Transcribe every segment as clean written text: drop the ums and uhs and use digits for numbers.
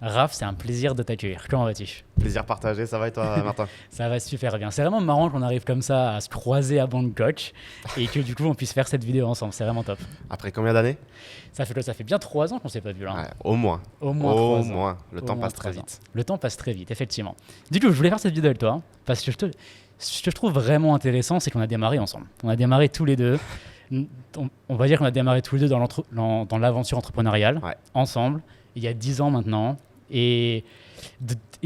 Raph, c'est un plaisir de t'accueillir. Comment vas-tu? Plaisir partagé, ça va et toi, Martin? Ça va super bien. C'est vraiment marrant qu'on arrive comme ça à se croiser à Bangkok et que du coup on puisse faire cette vidéo ensemble. C'est vraiment top. Après combien d'années? Ça fait bien 3 ans qu'on s'est pas vu là. Ouais, au moins. Au moins Au 3 ans. moins. Le Au temps moins passe très 3 ans. vite. Le temps passe très vite, effectivement. Du coup, je voulais faire cette vidéo avec toi parce que ce que je trouve vraiment intéressant, c'est qu'on a démarré ensemble. On a démarré tous les deux. On va dire qu'on a démarré tous les deux dans l'aventure entrepreneuriale, Ouais. ensemble, il y a 10 ans maintenant. Et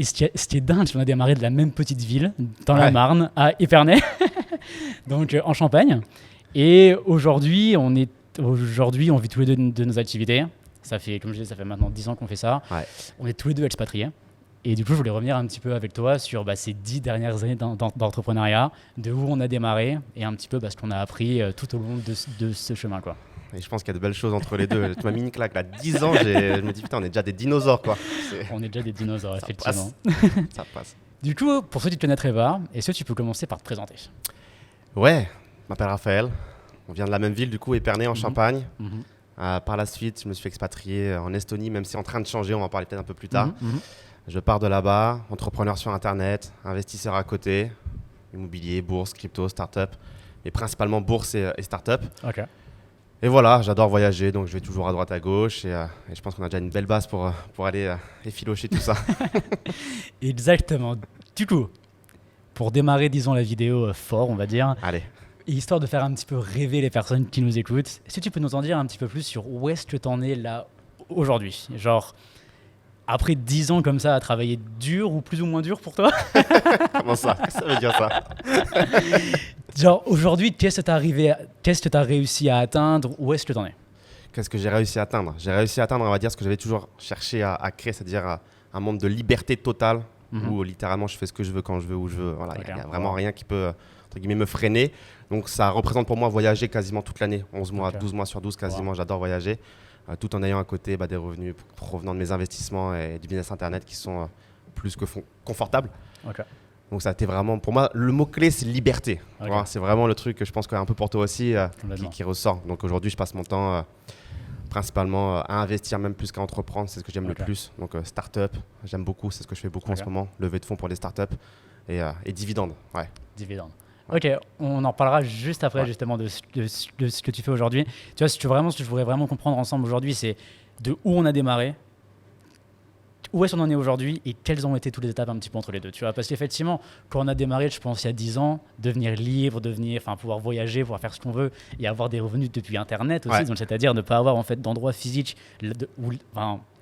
ce qui est dingue, c'est qu'on a démarré de la même petite ville, dans la Ouais. Marne, à Épernay, donc en Champagne. Et aujourd'hui, on vit tous les deux de nos activités. Ça fait, comme je disais, ça fait maintenant 10 ans qu'on fait ça. Ouais. On est tous les deux expatriés. Et du coup, je voulais revenir un petit peu avec toi sur ces 10 dernières années d'entrepreneuriat, de où on a démarré et un petit peu ce qu'on a appris tout au long de ce chemin, quoi. Et je pense qu'il y a de belles choses entre les deux. Tu m'as mis une claque là. 10 ans, je me dis putain, on est déjà des dinosaures quoi. On est déjà des dinosaures, effectivement. Ça passe. Du coup, pour ceux qui ne te connaîtraient pas, est-ce que tu peux commencer par te présenter? Ouais, je m'appelle Raphaël. On vient de la même ville du coup, Épernay en Champagne. Mhm. Par la suite, je me suis expatrié en Estonie, même si c'est en train de changer, on va en parler peut-être un peu plus tard. Mhm. Je pars de là-bas, entrepreneur sur Internet, investisseur à côté, immobilier, bourse, crypto, start-up, mais principalement bourse et start-up. Ok. Et voilà, j'adore voyager, donc je vais toujours à droite à gauche et je pense qu'on a déjà une belle base pour aller effilocher tout ça. Exactement. Du coup, pour démarrer, disons, la vidéo fort, on va dire, Allez, et histoire de faire un petit peu rêver les personnes qui nous écoutent, est-ce que tu peux nous en dire un petit peu plus sur où est-ce que tu en es là aujourd'hui? Genre, après 10 ans comme ça à travailler dur ou plus ou moins dur pour toi? comment ça? Qu'est-ce que ça veut dire ça? Genre, aujourd'hui, qu'est-ce que tu as réussi à atteindre? Où est-ce que tu en es? Qu'est-ce que j'ai réussi à atteindre? J'ai réussi à atteindre, on va dire, ce que j'avais toujours cherché à créer, c'est-à-dire un monde de liberté totale, où littéralement je fais ce que je veux quand je veux, où je veux. Voilà, il Ok. n'y a vraiment rien qui peut, entre guillemets, me freiner. Donc ça représente pour moi voyager quasiment toute l'année, 11 mois, Ok. 12 mois sur 12 quasiment, j'adore voyager, tout en ayant à côté des revenus provenant de mes investissements et du business internet qui sont plus que confortables. Ok. Donc ça a été vraiment, pour moi, le mot-clé, c'est liberté. Ok. Voilà, c'est vraiment le truc que je pense qu'un peu pour toi aussi, Complètement. qui ressort. Donc aujourd'hui, je passe mon temps principalement à investir, même plus qu'à entreprendre. C'est ce que j'aime Ok. le plus. Donc start-up, j'aime beaucoup, c'est ce que je fais beaucoup en Ok. ce moment. Levée de fonds pour les start-up et dividendes. Ouais. Dividende. Ouais. Ok, on en reparlera juste après, Ouais. justement, de ce que tu fais aujourd'hui. Tu vois, ce que je voudrais vraiment comprendre ensemble aujourd'hui, c'est de où on a démarré, où est-ce qu'on en est aujourd'hui et quelles ont été toutes les étapes un petit peu entre les deux. Tu vois, parce qu'effectivement, quand on a démarré, je pense, il y a 10 ans, devenir libre, pouvoir voyager, pouvoir faire ce qu'on veut et avoir des revenus depuis Internet aussi, Ouais. donc c'est-à-dire ne pas avoir en fait d'endroit physique où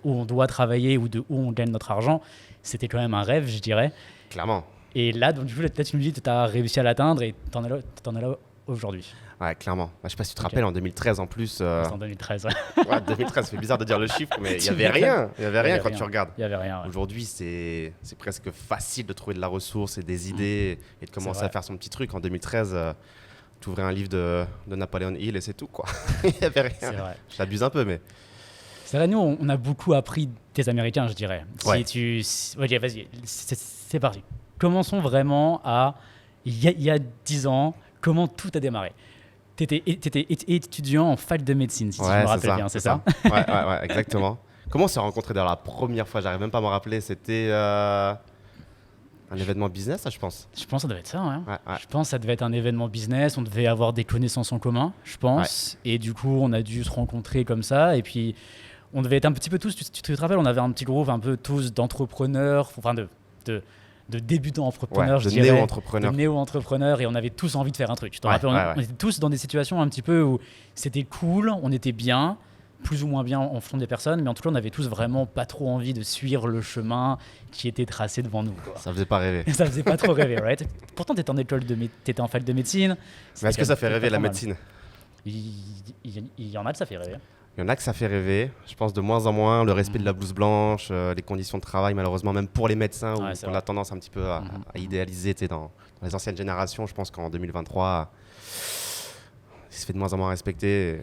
on doit travailler ou où on gagne notre argent, c'était quand même un rêve, je dirais. Clairement. Et là, donc, du coup, là, tu nous dis que tu as réussi à l'atteindre et t'en es là aujourd'hui. Ouais, clairement. Je sais pas si tu te Ok. rappelles, en 2013 en plus. C'est en 2013. Ouais, 2013, ça fait bizarre de dire le chiffre, mais il Tu n'y avait m'étonnes. rien. Il n'y avait rien quand rien. tu regardes. Il n'y avait rien. Ouais. Aujourd'hui, c'est presque facile de trouver de la ressource et des idées et de commencer vrai. à faire son petit truc. En 2013, tu ouvrais un livre de Napoléon Hill et c'est tout, quoi. Il n'y avait rien. C'est vrai. Je t'abuse un peu, mais C'est vrai, nous, on a beaucoup appris des Américains, je dirais. Ouais. Ok, vas-y, c'est parti. Commençons vraiment il y a 10 ans, comment tout a démarré. Tu étais étudiant en fac de médecine, si je me rappelle bien, c'est ça? Ouais, exactement. Comment on s'est rencontrés d'ailleurs la première fois? J'arrive même pas à me rappeler. C'était un événement business, ça, je pense. Je pense que ça devait être ça, ouais. Ouais. Je pense que ça devait être un événement business, on devait avoir des connaissances en commun, je pense. Et du coup, on a dû se rencontrer comme ça. Et puis, on devait être un petit peu tous, tu te rappelles, on avait un petit groupe un peu tous d'entrepreneurs, enfin de débutants entrepreneurs, Ouais, je de dirais. néo-entrepreneurs. De néo-entrepreneurs. Et on avait tous envie de faire un truc. Tu te Ouais, rappelles, ouais. on était tous dans des situations un petit peu où c'était cool, on était bien, plus ou moins bien en fonction des personnes, mais en tout cas, on avait tous vraiment pas trop envie de suivre le chemin qui était tracé devant nous, quoi. Ça faisait pas rêver. Et ça faisait pas trop rêver, right? Pourtant, t'étais en fac de médecine. Mais est-ce que ça fait rêver la pas mal. médecine? Il y en a que ça fait rêver. Il y en a que ça fait rêver. Je pense de moins en moins. Le respect de la blouse blanche, les conditions de travail, malheureusement, même pour les médecins, Ouais, où c'est on vrai. a tendance un petit peu à idéaliser. Tu sais, dans les anciennes générations, je pense qu'en 2023, il se fait de moins en moins respecter.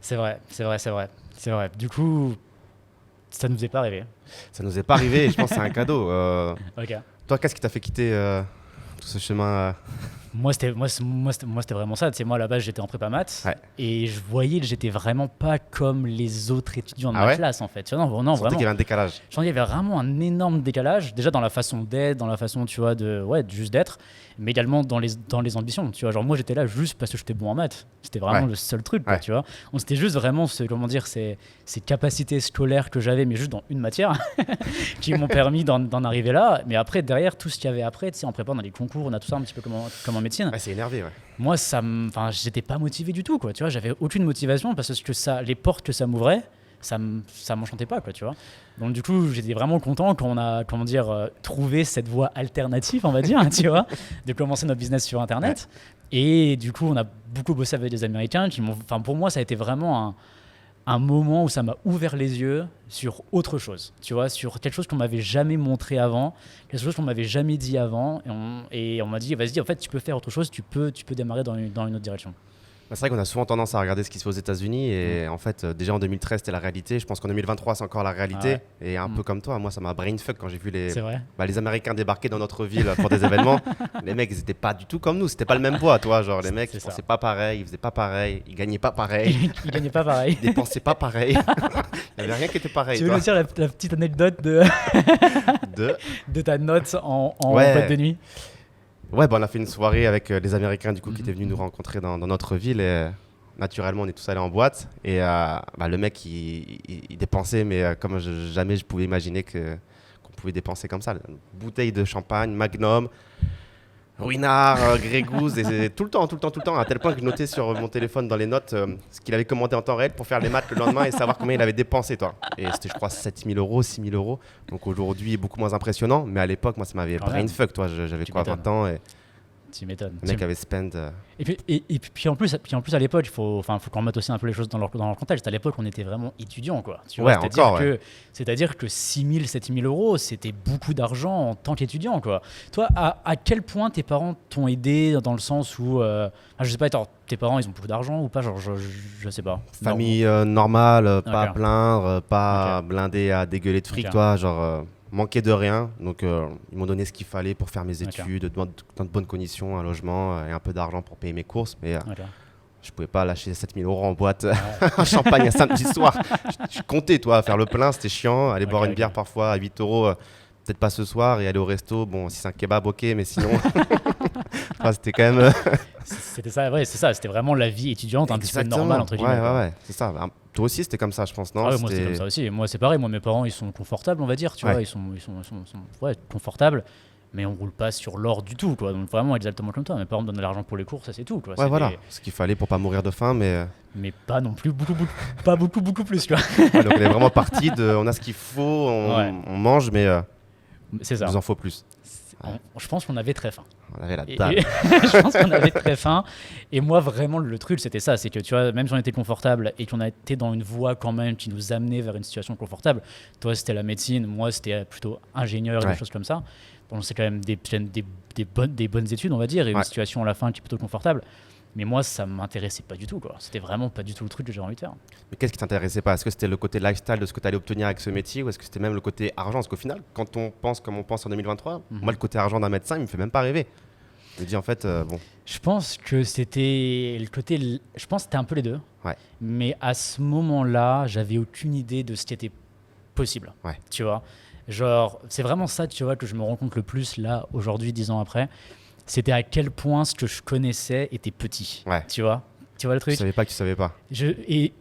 C'est vrai. Du coup, ça nous est pas rêvé. Ça nous est pas arrivé. Et je pense que c'est un cadeau. Ok. Toi, qu'est-ce qui t'a fait quitter tout ce chemin Moi, c'était vraiment ça. Tu sais, moi, à la base, j'étais en prépa maths Ouais. et je voyais que j'étais vraiment pas comme les autres étudiants de Ah ma ouais? classe, en fait. Tu vois, non, Je sentais vraiment. qu'il y avait un décalage. Je sens qu'il y avait vraiment un énorme décalage, déjà dans la façon d'être, dans la façon, tu vois, de juste d'être, mais également dans les ambitions. Tu vois, genre moi, j'étais là juste parce que j'étais bon en maths. C'était vraiment Ouais. le seul truc, quoi, Ouais. tu vois. C'était juste vraiment, comment dire, ces capacités scolaires que j'avais, mais juste dans une matière, qui m'ont permis d'en arriver là. Mais après, derrière, tout ce qu'il y avait après, tu sais, en prépa, on a les concours, on a tout ça un petit peu comme en médecine. Ouais, c'est énervé, ouais. Moi, enfin, j'étais pas motivé du tout, quoi. Tu vois, j'avais aucune motivation parce que les portes que ça m'ouvrait, ça m'enchantait pas, quoi, tu vois. Donc du coup, j'étais vraiment content quand on a, comment dire, trouvé cette voie alternative, on va dire, tu vois, de commencer notre business sur Internet. Et du coup, on a beaucoup bossé avec des Américains qui m'ont, enfin, pour moi, ça a été vraiment un moment où ça m'a ouvert les yeux sur autre chose, tu vois, sur quelque chose qu'on m'avait jamais montré avant, quelque chose qu'on m'avait jamais dit avant, et on m'a dit, vas-y, en fait, tu peux faire autre chose, tu peux démarrer dans une autre direction. Bah, c'est vrai qu'on a souvent tendance à regarder ce qui se fait aux États-Unis et en fait, déjà en 2013, c'était la réalité. Je pense qu'en 2023, c'est encore la réalité. Ah Et un peu comme toi, moi, ça m'a brainfuck quand j'ai vu C'est vrai. les Américains débarquer dans notre ville pour des événements. Les mecs, ils n'étaient pas du tout comme nous. C'était pas le même poids, toi. Genre, les mecs, C'est ils ça. pensaient pas pareil, ils faisaient pas pareil, ils gagnaient pas pareil, Il gagnait pas pareil. ils dépensaient pas pareil. Il n'y avait rien qui était pareil. Tu veux toi. nous dire la petite anecdote de, De- de ta note en Ouais. boîte de nuit? Ouais, bah, on a fait une soirée avec les Américains du coup, qui étaient venus nous rencontrer dans notre ville. Et naturellement, on est tous allés en boîte. Et bah, le mec, il dépensait, mais comme jamais je pouvais imaginer qu'on pouvait dépenser comme ça. Une bouteille de champagne, Magnum, Ruinard, Grey Goose, et c'est tout le temps, à tel point que je notais sur mon téléphone dans les notes ce qu'il avait commandé en temps réel pour faire les maths le lendemain et savoir combien il avait dépensé, toi. Et c'était, je crois, 7 000 euros, 6 000 euros. Donc aujourd'hui, beaucoup moins impressionnant. Mais à l'époque, moi, ça m'avait Quand même. brainfuck, toi. J'avais Tu quoi, m'étonnes. 20 ans, et Tu m'étonnes. le mec avait spend. Et puis en plus à l'époque, faut qu'on remette aussi un peu les choses dans leur contexte. À l'époque, on était vraiment étudiants, quoi. Tu Ouais, vois, c'est-à-dire encore, que, c'est-à-dire que 6 000, 7 000 euros, c'était beaucoup d'argent en tant qu'étudiant, quoi. Toi, à quel point tes parents t'ont aidé dans le sens où, je sais pas, attends, tes parents, ils ont beaucoup d'argent ou pas? Genre, je sais pas. Famille normale, pas à Ok. plaindre, pas blindé à dégueuler de fric, Ok. toi, genre manquer de rien. Donc ils m'ont donné ce qu'il fallait pour faire mes Ok. études, dans de bonnes conditions, un logement et un peu d'argent pour payer mes courses. Mais Ok. je pouvais pas lâcher 7 000 euros en boîte en champagne un samedi soir. Je comptais, toi, faire le plein, c'était chiant. Aller boire une bière parfois à 8 euros, peut-être pas ce soir, et aller au resto. Bon, si c'est un kebab, ok, mais sinon, enfin, c'était quand même. C'était ça, ouais, c'est ça. C'était vraiment la vie étudiante, un petit peu normale, entre guillemets. Ouais, quoi. ouais, c'est ça. Toi aussi, c'était comme ça, je pense, non? Ah ouais, moi c'était comme ça aussi. Moi c'est pareil, moi mes parents ils sont confortables, on va dire, tu vois, ils sont ouais, confortables, mais on roule pas sur l'or du tout, quoi. Donc vraiment exactement comme toi, mes parents me donnent de l'argent pour les courses, ça c'est tout, quoi. Ouais, voilà, ce qu'il fallait pour pas mourir de faim, mais Mais pas non plus pas beaucoup plus, tu vois. ouais, donc on est vraiment parti de, on a ce qu'il faut, Ouais. on mange, mais C'est il ça. nous en faut plus. Je pense qu'on avait très faim. On avait la Et- dalle. et- je pense qu'on avait très faim. Et moi, vraiment, le truc, c'était ça. C'est que, tu vois, même si on était confortable et qu'on a été dans une voie quand même qui nous amenait vers une situation confortable, toi, c'était la médecine, moi, c'était plutôt ingénieur et Ouais. des choses comme ça. Donc, c'est quand même des bonnes études, on va dire, et une Ouais. situation à la fin qui est plutôt confortable. Mais moi, ça m'intéressait pas du tout, quoi. C'était vraiment pas du tout le truc que j'avais envie de faire. Mais qu'est-ce qui t'intéressait pas? Est-ce que c'était le côté lifestyle de ce que tu allais obtenir avec ce métier ou est-ce que c'était même le côté argent? Parce qu'au final, quand on pense comme on pense en 2023, moi, le côté argent d'un médecin, il me fait même pas rêver. Je me dis en fait, bon, Je pense que c'était le côté. Je pense que c'était un peu les deux. Ouais. Mais à ce moment-là, j'avais aucune idée de ce qui était possible. Ouais. Tu vois, genre, c'est vraiment ça, tu vois, que je me rends compte le plus là aujourd'hui, 10 ans après. C'était à quel point ce que je connaissais était petit. Ouais. Tu vois le tu truc. savais pas que tu savais pas.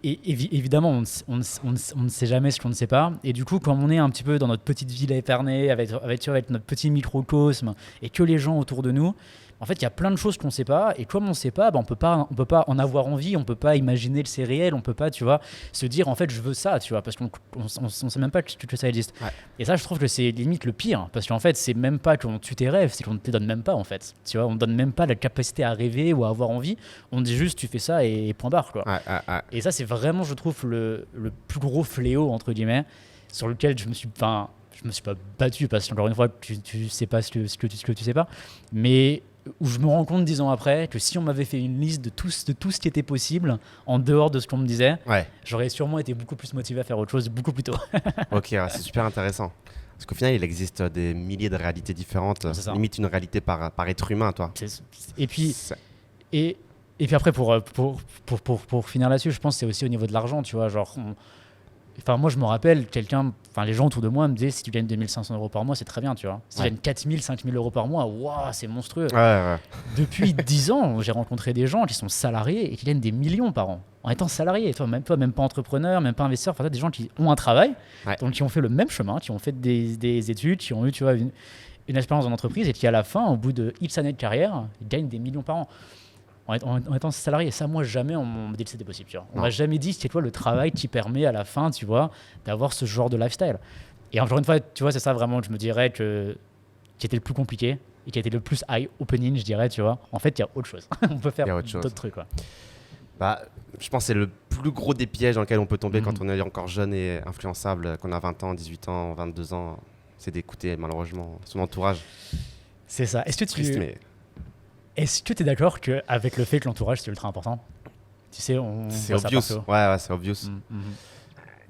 Évidemment, on ne sait jamais ce qu'on ne sait pas. Et du coup, quand on est un petit peu dans notre petite ville à Épernay, avec notre petit microcosme, et que les gens autour de nous, en fait, il y a plein de choses qu'on ne sait pas. Et comme on ne sait pas, on peut pas en avoir envie, on peut pas imaginer que c'est réel, on peut pas, tu vois, se dire en fait, je veux ça, tu vois, parce qu'on ne sait même pas que ça existe. Ouais. Et ça, je trouve que c'est limite le pire, parce qu'en fait, c'est même pas qu'on tue tes rêves, c'est qu'on ne te les donne même pas, en fait. Tu vois, on ne donne même pas la capacité à rêver ou à avoir envie. On dit juste, tu fais ça et point barre, quoi. Ouais. Et ça, c'est vraiment, je trouve, le plus gros fléau, entre guillemets, sur lequel je me suis pas battu, parce qu'encore une fois, tu sais pas ce que tu sais pas. Mais où je me rends compte 10 ans après que si on m'avait fait une liste de tout ce qui était possible, en dehors de ce qu'on me disait, Ouais. j'aurais sûrement été beaucoup plus motivé à faire autre chose beaucoup plus tôt. Ok, ouais, c'est super intéressant. Parce qu'au final, il existe des milliers de réalités différentes, C'est ça. limite une réalité par être humain, toi. Et puis, C'est- et puis après, pour finir là-dessus, je pense que c'est aussi au niveau de l'argent, tu vois. Genre, enfin, moi, je me rappelle, les gens autour de moi me disaient si tu gagnes 2500 euros par mois, c'est très bien, tu vois. Si tu Ouais. gagnes 4000, 5000 euros par mois, waouh, c'est monstrueux. Ouais. Depuis 10 ans, j'ai rencontré des gens qui sont salariés et qui gagnent des millions par an en étant salariés. Toi, même pas entrepreneur, même pas investisseur. Enfin, des gens qui ont un travail, Ouais. donc qui ont fait le même chemin, qui ont fait des études, qui ont eu, tu vois, une expérience en entreprise et qui, à la fin, au bout de X années de carrière, gagnent des millions par an. En étant salarié. Et ça, moi, jamais on m'a dit que c'était possible. Tu vois. On Non. m'a jamais dit c'est toi le travail qui permet à la fin, tu vois, d'avoir ce genre de lifestyle. Et encore une fois, tu vois, c'est ça vraiment que je me dirais qui était le plus compliqué et qui était le plus eye-opening, je dirais, tu vois. En fait, il y a autre chose. On peut faire Il y a autre chose. d'autres trucs, quoi. Bah, je pense que c'est le plus gros des pièges dans lequel on peut tomber Mhm. quand on est encore jeune et influençable, qu'on a 20 ans, 18 ans, 22 ans. C'est d'écouter malheureusement son entourage. C'est ça. Triste, mais Est-ce que tu es d'accord qu'avec le fait que l'entourage, c'est ultra important? Tu sais, on c'est voit ça obvious. partout. Ouais, c'est obvious. Mhm.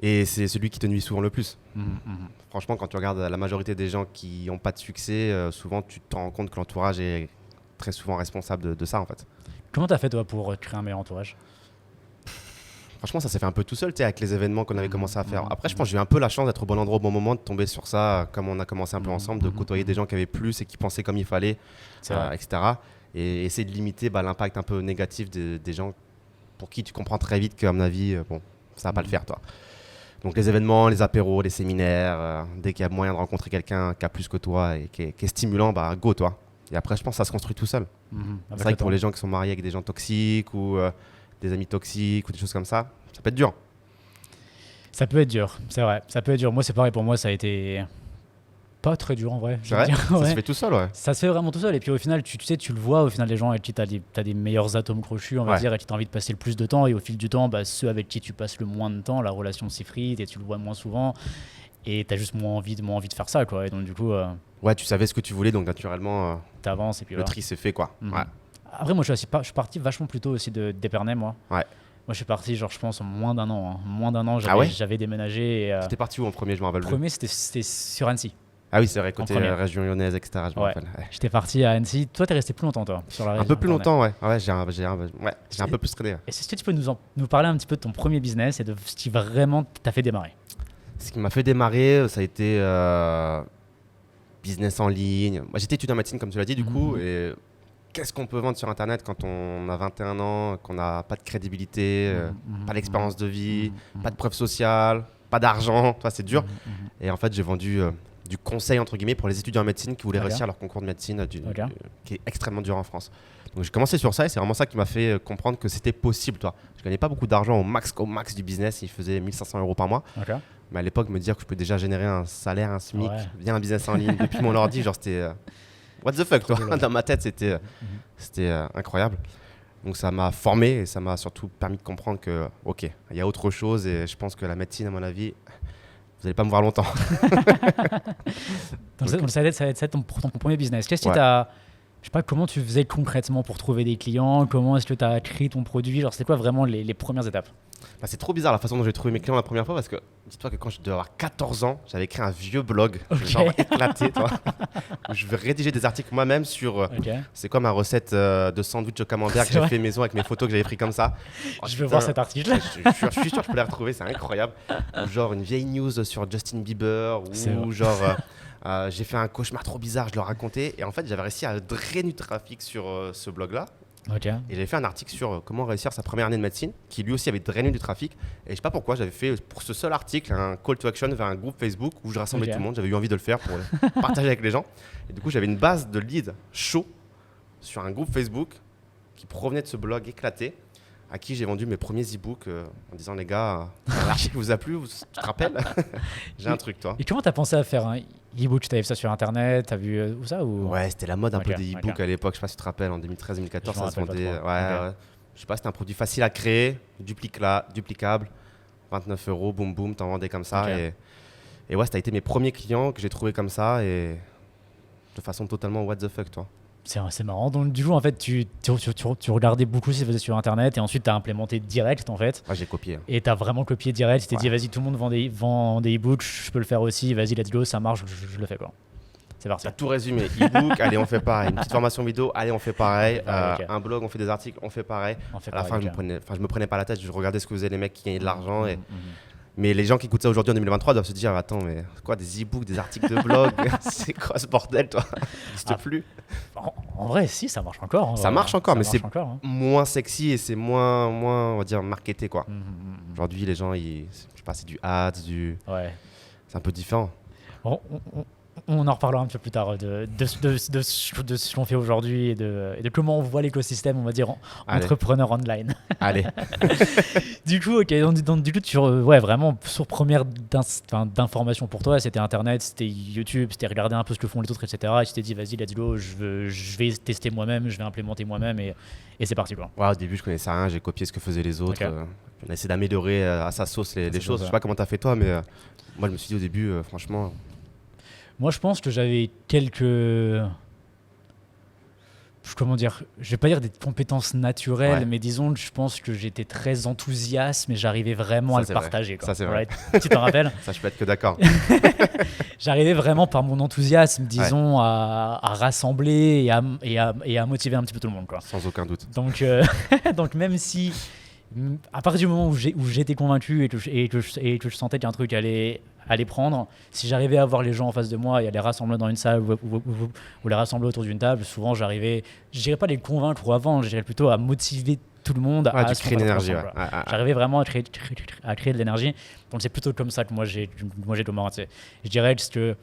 Et c'est celui qui te nuit souvent le plus. Mhm. Franchement, quand tu regardes la majorité des gens qui n'ont pas de succès, souvent tu te rends compte que l'entourage est très souvent responsable de ça en fait. Comment t'as fait, toi, pour créer un meilleur entourage? Franchement, ça s'est fait un peu tout seul, tu sais, avec les événements qu'on avait Mhm. commencé à faire. Mhm. Après, je pense que j'ai eu un peu la chance d'être au bon endroit au bon moment, de tomber sur ça, comme on a commencé un peu Mhm. ensemble, de Mhm. côtoyer des gens qui avaient plus et qui pensaient comme il fallait, C'est vrai. etc. Et essayer de limiter l'impact un peu négatif des gens pour qui tu comprends très vite qu'à mon avis, bon, ça va pas le faire, toi. Donc les événements, les apéros, les séminaires, dès qu'il y a moyen de rencontrer quelqu'un qui a plus que toi et qui est stimulant, go, toi. Et après, je pense que ça se construit tout seul. Mhm. C'est Avec vrai le que pour temps. les gens qui sont mariés avec des gens toxiques ou des amis toxiques ou des choses comme ça peut être dur. Ça peut être dur, c'est vrai. Ça peut être dur. Moi, c'est pareil. Pour moi, ça a été pas très dur en vrai. je C'est veux vrai, dire. ça Ouais. se fait tout seul, ouais. Ça se fait vraiment tout seul. Et puis au final, tu sais, tu le vois. Au final, les gens avec qui t'as des meilleurs atomes crochus, on va Ouais. dire, et qui t'as envie de passer le plus de temps. Et au fil du temps, ceux avec qui tu passes le moins de temps, la relation s'effrite et tu le vois moins souvent. Et t'as juste moins envie de faire ça, quoi. Et donc, du coup, Ouais, tu savais ce que tu voulais, donc naturellement, t'avances et puis le voilà. tri s'est fait, quoi. Mhm. Ouais. Après, moi, je suis parti vachement plus tôt aussi d'Épernay, moi. Ouais. Moi, je suis parti, genre, je pense, en moins d'un an. Moins d'un an, Ah ouais j'avais déménagé. Et, T'es parti où en premier, je me rappelle le plus. premier, c'était sur Annecy. Ah oui, c'est vrai, côté premier. région lyonnaise, etc. Je me Ouais. rappelle. Ouais. J'étais parti à Annecy. Toi, t'es resté plus longtemps, toi, sur la Un région. peu plus Épernay. longtemps, ouais. Ouais, j'ai un peu plus traîné. Ouais. Est-ce que tu peux nous parler un petit peu de ton premier business et de ce qui vraiment t'a fait démarrer? Ce qui m'a fait démarrer, ça a été business en ligne. Moi, j'étais étudiant en médecine, comme tu l'as dit, du coup. Et qu'est-ce qu'on peut vendre sur Internet quand on a 21 ans, qu'on n'a pas de crédibilité, pas d'expérience de vie, pas de preuve sociale, pas d'argent, toi, c'est dur. Et en fait, j'ai vendu du conseil, entre guillemets, pour les étudiants en médecine qui voulaient Ok. réussir leur concours de médecine, Ok. qui est extrêmement dur en France. Donc, j'ai commencé sur ça et c'est vraiment ça qui m'a fait comprendre que c'était possible, toi. Je gagnais pas beaucoup d'argent au max du business. Il faisait 1500 euros par mois. Ok. Mais à l'époque, me dire que je peux déjà générer un salaire, un SMIC, Ouais. via un business en ligne depuis mon ordi, genre c'était what the fuck, toi. Trop Dans ma tête, c'était incroyable. Donc ça m'a formé et ça m'a surtout permis de comprendre que, ok, il y a autre chose et je pense que la médecine, à mon avis, vous n'allez pas me voir longtemps. Donc, ça va être ton premier business. Qu'est-ce que Ouais. t'as. Je sais pas comment tu faisais concrètement pour trouver des clients, comment est-ce que tu as créé ton produit, genre c'est quoi vraiment les premières étapes? Bah, c'est trop bizarre la façon dont j'ai trouvé mes clients la première fois parce que dis-toi que quand je devais avoir 14 ans, j'avais écrit un vieux blog, Ok. genre éclaté, toi, où je vais rédiger des articles moi-même sur Ok. c'est quoi ma recette de sandwich au camembert que C'est j'ai vrai. fait maison avec mes photos que j'avais pris comme ça. Oh, Je veux putain. voir cet article. Je suis sûr que je peux les retrouver, c'est incroyable. Ou genre une vieille news sur Justin Bieber, C'est vrai. ou genre j'ai fait un cauchemar trop bizarre, je le racontais. Et en fait, j'avais réussi à drainer du trafic sur ce blog-là. Ok. Et j'avais fait un article sur comment réussir sa première année de médecine, qui lui aussi avait drainé du trafic. Et je sais pas pourquoi, j'avais fait pour ce seul article un call to action vers un groupe Facebook où je rassemblais Ok. tout le monde. J'avais eu envie de le faire pour partager avec les gens. Et du coup, j'avais une base de leads chauds sur un groupe Facebook qui provenait de ce blog éclaté, à qui j'ai vendu mes premiers e-books en disant les gars, l'article vous a plu, tu te rappelles? J'ai un truc, toi. Et comment t'as pensé à faire un e-book? T'avais vu ça sur internet? T'as vu où ça ou... Ouais, c'était la mode un peu Ok, des ok. e-books à l'époque. Je sais pas si tu te rappelles, en 2013-2014, Je me ça se rappelle pas vendait. trop. Ouais, Ok. ouais. Je sais pas, c'était un produit facile à créer, duplicable, 29 euros, boum boum, t'en vendais comme ça. Ok. Et ouais, ça a été mes premiers clients que j'ai trouvés comme ça et de façon totalement what the fuck, toi. C'est marrant. Donc, du coup, en fait, tu regardais beaucoup ce qui se faisait sur Internet et ensuite, tu as implémenté direct, en fait. Ouais, j'ai copié. Et tu as vraiment copié direct. Tu t'es Ouais. dit, vas-y, tout le monde vend des e-books, je peux le faire aussi. Vas-y, let's go, ça marche, je le fais, quoi. C'est parti. T'as tout résumé. E-book, allez, on fait pareil. Une petite formation vidéo, allez, on fait pareil. Ok. Un blog, on fait des articles, on fait pareil. On fait À la fin, pareil, je me prenais pas la tête, je regardais ce que faisaient les mecs qui gagnaient de l'argent. Mhm. Mais les gens qui écoutent ça aujourd'hui en 2023 doivent se dire, attends, mais quoi, des e-books, des articles de blog, c'est quoi ce bordel, toi? Ça n'existe plus. En vrai, si, ça marche encore. En Ça vrai. marche encore, Ça mais marche c'est encore, hein. moins sexy et c'est moins, on va dire, marketé, quoi. Mhm. Aujourd'hui, les gens, je sais pas, c'est du ads, Ouais. c'est un peu différent. On en reparlera un peu plus tard de ce qu'on fait aujourd'hui et de comment on voit l'écosystème, on va dire, Allez. entrepreneur online. Allez. Du coup, ok, donc, du coup, ouais, vraiment, sur première d'information pour toi, c'était Internet, c'était YouTube, c'était regarder un peu ce que font les autres, etc. Et tu t'es dit, vas-y, let's go, je vais tester moi-même, je vais implémenter moi-même et c'est parti, quoi. Ouais, au début, je connaissais rien, j'ai copié ce que faisaient les autres. Ok. On a essayé d'améliorer à sa sauce les choses. sauce, Je sais ouais. pas comment t'as fait toi, mais moi, je me suis dit au début, franchement, Moi, je pense que j'avais quelques. Comment dire? Je vais pas dire des compétences naturelles, Ouais. mais disons que je pense que j'étais très enthousiaste, mais j'arrivais vraiment Ça, à le c'est vrai. partager, quoi. Ça, c'est vrai. Right. Tu t'en rappelles? ça, je peux être que d'accord. J'arrivais vraiment par mon enthousiasme, disons, à rassembler et à motiver un petit peu tout le monde, quoi. Sans aucun doute. Donc, donc même si, à partir du moment où j'étais convaincu et que je sentais qu'un truc allait prendre, si j'arrivais à voir les gens en face de moi et à les rassembler dans une salle ou les rassembler autour d'une table, souvent j'arrivais, je dirais pas les convaincre ou avant, je dirais plutôt à motiver tout le monde Ouais, à tu se crées mettre l'énergie. ensemble, Ouais. quoi. J'arrivais vraiment à créer de l'énergie. Donc c'est plutôt comme ça que moi j'ai commencé. Je dirais que,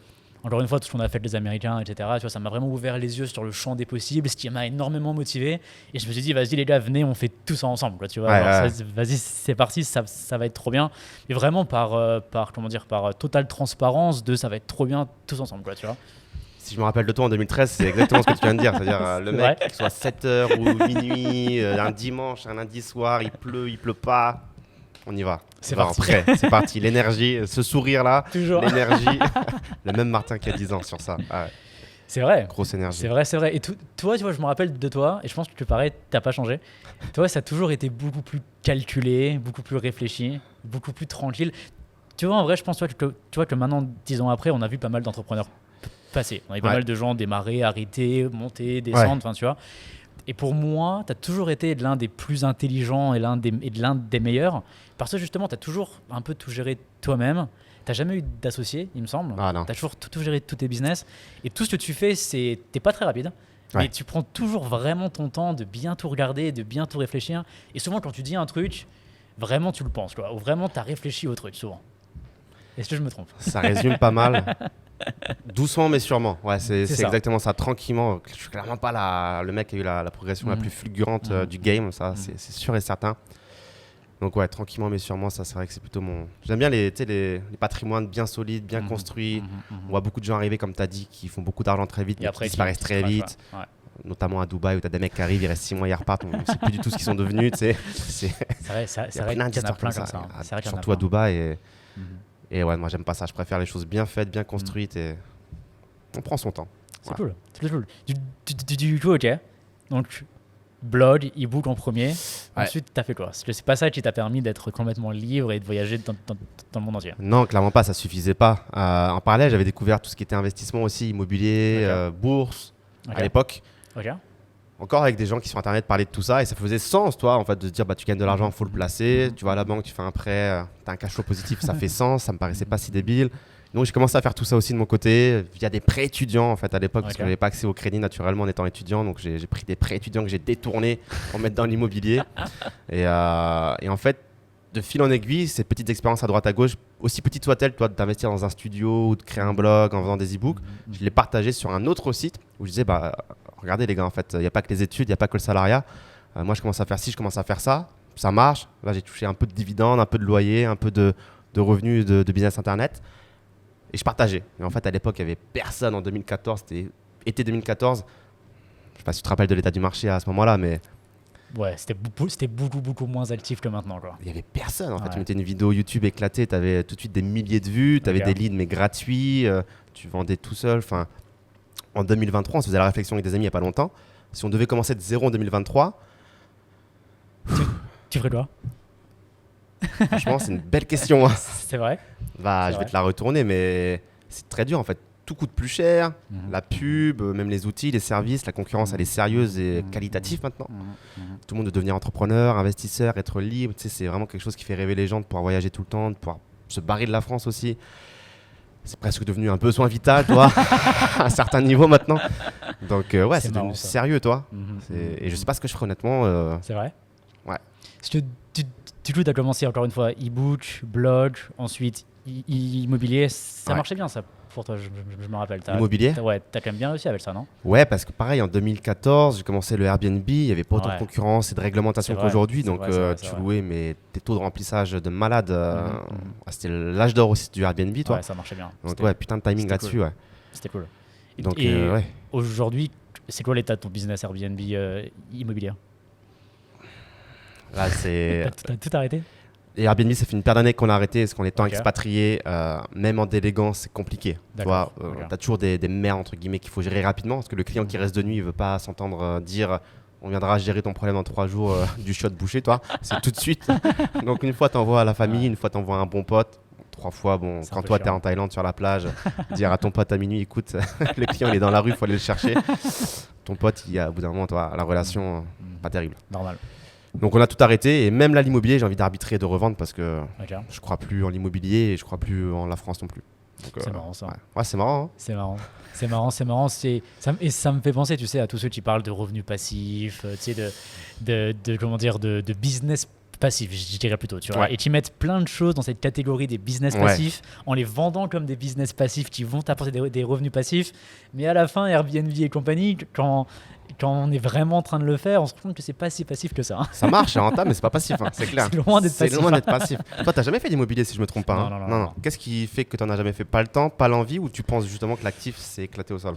encore une fois, tout ce qu'on a fait les Américains, etc., tu vois, ça m'a vraiment ouvert les yeux sur le champ des possibles, ce qui m'a énormément motivé. Et je me suis dit, vas-y les gars, venez, on fait tout ça ensemble, quoi, tu vois. Ouais, Alors, ouais. vas-y, c'est parti, ça va être trop bien. Et vraiment comment dire, par totale transparence ça va être trop bien tous ensemble, quoi, tu vois. Si je me rappelle de toi en 2013, c'est exactement ce que tu viens de dire. C'est-à-dire le Ouais. mec, qu'il soit 7h ou minuit, un dimanche, un lundi soir, il pleut pas. On y va. C'est On va parti. en prêt. C'est parti. L'énergie, ce sourire-là, Toujours. l'énergie. Le même Martin qui a 10 ans sur ça. Ah ouais. C'est vrai. Grosse énergie. C'est vrai, c'est vrai. Et toi, tu vois, je me rappelle de toi, et je pense que pareil, t'as pas changé. Toi, ça a toujours été beaucoup plus calculé, beaucoup plus réfléchi, beaucoup plus tranquille. Tu vois, en vrai, je pense que maintenant, 10 ans après, on a vu pas mal d'entrepreneurs passer. On a vu pas Ouais. mal de gens démarrer, arrêter, monter, descendre, Ouais. enfin, tu vois. Et pour moi, tu as toujours été l'un des plus intelligents et l'un des meilleurs, parce que justement, tu as toujours un peu tout géré toi-même. Tu n'as jamais eu d'associé, il me semble. Ah non. Tu as toujours tout géré, tous tes business. Et tout ce que tu fais, t'es pas très rapide. Ouais. Mais tu prends toujours vraiment ton temps de bien tout regarder, de bien tout réfléchir. Et souvent, quand tu dis un truc, vraiment, tu le penses, quoi. Ou vraiment, tu as réfléchi au truc, souvent. Est-ce que je me trompe? Ça résume pas mal. Doucement mais sûrement. Ouais, c'est ça. exactement ça. Tranquillement. Je suis clairement pas le mec qui a eu la progression la plus fulgurante du game. Ça, c'est sûr et certain. Donc ouais, tranquillement mais sûrement, ça c'est vrai que c'est plutôt mon... J'aime bien les patrimoines bien solides, bien construits. On voit beaucoup de gens arriver, comme tu as dit, qui font beaucoup d'argent très vite, Et mais après, qui disparaissent très vite. Ouais. Notamment à Dubaï où tu as des mecs qui arrivent, ils restent 6 mois, ils repartent. On ne sait plus du tout ce qu'ils sont devenus. C'est C'est vrai, il y a vrai plein qu'il y en a d'histoires plein comme comme ça. ça. C'est vrai qu'il y en a Surtout à plein. Dubaï. Et ouais, moi j'aime pas ça. Je préfère les choses bien faites, bien construites et on prend son temps. C'est cool. C'est cool. Du coup, ok. Donc, blog, e-book en premier. Ouais. Ensuite, t'as fait quoi? Parce que c'est pas ça qui t'a permis d'être complètement libre et de voyager dans le monde entier. Non, clairement pas, ça suffisait pas. En parallèle, j'avais découvert tout ce qui était investissement aussi, immobilier, bourse, Ok. à l'époque. Ok. Encore avec des gens qui sur Internet parlaient de tout ça et ça faisait sens, toi, en fait, de se dire bah, tu gagnes de l'argent, il faut le placer. Tu vas à la banque, tu fais un prêt, tu as un cash flow positif, ça fait sens, ça me paraissait pas si débile. Donc j'ai commencé à faire tout ça aussi de mon côté via des prêts étudiants en fait à l'époque parce que j'avais pas accès au crédit naturellement en étant étudiant, donc j'ai pris des prêts étudiants que j'ai détournés pour mettre dans l'immobilier et en fait de fil en aiguille ces petites expériences à droite à gauche, aussi petites soient-elles, toi d'investir dans un studio ou de créer un blog en faisant des e-books, je les partageais sur un autre site où je disais bah regardez les gars, en fait il n'y a pas que les études, il n'y a pas que le salariat, moi je commence à faire ci, je commence à faire ça, ça marche, là j'ai touché un peu de dividendes, un peu de loyer, un peu de revenus de business internet. Et je partageais. Et en fait, à l'époque, il n'y avait personne en 2014. C'était été 2014. Je ne sais pas si tu te rappelles de l'état du marché à ce moment-là, mais Ouais, c'était beaucoup moins actif que maintenant, quoi. il n'y avait personne. En fait, Ouais. tu mettais une vidéo YouTube éclatée, tu avais tout de suite des milliers de vues, tu avais Ok. des leads mais gratuits, tu vendais tout seul. Enfin, en 2023, on se faisait la réflexion avec des amis il n'y a pas longtemps. Si on devait commencer de zéro en 2023, Tu ferais quoi? franchement, c'est une belle question, hein. C'est vrai. Bah, C'est je vais vrai. te la retourner, mais c'est très dur en fait. Tout coûte plus cher, Mhm. la pub, même les outils, les services, la concurrence, elle est sérieuse et Mhm. qualitative maintenant. Mhm. Mhm. Tout le monde veut devenir entrepreneur, investisseur, être libre. Tu sais, c'est vraiment quelque chose qui fait rêver les gens de pouvoir voyager tout le temps, de pouvoir se barrer de la France aussi. C'est presque devenu un besoin vital, toi, à un certain niveau maintenant. Donc, ouais, C'est c'est marrant, devenu ça. sérieux, toi. Mhm. Et je sais pas ce que je ferai honnêtement. C'est vrai. Ouais. Parce que du coup, tu as commencé encore une fois e-book, blog, ensuite immobilier. Ça Ouais. marchait bien, ça, pour toi, je me rappelle. L'immobilier. Ouais, t'as quand même bien réussi avec ça, non? Ouais, parce que pareil, en 2014, j'ai commencé le Airbnb, il n'y avait pas autant Ouais. de concurrence et de réglementation C'est vrai, qu'aujourd'hui. c'est Donc, vrai, c'est vrai, c'est tu vrai. louais mais des taux de remplissage de malade. Mhm. C'était l'âge d'or aussi du Airbnb, toi. Ouais, ça marchait bien. Donc, ouais, putain de timing c'était là-dessus, cool. ouais. C'était cool. Donc, Et ouais. aujourd'hui, c'est quoi l'état de ton business Airbnb immobilier? Là, c'est. T'as tout arrêté? Et Airbnb, ça fait une paire d'années qu'on a arrêté parce qu'on est tant Ok. expatrié. Même en déléguant, c'est compliqué. Tu vois, D'accord, ok. tu as toujours des merdes, entre guillemets, qu'il faut gérer rapidement parce que le client qui reste de nuit, il veut pas s'entendre dire on viendra gérer ton problème en 3 jours du shot bouché, toi. C'est tout de suite. Donc, une fois, tu envoies à la famille, Ouais. une fois, tu envoies un bon pote. 3 fois, bon, C'est un quand peu toi, tu es chiant. en Thaïlande sur la plage, dire à ton pote à minuit écoute, le client, il est dans la rue, il faut aller le chercher. Ton pote, au bout d'un moment, toi, la relation, pas terrible. Normal. Donc, on a tout arrêté. Et même là, l'immobilier, j'ai envie d'arbitrer et de revendre parce que. Ok. Je crois plus en l'immobilier et je crois plus en la France non plus. Donc, C'est marrant, ça. Ouais, ouais, c'est marrant. Hein. C'est marrant. C'est marrant, c'est marrant. Et ça me fait penser, tu sais, à tous ceux qui parlent de revenus passifs, tu sais, comment dire, de business passif, je dirais plutôt, tu vois. Ouais. Et qui mettent plein de choses dans cette catégorie des business Ouais. passifs en les vendant comme des business passifs qui vont t'apporter des revenus passifs. Mais à la fin, Airbnb et compagnie, quand on est vraiment en train de le faire, on se rend compte que c'est pas si passif que ça. Hein. Ça marche, c'est rentable, mais c'est pas passif, hein, c'est clair. C'est loin d'être C'est passif. loin d'être passif. Toi, t'as jamais fait d'immobilier si je me trompe pas. Non, hein. non, non. Qu'est-ce qui fait que t'en as jamais fait? Pas le temps, pas l'envie, ou tu penses justement que l'actif s'est éclaté au sol?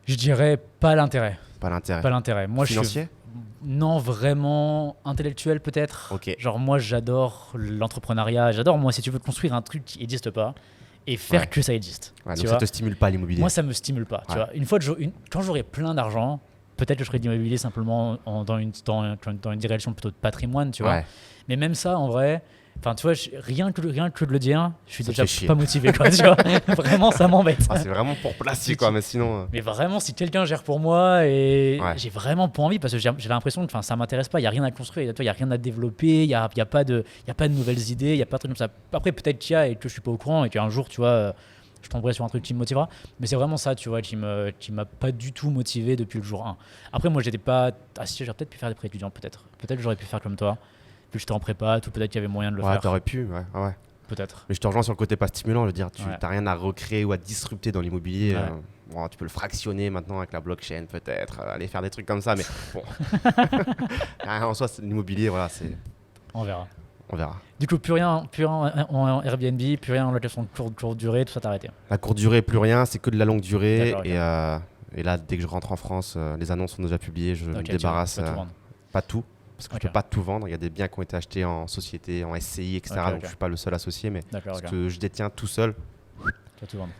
Je dirais pas l'intérêt. Pas l'intérêt. Pas l'intérêt. Moi, Financier? Non, vraiment intellectuel peut-être. Ok. Genre moi j'adore l'entrepreneuriat, j'adore moi si tu veux construire un truc qui n'existe pas et faire Ouais. que ça existe. Ouais, tu donc vois. ça te stimule pas l'immobilier. Moi ça me stimule pas. Tu Ouais. vois. Une fois quand j'aurai plein d'argent, peut-être que je ferai de l'immobilier simplement dans une direction plutôt de patrimoine, tu vois. Ouais. Mais même ça en vrai, enfin tu vois, rien que de le dire, je suis Ça te déjà fait chier. pas motivé quoi, tu vois. Vraiment ça m'embête. Ah, c'est vraiment pour placer quoi, mais sinon. Mais vraiment, si quelqu'un gère pour moi et Ouais. j'ai vraiment pas envie parce que j'ai l'impression que ça m'intéresse pas, il y a rien à construire, il y a rien à développer, il y a pas de nouvelles idées, il y a pas de trucs comme ça. Après peut-être qu'il y a et que je suis pas au courant et qu'un jour tu vois je tomberai sur un truc qui me motivera, mais c'est vraiment ça tu vois qui m'a pas du tout motivé depuis le jour 1. Après moi j'étais pas si j'aurais peut-être pu faire des prêts étudiants peut-être que j'aurais pu faire comme toi. Puis j'étais en prépa, tout peut-être qu'il y avait moyen de le Ouais, faire. t'aurais pu, ouais. Peut-être. Mais je te rejoins sur le côté pas stimulant. Je veux dire, tu Ouais. n'as rien à recréer ou à disrupter dans l'immobilier. Ouais. Bon, tu peux le fractionner maintenant avec la blockchain, peut-être, aller faire des trucs comme ça, mais bon. En soi, c'est l'immobilier, voilà, c'est. On verra. On verra. Du coup, plus rien en Airbnb, plus rien en location courte durée, tout ça t'a arrêté. La courte durée, plus rien, c'est que de la longue durée. D'accord, Et là, dès que je rentre en France, les annonces sont déjà publiées, je me Ok, tu débarrasse. vas tout vendre. Pas tout, parce que Ok. je peux pas tout vendre. Il y a des biens qui ont été achetés en société, en SCI, etc. Ok, Donc ok. je suis pas le seul associé, mais D'accord, ce ok. que je détiens tout seul, Tu vas tout vendre.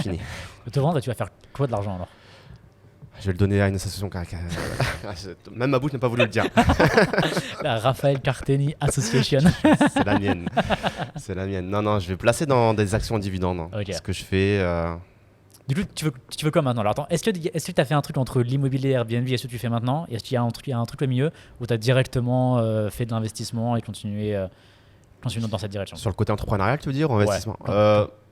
fini. Tu vas te vendre et tu vas faire quoi de l'argent alors? Je vais le donner à une association. Même ma bouche n'a pas voulu le dire. La Raphaël Carteni Association. C'est la mienne. C'est la mienne. Non, je vais placer dans des actions en dividendes. Hein. Ok. Ce que je fais. Du coup, tu veux quoi maintenant? Alors attends, est-ce que tu as fait un truc entre l'immobilier et Airbnb et ce que tu fais maintenant? Et est-ce qu'il y a un truc au milieu où tu as directement fait de l'investissement et continué dans cette direction? Sur le côté entrepreneurial, tu veux dire, ou Ouais. investissement?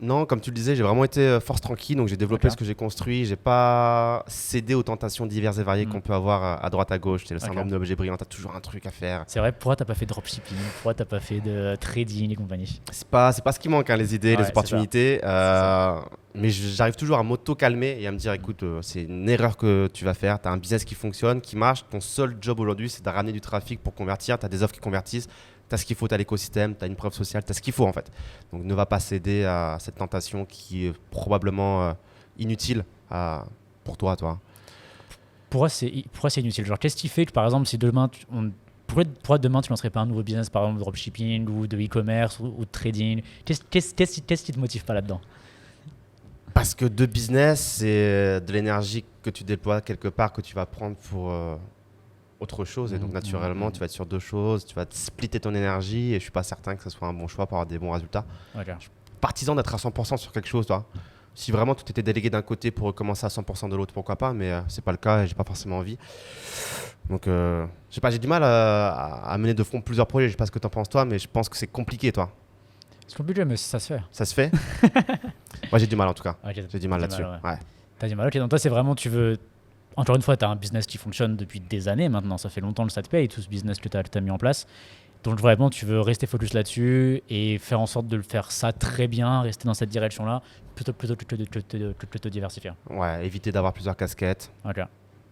Non, comme tu le disais, j'ai vraiment été force tranquille. Donc j'ai développé Ok. ce que j'ai construit. J'ai pas cédé aux tentations diverses et variées Mm. qu'on peut avoir à droite, à gauche. C'est le syndrome Ok. de l'objet brillant. Tu as toujours un truc à faire. C'est vrai, pourquoi t'as pas fait de dropshipping? Pourquoi t'as pas fait de trading et compagnie? C'est pas ce qui manque, hein, les idées, Ouais, les c'est opportunités. ça. Mais j'arrive toujours à m'auto-calmer et à me dire écoute, c'est une erreur que tu vas faire. Tu as un business qui fonctionne, qui marche. Ton seul job aujourd'hui, c'est de ramener du trafic pour convertir. Tu as des offres qui convertissent. Tu as ce qu'il faut, tu as l'écosystème, tu as une preuve sociale, tu as ce qu'il faut en fait. Donc ne va pas céder à cette tentation qui est probablement inutile pour toi. Pourquoi c'est inutile? Genre, qu'est-ce qui fait que, par exemple, si demain, pourquoi demain tu lancerais pas un nouveau business, par exemple, de dropshipping ou de e-commerce ou de trading? Qu'est-ce qui te motive pas là-dedans? Parce que de business, c'est de l'énergie que tu déploies quelque part que tu vas prendre pour autre chose. Et donc, naturellement, tu vas être sur deux choses. Tu vas te splitter ton énergie. Et je ne suis pas certain que ce soit un bon choix pour avoir des bons résultats. Ok. Je suis partisan d'être à 100% sur quelque chose, toi. Si vraiment tout était délégué d'un côté pour recommencer à 100% de l'autre, pourquoi pas. Mais ce n'est pas le cas et je n'ai pas forcément envie. Donc, je sais pas, j'ai du mal à mener de front plusieurs projets. Je ne sais pas ce que tu en penses, toi, mais je pense que c'est compliqué, toi. C'est compliqué, mais ça se fait. Ça se fait? Moi, j'ai du mal en tout cas. Ok, J'ai du mal là-dessus. Ouais. T'as du mal. Ok, donc toi, c'est vraiment, tu veux. Encore une fois, tu as un business qui fonctionne depuis des années maintenant. Ça fait longtemps que ça te paye, tout ce business que tu as mis en place. Donc vraiment, tu veux rester focus là-dessus et faire en sorte de le faire ça très bien, rester dans cette direction-là, plutôt que de te diversifier. Ouais, éviter d'avoir plusieurs casquettes. Ok.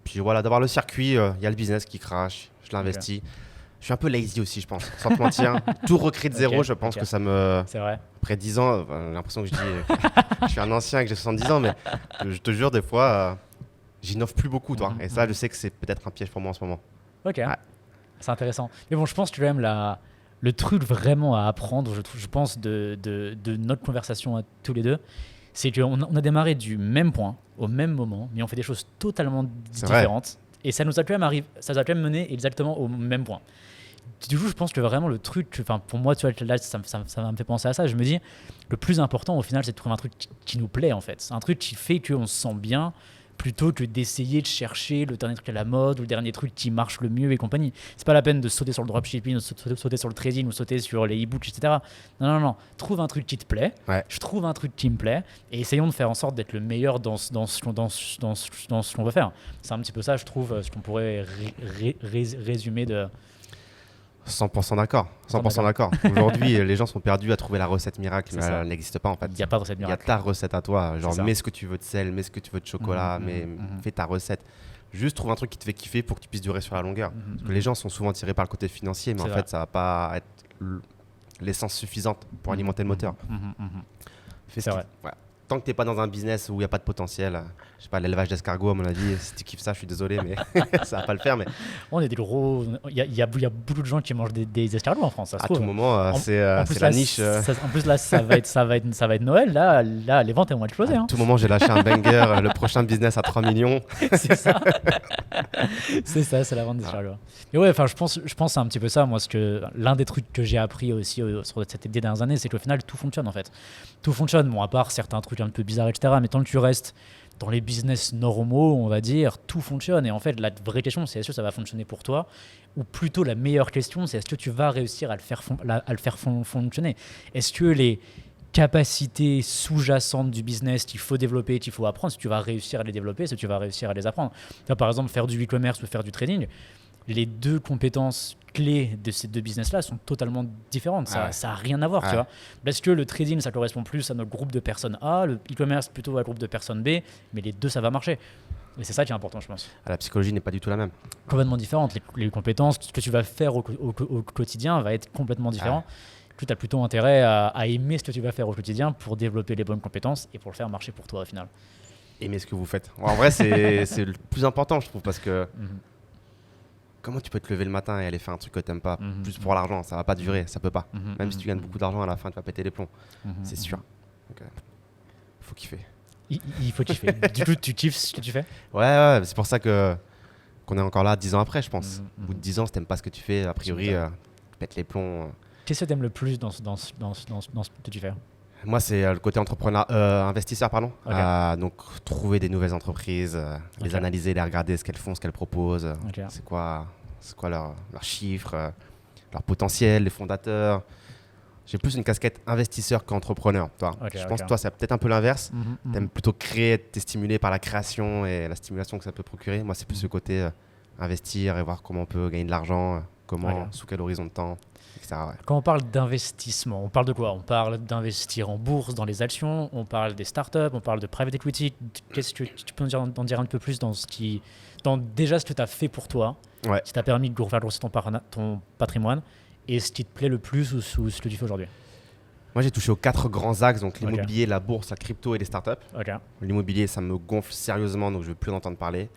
Puis voilà, d'avoir le circuit, il y a le business qui crache, je l'investis. Je suis un peu lazy aussi, je pense, sans te mentir. Tout recréer de zéro, je pense que ça me... C'est vrai. Après 10 ans, j'ai l'impression que je dis je suis un ancien et que j'ai 70 ans, mais je te jure, des fois, j'innove plus beaucoup, toi. Et ça, je sais que c'est peut-être un piège pour moi en ce moment. Ok, c'est intéressant. Mais bon, je pense que quand même le truc vraiment à apprendre, je pense, de notre conversation à tous les deux, c'est qu'on a démarré du même point, au même moment, mais on fait des choses totalement différentes. Et ça nous a quand même mené exactement au même point. Du coup, je pense que vraiment le truc, pour moi, tu vois, là, ça me fait penser à ça. Je me dis, le plus important au final, c'est de trouver un truc qui nous plaît en fait. Un truc qui fait qu'on se sent bien, plutôt que d'essayer de chercher le dernier truc à la mode ou le dernier truc qui marche le mieux et compagnie. C'est pas la peine de sauter sur le dropshipping, ou sauter sur le trading ou sauter sur les e-books, etc. Non. Trouve un truc qui te plaît. Ouais. Je trouve un truc qui me plaît et essayons de faire en sorte d'être le meilleur dans ce qu'on veut faire. C'est un petit peu ça, je trouve, ce qu'on pourrait résumer de... 100% d'accord. 100% d'accord. Aujourd'hui, les gens sont perdus à trouver la recette miracle, mais elle n'existe pas en fait. Il n'y a pas de recette miracle. Il y a ta recette à toi. Genre, mets ce que tu veux de sel, mets ce que tu veux de chocolat, mais fais ta recette. Juste trouve un truc qui te fait kiffer pour que tu puisses durer sur la longueur. Parce que les gens sont souvent tirés par le côté financier, mais en fait, ça va pas être l'essence suffisante pour alimenter le moteur. C'est vrai. Ouais. Tant que tu n'es pas dans un business où il n'y a pas de potentiel, je sais pas, l'élevage d'escargots, à mon avis, si tu kiffes ça, je suis désolé, mais ça va pas le faire. Mais... On est des gros. Il y a beaucoup de gens qui mangent des escargots en France. Ça se à trouve. tout moment, c'est la niche. En plus, là, ça va être Noël. Là, les ventes vont exploser. À tout moment, j'ai lâché un banger, le prochain business à 3 millions. C'est ça. C'est la vente d'escargots. Et ouais, je pense que c'est un petit peu ça. Moi, l'un des trucs que j'ai appris aussi sur cette dernières années, c'est qu'au final, tout fonctionne en fait. Tout fonctionne. Bon, à part certains trucs un peu bizarres, etc. Mais tant que tu restes dans les business normaux, on va dire, tout fonctionne. Et en fait, la vraie question, c'est est-ce que ça va fonctionner pour toi? Ou plutôt, la meilleure question, c'est est-ce que tu vas réussir à le faire fonctionner? Est-ce que les capacités sous-jacentes du business qu'il faut développer, qu'il faut apprendre, si tu vas réussir à les développer, si tu vas réussir à les apprendre? Par exemple, faire du e-commerce ou faire du trading, les deux compétences clés de ces deux business-là sont totalement différentes. Ça n'a rien à voir, tu vois. Parce que le trading, ça correspond plus à notre groupe de personnes A, le e-commerce plutôt à un groupe de personnes B, mais les deux, ça va marcher. Et c'est ça qui est important, je pense. La psychologie n'est pas du tout la même. Complètement différente. Les compétences, ce que tu vas faire au quotidien va être complètement différent. Tu as plutôt intérêt à aimer ce que tu vas faire au quotidien pour développer les bonnes compétences et pour le faire marcher pour toi, au final. Aimer ce que vous faites. En vrai, c'est le plus important, je trouve, parce que... Comment tu peux te lever le matin et aller faire un truc que tu n'aimes pas juste pour l'argent? Ça va pas durer, ça peut pas. Même si tu gagnes beaucoup d'argent, à la fin, tu vas péter les plombs. C'est sûr. Donc, faut kiffer. Il faut kiffer. Du coup, tu kiffes ce que tu fais? Ouais, c'est pour ça qu'on est encore là 10 ans après, je pense. Au bout de 10 ans, si tu n'aimes pas ce que tu fais, a priori, tu pètes les plombs. Qu'est-ce que tu aimes le plus dans ce que tu fais? Moi, c'est le côté investisseur, pardon. Okay. Donc, trouver des nouvelles entreprises, les analyser, les regarder, ce qu'elles font, ce qu'elles proposent, c'est quoi leurs chiffres, leur potentiel, les fondateurs. J'ai plus une casquette investisseur qu'entrepreneur. Je pense que toi, c'est peut-être un peu l'inverse. Tu aimes plutôt créer, t'es stimulé par la création et la stimulation que ça peut procurer. Moi, c'est plus le côté investir et voir comment on peut gagner de l'argent, sous quel horizon de temps. Quand on parle d'investissement, on parle de quoi? On parle d'investir en bourse, dans les actions, on parle des startups, on parle de private equity. Qu'est-ce que tu peux en dire un peu plus dans déjà ce que tu as fait pour toi, qui t'a permis de faire grossir ton patrimoine et ce qui te plaît le plus ou ce que tu fais aujourd'hui? Moi, j'ai touché aux 4 grands axes, donc l'immobilier, la bourse, la crypto et les startups. L'immobilier, ça me gonfle sérieusement, donc je ne veux plus en entendre parler.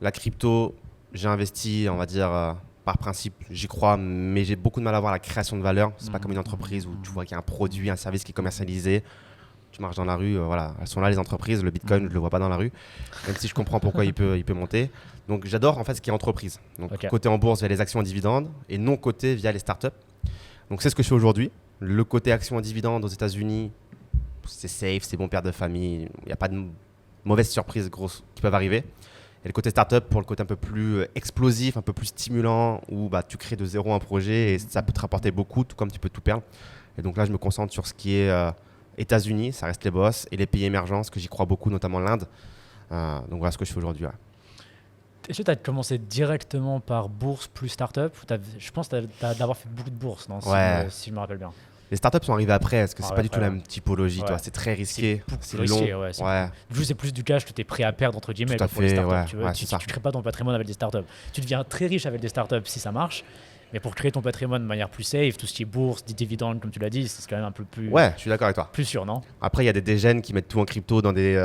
La crypto, j'ai investi, on va dire... par principe, j'y crois, mais j'ai beaucoup de mal à voir la création de valeur. C'est pas comme une entreprise où tu vois qu'il y a un produit, un service qui est commercialisé. tu marches dans la rue, voilà, elles sont là les entreprises, le Bitcoin, je le vois pas dans la rue, même si je comprends pourquoi il peut monter. Donc j'adore en fait ce qui est entreprise. Donc côté en bourse via les actions en dividendes et non côté via les startups. Donc c'est ce que je fais aujourd'hui. Le côté actions en dividendes aux États-Unis, c'est safe, c'est bon père de famille, il n'y a pas de mauvaises surprises grosses qui peuvent arriver. Et le côté startup pour le côté un peu plus explosif, un peu plus stimulant, où bah, tu crées de zéro un projet et ça peut te rapporter beaucoup, tout comme tu peux tout perdre. Et donc là, je me concentre sur ce qui est États-Unis, ça reste les boss, et les pays émergents, parce que j'y crois beaucoup, notamment l'Inde. Donc voilà ce que je fais aujourd'hui. Ouais. Est-ce que tu as commencé directement par bourse plus startup? Je pense d'avoir fait beaucoup de bourses, non, si je me rappelle bien. Les startups sont arrivées après, parce que c'est pas du tout la même typologie. Ouais. Toi. C'est très risqué, c'est long. Risqué, ouais. Du coup, c'est plus du cash que tu es prêt à perdre, entre guillemets, pour les startups. Tu crées pas ton patrimoine avec des startups. Tu deviens très riche avec des startups si ça marche. Mais pour créer ton patrimoine de manière plus safe, tout ce qui est bourse, des dividendes, comme tu l'as dit, c'est quand même un peu plus. Ouais, je suis d'accord avec toi. Plus sûr, non? Après, il y a des dégènes qui mettent tout en crypto dans des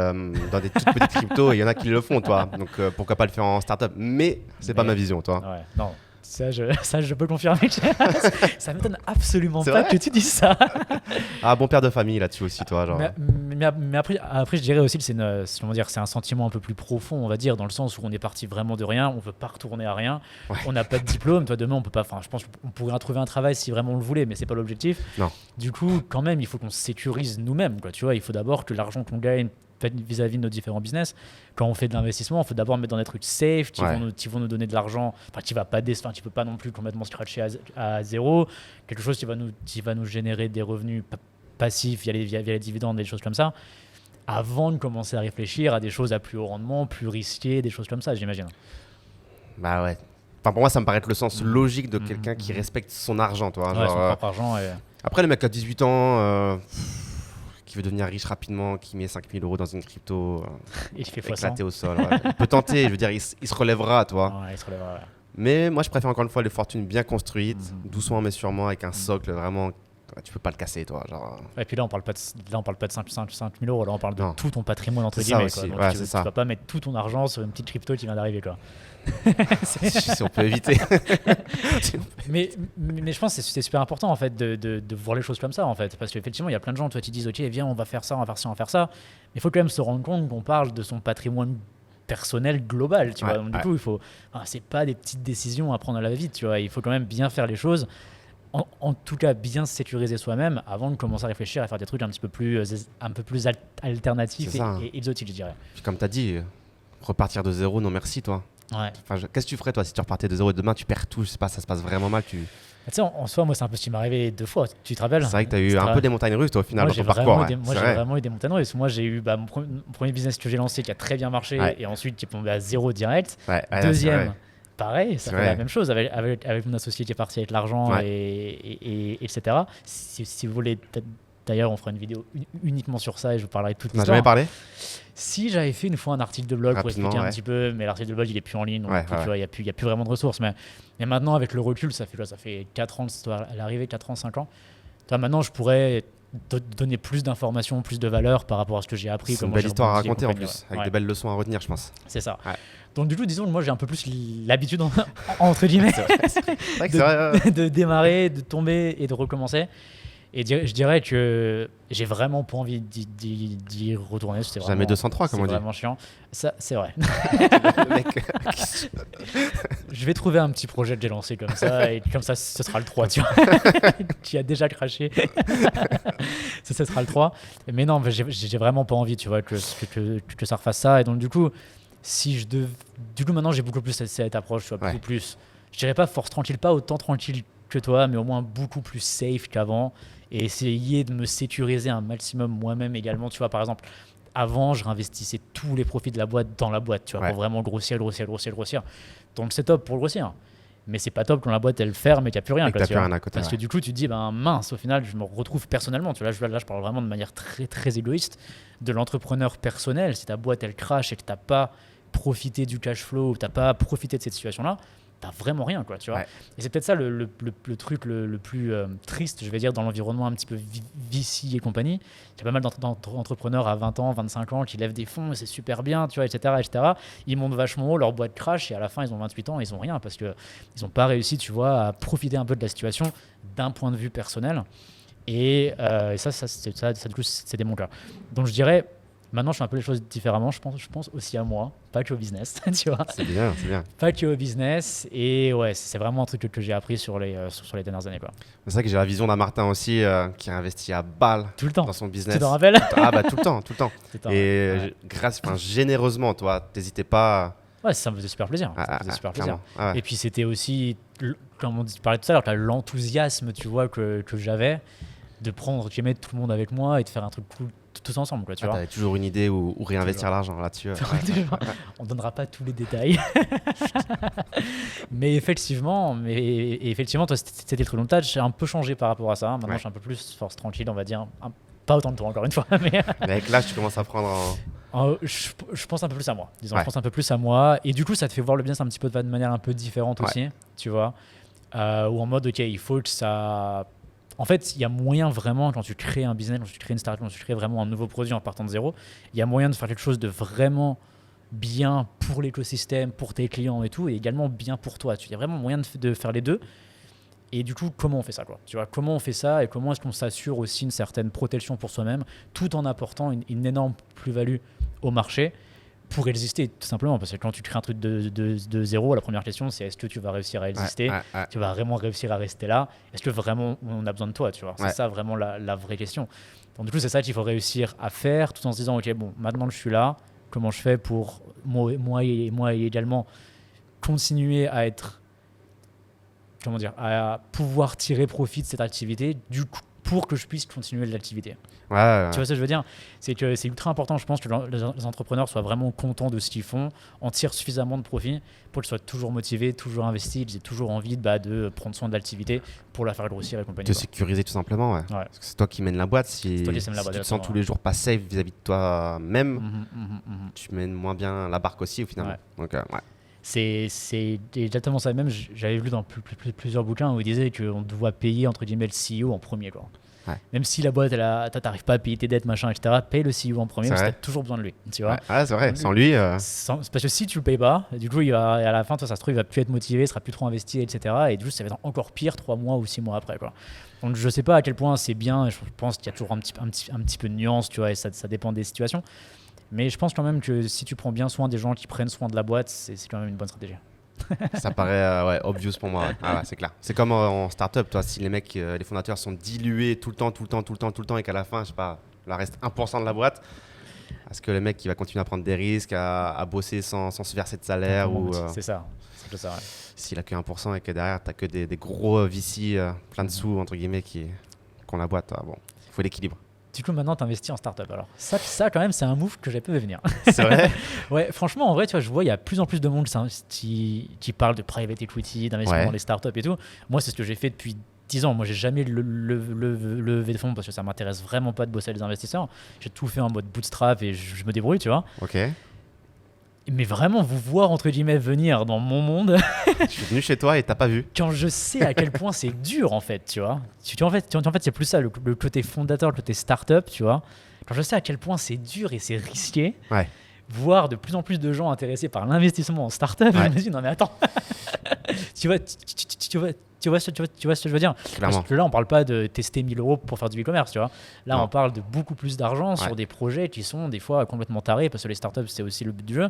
toutes petites cryptos et il y en a qui le font, toi. Donc pourquoi pas le faire en startup? Mais c'est pas ma vision, toi. Ouais, non. Ça, je peux confirmer. Ça m'étonne absolument pas que tu dises ça. Ah, bon père de famille là-dessus aussi, toi. Genre. Mais après, je dirais aussi que c'est un sentiment un peu plus profond, on va dire, dans le sens où on est parti vraiment de rien, on veut pas retourner à rien, on n'a pas de diplôme. Toi, demain, on peut pas. Enfin, je pense qu'on pourrait trouver un travail si vraiment on le voulait, mais c'est pas l'objectif. Non. Du coup, quand même, il faut qu'on se sécurise nous-mêmes, quoi. Tu vois, il faut d'abord que l'argent qu'on gagne vis-à-vis de nos différents business, quand on fait de l'investissement, il faut d'abord mettre dans des trucs safe qui vont nous donner de l'argent, enfin tu peux pas non plus complètement scratcher à zéro, quelque chose qui va nous générer des revenus passifs via les dividendes, des choses comme ça, avant de commencer à réfléchir à des choses à plus haut rendement, plus risquées, des choses comme ça, j'imagine. Bah ouais. Enfin, pour moi, ça me paraît être le sens logique de quelqu'un qui respecte son argent, toi. Genre, son propre argent. Après, le mec à 18 ans... qui veut devenir riche rapidement, qui met 5 000 € dans une crypto, il fait éclaté au sol. Ouais. Il peut tenter, je veux dire, il se relèvera, toi. Ouais, il se relèvera, ouais. Mais moi, je préfère encore une fois les fortunes bien construites, doucement mais sûrement, avec un socle vraiment... Tu peux pas le casser, toi. Genre... Et puis là, on parle pas de 5 000 €, là, on parle de tout ton patrimoine, entre guillemets. Aussi. Donc, ouais, tu vas pas mettre tout ton argent sur une petite crypto qui vient d'arriver, quoi. Si on peut éviter. mais je pense que c'est super important en fait de voir les choses comme ça en fait, parce qu'effectivement il y a plein de gens toi qui disent ok viens on va faire ça, on va faire ça, mais il faut quand même se rendre compte qu'on parle de son patrimoine personnel global, tu vois. Donc, du coup c'est pas des petites décisions à prendre à la va-vite, tu vois. Il faut quand même bien faire les choses, en tout cas bien se sécuriser soi-même avant de commencer à réfléchir à faire des trucs un petit peu plus alternatifs et exotiques, je dirais. Puis comme tu as dit, repartir de zéro, non merci, toi. Ouais. Enfin, qu'est-ce que tu ferais toi si tu repartais de zéro et demain tu perds tout, je sais pas, ça se passe vraiment mal, tu sais, en soi, moi c'est un peu ce qui m'est arrivé 2 fois, tu te rappelles? C'est vrai que tu as eu un peu des montagnes russes toi, au final, moi, dans ton parcours. Moi j'ai vraiment eu des montagnes russes. Moi j'ai eu mon premier business que j'ai lancé qui a très bien marché et ensuite qui est tombé à zéro direct. Deuxième, pareil, ça fait la même chose avec mon associé qui est parti avec l'argent et etc. Si vous voulez, d'ailleurs on fera une vidéo uniquement sur ça et je vous parlerai de toute l'histoire. On n'a jamais parlé? Si j'avais fait une fois un article de blog pour expliquer un petit peu, mais l'article de blog il est plus en ligne, donc tu vois, il y a plus vraiment de ressources. Mais maintenant avec le recul, ça fait 4 ans de cette histoire, elle est arrivée 4 ans, 5 ans. Toi, maintenant je pourrais te donner plus d'informations, plus de valeur par rapport à ce que j'ai appris. C'est une belle histoire à raconter en plus, avec des belles leçons à retenir, je pense. C'est ça. Donc du coup, disons que moi j'ai un peu plus l'habitude entre guillemets de démarrer, de tomber et de recommencer. Et je dirais que j'ai vraiment pas envie d'y retourner. Jamais 203, comme on dit. C'est vraiment chiant. Ça, c'est vrai. Je vais trouver un petit projet que j'ai lancé comme ça, et comme ça, ce sera le 3, tu vois. Qui a déjà craché. Ce sera le 3. Mais non, j'ai vraiment pas envie, tu vois, que ça refasse ça. Et donc, du coup, maintenant, j'ai beaucoup plus cette approche, tu vois, beaucoup plus. Je dirais pas force tranquille, pas autant tranquille que toi, mais au moins beaucoup plus safe qu'avant. Et essayer de me sécuriser un maximum moi-même également. Tu vois, par exemple, avant, je réinvestissais tous les profits de la boîte dans la boîte, tu vois, pour vraiment grossir. Donc, c'est top pour grossir. Mais c'est pas top quand la boîte, elle ferme et qu'il n'y a plus rien. Et que plus rien à côté, parce que du coup, tu te dis, mince, au final, je me retrouve personnellement. Tu vois, là, je parle vraiment de manière très, très égoïste de l'entrepreneur personnel. Si ta boîte, elle crache et que tu n'as pas profité du cash flow, tu n'as pas profité de cette situation-là, t'as vraiment rien, quoi, tu vois. Et c'est peut-être ça le truc le plus triste, je vais dire, dans l'environnement un petit peu VC et compagnie. Il y a pas mal d'entrepreneurs à 20 ans, 25 ans qui lèvent des fonds, c'est super bien, tu vois, etc. Ils montent vachement haut, leur boîte crash et à la fin, ils ont 28 ans et ils ont rien parce qu'ils n'ont pas réussi, tu vois, à profiter un peu de la situation d'un point de vue personnel. Et ça, du coup, c'était mon cas. Donc je dirais, maintenant je fais un peu les choses différemment. Je pense aussi à moi, pas que au business, tu vois. C'est bien, c'est bien. Pas que au business. Et ouais, c'est vraiment un truc que j'ai appris sur les dernières années, quoi. C'est ça que j'ai la vision d'un Martin aussi qui a investi à balle Tout le temps. dans son business. Tu t'en rappelles? Ah bah tout le temps, tout le temps. Tout le temps, Et généreusement, toi, t'hésitais pas. Ouais, ça me faisait super plaisir. Ça me faisait super plaisir. Ah ouais. Et puis c'était aussi, comme on parlait tout à l'heure, l'enthousiasme, tu vois, que j'avais de prendre, tu mettre tout le monde avec moi et de faire un truc cool tous ensemble, quoi, tu vois. T'avais toujours une idée où réinvestir l'argent là-dessus. On donnera pas tous les détails. mais effectivement, toi, c'était le truc. Donc, j'ai un peu changé par rapport à ça. Maintenant, je suis un peu plus force tranquille, on va dire. Pas autant de temps, encore une fois. Mais avec l'âge, tu commences à prendre je pense un peu plus à moi. Disons, je pense un peu plus à moi. Et du coup, ça te fait voir le business un petit peu de manière un peu différente aussi, tu vois. Ou en mode, OK, il faut que ça... En fait, il y a moyen vraiment, quand tu crées un business, quand tu crées une startup, quand tu crées vraiment un nouveau produit en partant de zéro, il y a moyen de faire quelque chose de vraiment bien pour l'écosystème, pour tes clients et tout, et également bien pour toi. Il y a vraiment moyen de faire les deux. Et du coup, comment on fait ça, quoi? Tu vois, comment on fait ça et comment est-ce qu'on s'assure aussi une certaine protection pour soi-même, tout en apportant une énorme plus-value au marché pour exister, tout simplement. Parce que quand tu crées un truc de zéro, la première question, c'est est-ce que tu vas réussir à exister? Tu vas vraiment réussir à rester là? Est-ce que vraiment on a besoin de toi, tu vois? C'est ça vraiment la vraie question. Donc du coup, c'est ça qu'il faut réussir à faire, tout en se disant, OK, bon, maintenant que je suis là, comment je fais pour moi et également continuer à être, comment dire, à pouvoir tirer profit de cette activité, du coup, pour que je puisse continuer l'activité. Tu vois ce que je veux dire? C'est que c'est ultra important, je pense, que les entrepreneurs soient vraiment contents de ce qu'ils font, en tirent suffisamment de profit pour qu'ils soient toujours motivés, toujours investis, qu'ils aient toujours envie de prendre soin de l'activité pour la faire grossir et compagnie. Te sécuriser tout simplement, ouais. Parce que c'est toi qui mènes la boîte. Si tu te sens tous les jours pas safe vis-à-vis de toi-même, tu mènes moins bien la barque aussi, finalement. Donc, c'est exactement ça. Même, j'avais lu dans plusieurs bouquins où ils disaient qu'on doit payer, entre guillemets, le CEO en premier, quoi. Même si la boîte, t'arrives pas à payer tes dettes, machin, etc., paye le CEO en premier parce que t'as toujours besoin de lui. Tu vois. C'est vrai. Sans lui. Parce que si tu le payes pas, du coup, à la fin, toi, ça se trouve, il va plus être motivé, il sera plus trop investi, etc. Et du coup, ça va être encore pire 3 mois ou 6 mois après, quoi. Donc, je sais pas à quel point c'est bien. Je pense qu'il y a toujours un petit peu de nuance, tu vois, et ça dépend des situations. Mais je pense quand même que si tu prends bien soin des gens qui prennent soin de la boîte, c'est quand même une bonne stratégie. Ça paraît obvious pour moi. C'est clair. C'est comme en startup, toi, si les mecs, les fondateurs sont dilués tout le temps et qu'à la fin, je sais pas, il reste 1% de la boîte, est-ce que le mec qui va continuer à prendre des risques, à bosser sans se verser de salaire C'est ça. C'est ça, ouais. S'il a que 1% et que derrière, tu n'as que des gros VC plein de sous, entre guillemets, qui ont la boîte, bon, il faut l'équilibre. Du coup, maintenant, tu investis en startup. Alors, ça, quand même, c'est un move que j'ai peu vu venir. C'est vrai. Ouais, franchement, en vrai, tu vois, je vois, il y a de plus en plus de monde qui parle de private equity, d'investissement dans les startups et tout. Moi, c'est ce que j'ai fait depuis 10 ans. Moi, j'ai jamais levé de fonds parce que ça m'intéresse vraiment pas de bosser avec les investisseurs. J'ai tout fait en mode bootstrap et je me débrouille, tu vois. Ok. Mais vraiment, vous voir, entre guillemets, venir dans mon monde. Je suis venu chez toi et t'as pas vu. Quand je sais à quel point c'est dur, en fait, tu vois. En fait, c'est plus ça, le côté fondateur, le côté startup, tu vois. Quand je sais à quel point c'est dur et c'est risqué, voir de plus en plus de gens intéressés par l'investissement en startup, je me dis, non mais attends. tu vois ce que je veux dire? Clairement. Parce que là, on parle pas de tester 1000 € pour faire du e-commerce, tu vois. Là, on parle de beaucoup plus d'argent sur des projets qui sont des fois complètement tarés, parce que les startups, c'est aussi le but du jeu,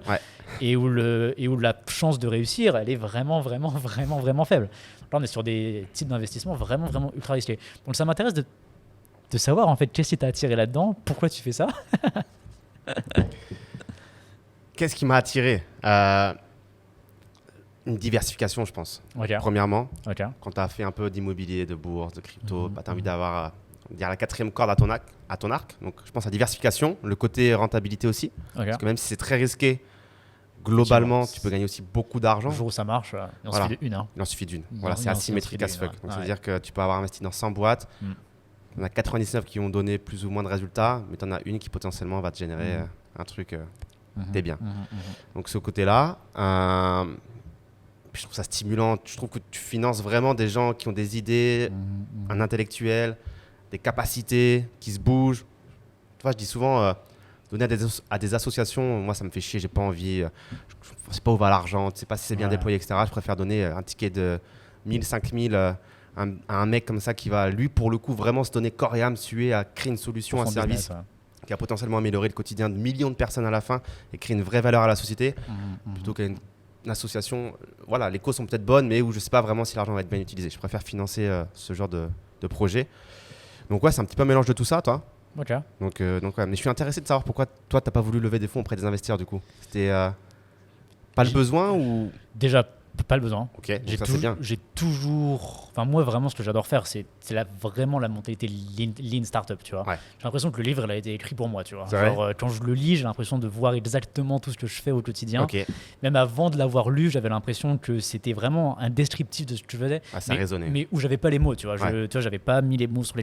et où la chance de réussir, elle est vraiment faible. Là, on est sur des types d'investissements vraiment ultra risqués. Donc, ça m'intéresse de savoir, en fait, qu'est-ce qui t'a attiré là-dedans, pourquoi tu fais ça. Qu'est-ce qui m'a attiré? Une diversification, je pense. Premièrement, quand tu as fait un peu d'immobilier, de bourse, de crypto, tu as envie d'avoir la 4e corde à ton arc. Donc, je pense à diversification, le côté rentabilité aussi. Parce que même si c'est très risqué, globalement, tu peux gagner aussi beaucoup d'argent. Le jour où ça marche, il en suffit d'une. Il en suffit d'une. Voilà, c'est asymétrique as fuck. Donc, ça veut dire que tu peux avoir investi dans 100 boîtes. Il y en a 99 qui ont donné plus ou moins de résultats, mais tu en as une qui potentiellement va te générer un truc des biens. Donc, ce côté-là, je trouve ça stimulant. Je trouve que tu finances vraiment des gens qui ont des idées, un intellectuel, des capacités, qui se bougent. Tu vois, je dis souvent, donner à des associations, moi, ça me fait chier. J'ai pas envie. Je sais pas où va l'argent, tu sais pas si c'est bien déployé, etc. Je préfère donner un ticket de 1000, 5000 un mec comme ça qui va, lui, pour le coup, vraiment se donner corps et âme, suer à créer une solution, un Son service business, qui a potentiellement amélioré le quotidien de millions de personnes à la fin et créer une vraie valeur à la société, plutôt qu'une association. Voilà, les causes sont peut-être bonnes, mais où je ne sais pas vraiment si l'argent va être bien utilisé. Je préfère financer ce genre de projet. Donc ouais, c'est un petit peu un mélange de tout ça, toi. Ok. Donc ouais. Mais je suis intéressé de savoir pourquoi toi, tu n'as pas voulu lever des fonds auprès des investisseurs, du coup. C'était pas le besoin ou... Déjà, pas le besoin. Ok, donc ça c'est bien. J'ai toujours. Enfin, moi, vraiment, ce que j'adore faire, c'est vraiment la mentalité lean startup, tu vois. Ouais. J'ai l'impression que le livre, il a été écrit pour moi, tu vois. C'est vrai. Genre, quand je le lis, j'ai l'impression de voir exactement tout ce que je fais au quotidien. Ok, Même avant de l'avoir lu, j'avais l'impression que c'était vraiment un descriptif de ce que je faisais. ah, ça résonnait. Mais où j'avais pas les mots, tu vois. Ouais. Tu vois, j'avais pas mis les mots sur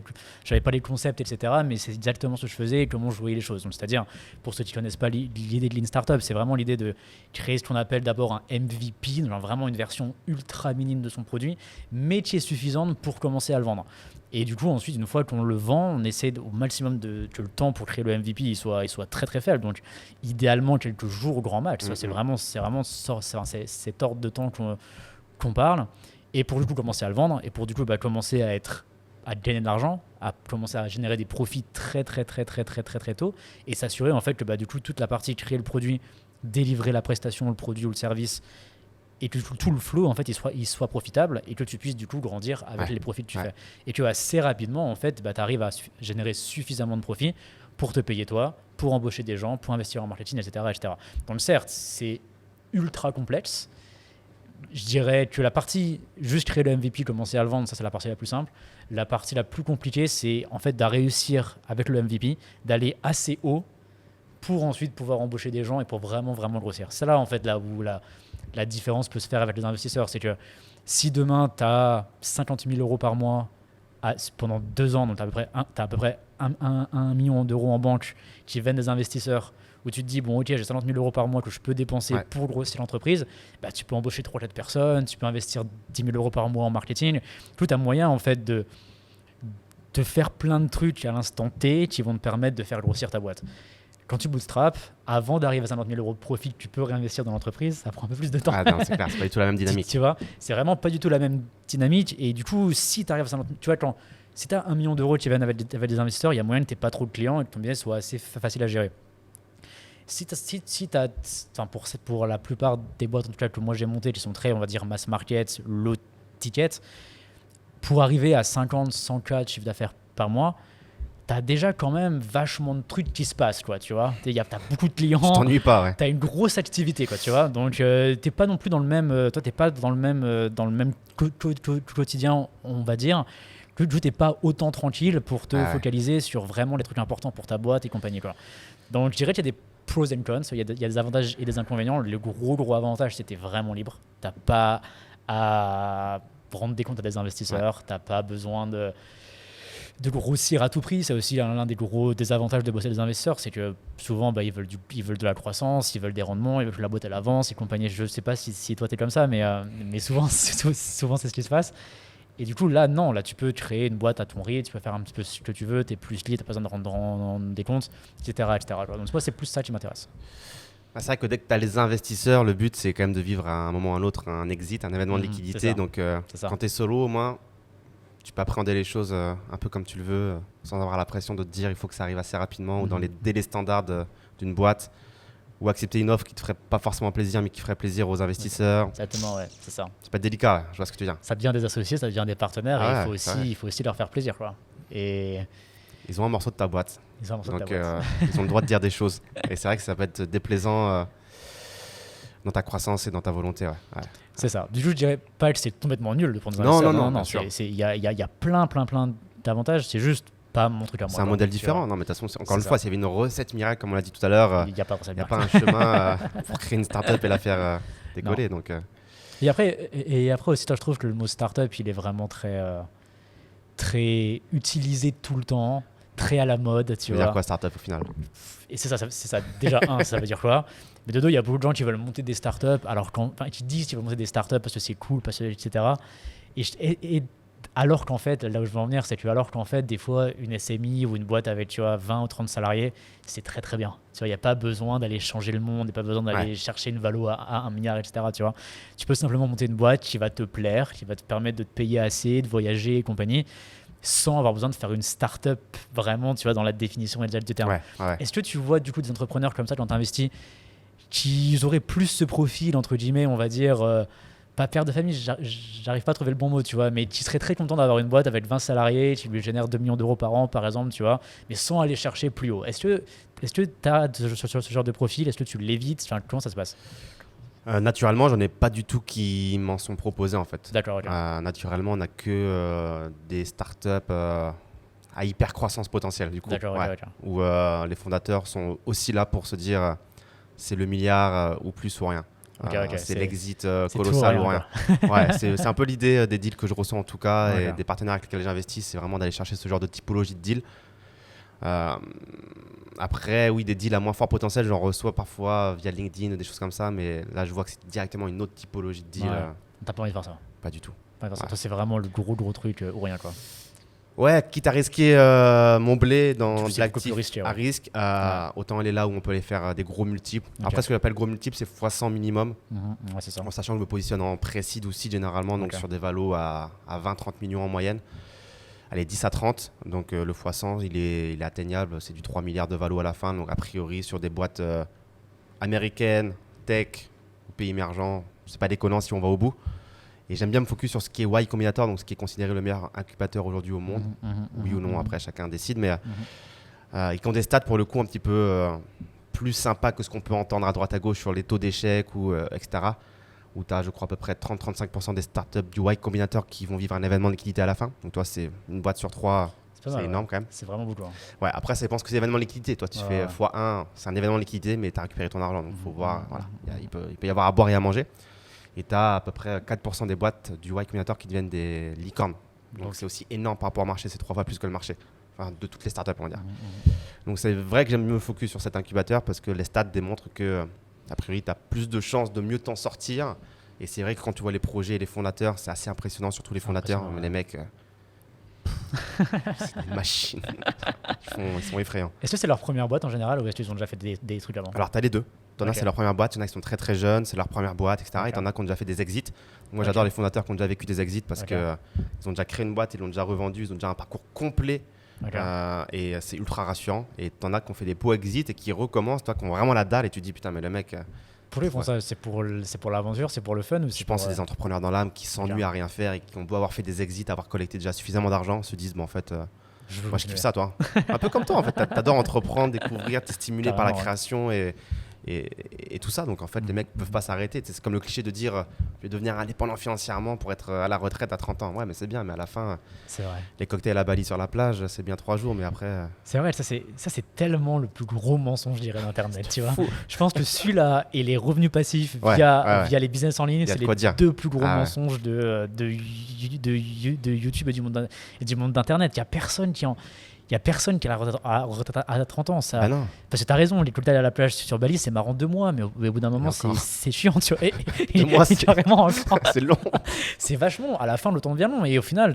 j'avais pas les concepts, etc. Mais c'est exactement ce que je faisais et comment je voyais les choses. Donc, c'est-à-dire, pour ceux qui connaissent pas l'idée de lean startup, c'est vraiment l'idée de créer ce qu'on appelle d'abord un MVP, genre vraiment une version ultra minime de son produit, mais qui est suffisante pour commencer à le vendre. Et du coup, ensuite, une fois qu'on le vend, on essaie au maximum que le temps pour créer le MVP il soit très très faible. Donc, idéalement, quelques jours au grand max. C'est vraiment cet ordre de temps qu'on parle. Et pour du coup, commencer à le vendre. Et pour du coup, commencer à gagner de l'argent, à commencer à générer des profits très très très très très très très tôt. Et s'assurer en fait que du coup, toute la partie créer le produit, délivrer la prestation, le produit ou le service, et que tout le flow en fait il soit profitable et que tu puisses du coup grandir avec les profits que tu fais, et que assez rapidement en fait tu arrives à générer suffisamment de profits pour te payer toi, pour embaucher des gens, pour investir en marketing, etc. Donc certes c'est ultra complexe. Je dirais que la partie juste créer le MVP, commencer à le vendre, ça c'est la partie la plus simple. La partie la plus compliquée, c'est en fait de réussir avec le MVP d'aller assez haut pour ensuite pouvoir embaucher des gens et pour vraiment grossir. C'est là en fait là où la différence peut se faire avec les investisseurs. C'est que si demain tu as 50 000 euros par mois pendant 2 ans, donc tu as à peu près 1 million d'euros en banque qui viennent des investisseurs, où tu te dis, bon ok, j'ai 50 000 euros par mois que je peux dépenser pour grossir l'entreprise, tu peux embaucher 3-4 personnes, tu peux investir 10 000 euros par mois en marketing. Tu as moyen en fait de faire plein de trucs à l'instant T qui vont te permettre de faire grossir ta boîte. Quand tu bootstrap, avant d'arriver à 50 000 euros de profit que tu peux réinvestir dans l'entreprise, ça prend un peu plus de temps. Ah non, c'est clair, c'est pas du tout la même dynamique. Tu vois, c'est vraiment pas du tout la même dynamique. Et du coup, si tu arrives à 50 000, tu vois, si tu as 1 million d'euros qui viennent avec des investisseurs, il y a moyen que tu n'aies pas trop de clients et que ton business soit assez facile à gérer. Pour la plupart des boîtes en tout cas que moi j'ai montées, qui sont très, on va dire, mass market, low ticket, pour arriver à 50-100 K de chiffre d'affaires par mois, t'as déjà quand même vachement de trucs qui se passent, quoi, tu vois. T'as beaucoup de clients. Tu t'ennuies pas, ouais. T'as une grosse activité, quoi, tu vois. Donc, t'es pas non plus dans le même... toi, t'es pas dans le même quotidien, on va dire. Que t'es pas autant tranquille pour te focaliser sur vraiment les trucs importants pour ta boîte et compagnie, quoi. Donc, je dirais qu'il y a des pros and cons. Il y a des avantages et des inconvénients. Le gros avantage, c'était vraiment libre. T'as pas à rendre des comptes à des investisseurs. T'as pas besoin de grossir à tout prix. C'est aussi l'un des gros désavantages de bosser avec des investisseurs, c'est que souvent ils veulent de la croissance, ils veulent des rendements, ils veulent que la boîte elle avance et compagnie. Je sais pas si toi t'es comme ça, mais souvent c'est ce qui se passe. Et du coup là tu peux créer une boîte à ton rythme, tu peux faire un petit peu ce que tu veux, t'es plus libre, t'as pas besoin de rendre des comptes, etc. Donc moi c'est plus ça qui m'intéresse. C'est vrai que dès que tu as les investisseurs, le but c'est quand même de vivre à un moment ou à un autre un exit, un événement de liquidité. Donc quand tu es solo, au moins tu peux appréhender les choses un peu comme tu le veux, sans avoir la pression de te dire il faut que ça arrive assez rapidement ou dans les délais standards d'une boîte, ou accepter une offre qui te ferait pas forcément plaisir mais qui ferait plaisir aux investisseurs. Exactement, ouais, c'est ça. C'est pas délicat, je vois ce que tu veux dire. Ça devient des associés, ça devient des partenaires, et il faut aussi leur faire plaisir, quoi. Et ils ont un morceau de ta boîte. Ils ont le droit de dire des choses. Et c'est vrai que ça peut être déplaisant dans ta croissance et dans ta volonté. C'est ça. Du coup, je dirais pas que c'est complètement nul de prendre des investisseurs. Non. Il y a plein d'avantages. C'est juste pas mon truc à moi. C'est un modèle différent. Non, mais de toute façon, encore une fois, s'il y avait une recette miracle, comme on l'a dit tout à l'heure, il n'y a pas de recette miracle. Il n'y a pas un chemin pour créer une startup et la faire décoller. Donc, Et après aussi, je trouve que le mot startup, il est vraiment très utilisé tout le temps, très à la mode. Tu vois. Ça veut dire quoi, startup au final? Et c'est ça. Déjà, ça veut dire quoi? Mais de deux, il y a beaucoup de gens qui veulent monter des startups, qui disent qu'ils veulent monter des startups parce que c'est cool, etc. Et alors qu'en fait, là où je veux en venir, c'est que alors qu'en fait, des fois, une SMI ou une boîte avec, tu vois, 20 ou 30 salariés, c'est très très bien. Tu vois, il n'y a pas besoin d'aller changer le monde, il n'y a pas besoin d'aller chercher une valo à 1 milliard, etc. Tu vois, tu peux simplement monter une boîte qui va te plaire, qui va te permettre de te payer assez, de voyager et compagnie, sans avoir besoin de faire une start-up vraiment, tu vois, dans la définition exacte du terme. Est-ce que tu vois du coup des entrepreneurs comme ça quand tu investis qui auraient plus ce profil, entre guillemets, on va dire, pas père de famille, j'arrive pas à trouver le bon mot, tu vois, mais qui serait très content d'avoir une boîte avec 20 salariés, qui lui génère 2 millions d'euros par an, par exemple, tu vois, mais sans aller chercher plus haut. Est-ce que tu as ce genre de profil? Est-ce que tu l'évites? Enfin, comment ça se passe? Naturellement, j'en ai pas du tout qui m'en sont proposés, en fait. D'accord, ok. Naturellement, on n'a que des startups à hyper croissance potentielle, du coup. D'accord, ok. Où les fondateurs sont aussi là pour se dire c'est le milliard ou plus ou rien. Ok. C'est l'exit c'est colossal tout ou rien. C'est un peu l'idée des deals que je reçois en tout cas et des partenaires avec lesquels j'investis, c'est vraiment d'aller chercher ce genre de typologie de deal. Après, oui, des deals à moins fort potentiel, j'en reçois parfois via LinkedIn ou des choses comme ça, mais là, je vois que c'est directement une autre typologie de deal. T'as pas envie de faire ça? Pas du tout. Toi, c'est vraiment le gros truc ou rien, quoi. Ouais, quitte à risquer mon blé dans de l'actif à risque, autant aller là où on peut aller faire des gros multiples. Après, ce que j'appelle gros multiples, c'est x100 minimum. C'est ça. En sachant que je me positionne en pré-seed ou seed généralement, donc sur des valos à 20-30 millions en moyenne. Allez, 10 à 30, donc le x100, il est atteignable, c'est du 3 milliards de valo à la fin, donc a priori sur des boîtes américaines, tech, pays émergents, c'est pas déconnant si on va au bout. Et j'aime bien me focus sur ce qui est Y Combinator, donc ce qui est considéré le meilleur incubateur aujourd'hui au monde. Oui ou non, après chacun décide, mais et qui ont des stats pour le coup un petit peu plus sympas que ce qu'on peut entendre à droite à gauche sur les taux d'échec ou etc. Où tu as, je crois, à peu près 30-35% des startups du Y Combinator qui vont vivre un événement de liquidité à la fin. Donc toi, c'est une boîte sur 3, c'est énorme quand même. C'est vraiment beaucoup. Ouais, après, ça dépend ce que c'est événement de liquidité. Toi, tu fais x1, c'est un événement de liquidité, mais tu as récupéré ton argent. Donc il faut voir, voilà, il peut y avoir à boire et à manger. Et tu as à peu près 4% des boîtes du Y Combinator qui deviennent des licornes. Donc c'est aussi énorme par rapport au marché, c'est 3 fois plus que le marché. Enfin, de toutes les startups, on va dire. Donc c'est vrai que j'aime me focus sur cet incubateur parce que les stats démontrent que, a priori, tu as plus de chances de mieux t'en sortir. Et c'est vrai que quand tu vois les projets et les fondateurs, c'est assez impressionnant, surtout les fondateurs. Mais les mecs, c'est des machines. Ils sont effrayants. Est-ce que c'est leur première boîte en général ou est-ce qu'ils ont déjà fait des trucs avant? Alors, tu as les deux. T'en as, c'est leur première boîte. Il y en a qui sont très très jeunes, c'est leur première boîte, etc. Et t'en as qui ont déjà fait des exits. Moi, j'adore les fondateurs qui ont déjà vécu des exits parce qu'ils ont déjà créé une boîte, ils l'ont déjà revendue, ils ont déjà un parcours complet. Et c'est ultra rassurant. Et t'en as qui ont fait des beaux exits et qui recommencent, toi, qui ont vraiment la dalle. Et tu te dis, putain, mais le mec. Pour lui, ça, c'est pour l'aventure, c'est pour le fun ou Je pense que c'est des entrepreneurs dans l'âme qui s'ennuient à rien faire et qui ont beau avoir fait des exits, avoir collecté déjà suffisamment d'argent, se disent, en fait, moi je kiffe ça, toi. Un peu comme toi, en fait. T'adores entreprendre, découvrir, t'es stimulé par la création et tout ça. Donc en fait, les mecs ne peuvent pas s'arrêter. C'est comme le cliché de dire je vais devenir indépendant financièrement pour être à la retraite à 30 ans. Ouais, mais c'est bien, mais à la fin, c'est vrai. Les cocktails à Bali sur la plage, c'est bien 3 jours, mais après. C'est vrai, ça c'est tellement le plus gros mensonge, je dirais, d'Internet. Tu vois, je pense que celui-là et les revenus passifs via les business en ligne, c'est les deux plus gros mensonges de YouTube et du monde d'Internet. Il n'y a personne qui a la retraite à 30 ans. Ça. Non. Parce que tu as raison, les cocktails à la plage sur Bali, c'est marrant 2 mois, mais au bout d'un moment, c'est chiant. Tu vois. 2 mois, c'est carrément c'est long. C'est vachement. À la fin, le temps devient long. Et au final,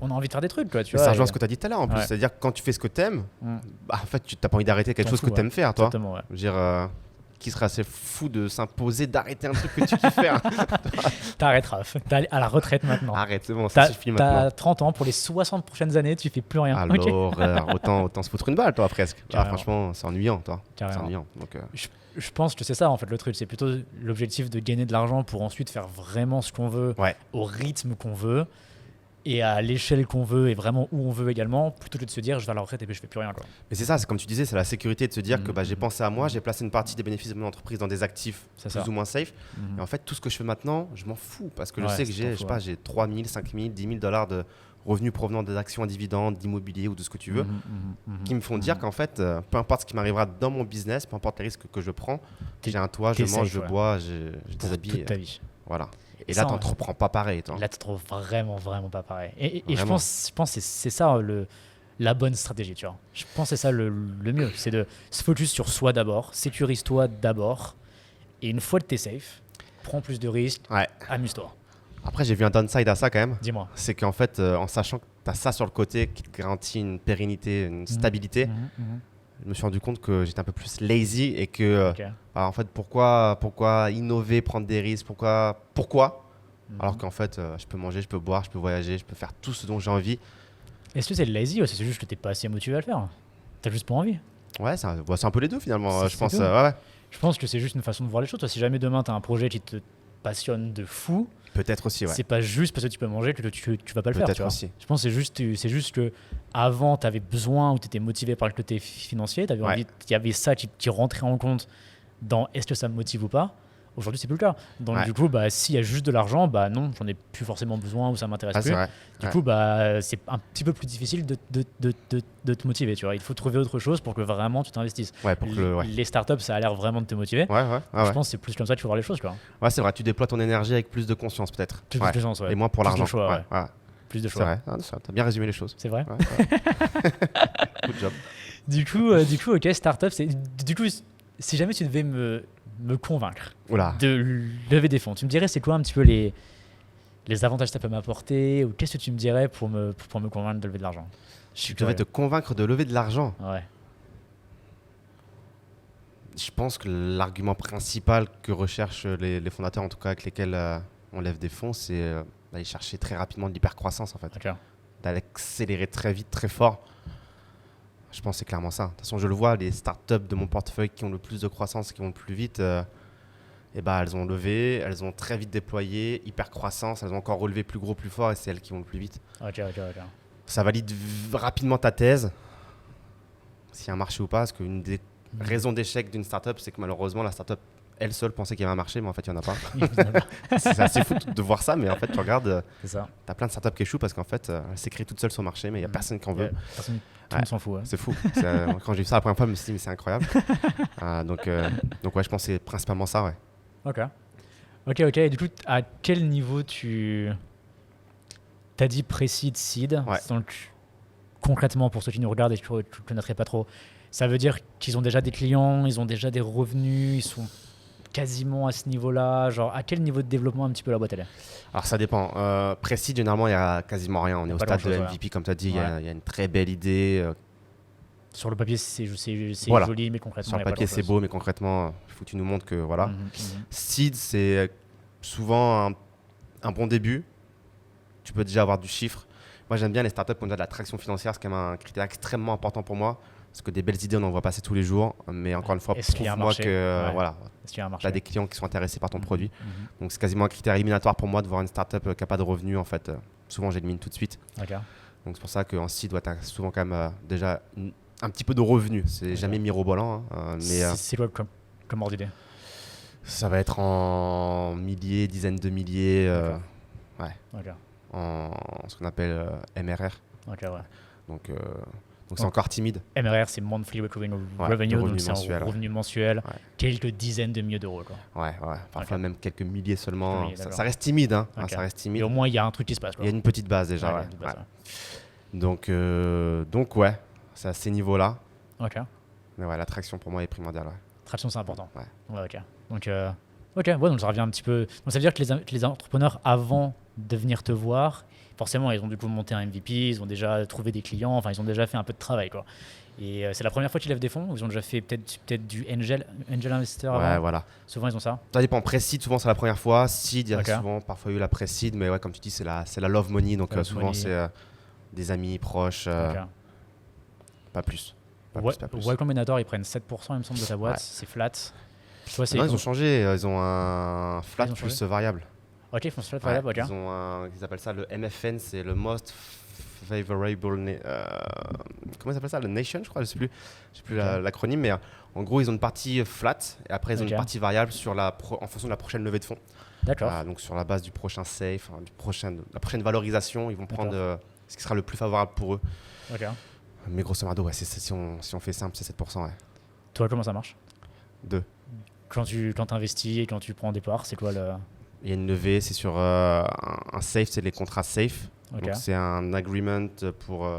on a envie de faire des trucs. Quoi, ça rejoint ce que tu as dit tout à l'heure en plus. C'est-à-dire que quand tu fais ce que tu aimes, en fait, tu n'as pas envie d'arrêter quelque chose que tu aimes faire. Toi. Exactement, Je veux dire, qui serait assez fou de s'imposer d'arrêter un truc que tu kiffes faire. T'arrêteras. T'es à la retraite maintenant. Arrête, c'est bon, ça suffit maintenant. T'as 30 ans, pour les 60 prochaines années, tu fais plus rien. Alors, autant se foutre une balle, toi, presque. Franchement, c'est ennuyant, toi. C'est ennuyant. Donc, je pense que c'est ça, en fait, le truc. C'est plutôt l'objectif de gagner de l'argent pour ensuite faire vraiment ce qu'on veut, au rythme qu'on veut. Et à l'échelle qu'on veut et vraiment où on veut également, plutôt que de se dire je vais à la retraite et puis je fais plus rien. Quoi. Mais c'est ça, c'est comme tu disais, c'est la sécurité de se dire que j'ai pensé à moi, j'ai placé une partie des bénéfices de mon entreprise dans des actifs plus ou moins safe. Et en fait, tout ce que je fais maintenant, je m'en fous parce que je sais que j'ai 3 000, 5 000, 10 000 $ de revenus provenant des actions à dividendes, d'immobilier ou de ce que tu veux, qui me font dire qu'en fait, peu importe ce qui m'arrivera dans mon business, peu importe les risques que je prends, j'ai un toit, je mange, je bois, j'ai des habits. Toute ta vie. Voilà. Et là, t'en reprends pas pareil. Toi. Là, tu trouves vraiment pas pareil. Et je pense que c'est ça la bonne stratégie. Tu vois. Je pense que c'est ça le mieux. C'est de se focus sur soi d'abord, sécurise-toi d'abord. Et une fois que tu es safe, prends plus de risques, amuse-toi. Après, j'ai vu un downside à ça quand même. Dis-moi. C'est qu'en fait, en sachant que tu as ça sur le côté qui te garantit une pérennité, une stabilité, je me suis rendu compte que j'étais un peu plus lazy et que, en fait, pourquoi innover, prendre des risques, pourquoi alors qu'en fait, je peux manger, je peux boire, je peux voyager, je peux faire tout ce dont j'ai envie. Est-ce que c'est lazy ou c'est juste que t'es pas assez motivé à le faire? T'as juste pas envie? Ouais, c'est un peu les deux finalement, je pense. tout. Ouais. Je pense que c'est juste une façon de voir les choses. Toi, si jamais demain t'as un projet qui te passionne de fou, Peut-être aussi, ouais. c'est pas juste parce que tu peux manger que tu vas pas le faire. Peut-être Tu vois. aussi. Je pense que c'est juste que avant t'avais besoin ou t'étais motivé par le côté financier, t'avais envie, il y avait ça qui rentrait en compte dans est-ce que ça me motive ou pas. Aujourd'hui, c'est plus le cas. Donc, du coup, s'il y a juste de l'argent, non, j'en ai plus forcément besoin ou ça m'intéresse plus. Vrai. Du coup, c'est un petit peu plus difficile de te motiver. Tu vois. Il faut trouver autre chose pour que vraiment tu t'investisses. Ouais, Les startups, ça a l'air vraiment de te motiver. Je pense que c'est plus comme ça qu'il faut voir les choses. Quoi. Ouais, c'est vrai. Tu déploies ton énergie avec plus de conscience, peut-être. Plus de conscience, ouais. Et moins pour plus l'argent. De choix, ouais. Plus de choix. C'est vrai. T'as bien résumé les choses. C'est vrai. Good job. Du coup, ok, startup, du coup, si jamais tu devais me convaincre de lever des fonds, tu me dirais c'est quoi un petit peu les avantages que ça peut m'apporter ou qu'est-ce que tu me dirais pour me convaincre de lever de l'argent? Je devais te convaincre de lever de l'argent. Ouais. Je pense que l'argument principal que recherchent les fondateurs, en tout cas avec lesquels on lève des fonds, c'est d'aller chercher très rapidement de l'hypercroissance en fait. Okay. D'aller accélérer très vite, très fort. Je pense que c'est clairement ça. De toute façon, je le vois, les startups de mon portefeuille qui ont le plus de croissance, qui vont le plus vite, elles ont levé, elles ont très vite déployé, hyper croissance, elles ont encore relevé plus gros, plus fort et c'est elles qui vont le plus vite. Ok. Ça valide rapidement ta thèse, s'il y a un marché ou pas, parce qu'une des raisons d'échec d'une startup, c'est que malheureusement, la startup elle seule pensait qu'il y avait un marché, mais en fait, il n'y en a pas. C'est assez fou de voir ça, mais en fait, tu regardes, tu as plein de startups qui échouent parce qu'en fait, elles s'écrivent toutes seules sur le marché, mais il n'y a personne qui en veut. Personne, tout le monde s'en fout. Ouais. C'est fou. Quand j'ai vu ça la première fois, je me suis dit, mais c'est incroyable. Donc, ouais, je pense que c'est principalement ça, ouais. Ok. Et du coup, à quel niveau tu as dit pré-seed, seed, donc, concrètement, pour ceux qui nous regardent et qui ne connaîtraient pas trop, ça veut dire qu'ils ont déjà des clients, ils ont déjà des revenus, ils sont quasiment à ce niveau-là. Genre, à quel niveau de développement un petit peu la boîte elle est? Alors, ça dépend. Pré-seed, généralement, il n'y a quasiment rien. On est au stade de MVP, comme tu as dit. Il y a une très belle idée. Sur le papier, c'est joli, mais concrètement, sur le papier, c'est beau, mais concrètement, il faut que tu nous montres que voilà. Seed, c'est souvent un bon début. Tu peux déjà avoir du chiffre. Moi, j'aime bien les startups qui ont déjà de la traction financière. C'est quand même un critère extrêmement important pour moi. Parce que des belles idées, on en voit passer tous les jours. Mais encore une fois, prouve-moi que tu as des clients qui sont intéressés par ton produit. Donc, c'est quasiment un critère éliminatoire pour moi de voir une startup qui n'a pas de revenus. En fait, souvent, j'élimine tout de suite. Donc, c'est pour ça qu'en seed, tu as souvent quand même déjà un petit peu de revenus. C'est jamais mirobolant. C'est quoi comme ordre d'idée? Ça va être en milliers, dizaines de milliers. En ce qu'on appelle MRR. Donc, c'est encore timide. MRR, c'est Monthly Recurring Revenue, donc c'est un revenu mensuel, quelques dizaines de milliers d'euros. Parfois même quelques milliers seulement. Ça reste timide. Ça reste timide. Et au moins, il y a un truc qui se passe. Il y a une petite base déjà. Donc, c'est à ces niveaux-là. Mais l'attraction pour moi est primordiale. Traction, c'est important. Donc ça revient un petit peu. Donc ça veut dire que les entrepreneurs, avant de venir te voir, forcément, ils ont du coup monté un MVP, ils ont déjà trouvé des clients, enfin, ils ont déjà fait un peu de travail, quoi. Et c'est la première fois qu'ils lèvent des fonds, ou ils ont déjà fait peut-être du angel investor avant. Voilà. Souvent, ils ont ça. Ça dépend. Pré-seed, souvent, c'est la première fois. Seed, il y a souvent, parfois, eu la pré-seed, mais comme tu dis, c'est la love money, donc souvent, c'est des amis proches, pas plus. Y Combinator, ils prennent 7%, il me semble, de ta boîte, c'est flat. Toi, ils ont changé, ils ont un flat plus variable. Ok, ils font flat variable, ok. Ils appellent ça le MFN, c'est le Most Favorable... comment ils appellent ça? Le Nation, je crois, je sais plus l'acronyme, mais en gros, ils ont une partie flat, et après, ils ont une partie variable en fonction de la prochaine levée de fonds. D'accord. Donc, sur la base du prochain safe, la prochaine valorisation, ils vont prendre ce qui sera le plus favorable pour eux. Ok. Mais grosso modo, si on fait simple, c'est 7%. Toi, comment ça marche? 2. Quand tu investis et quand tu prends des parts, c'est quoi le... Il y a une levée, c'est sur un safe, c'est les contrats safe. Donc c'est un agreement pour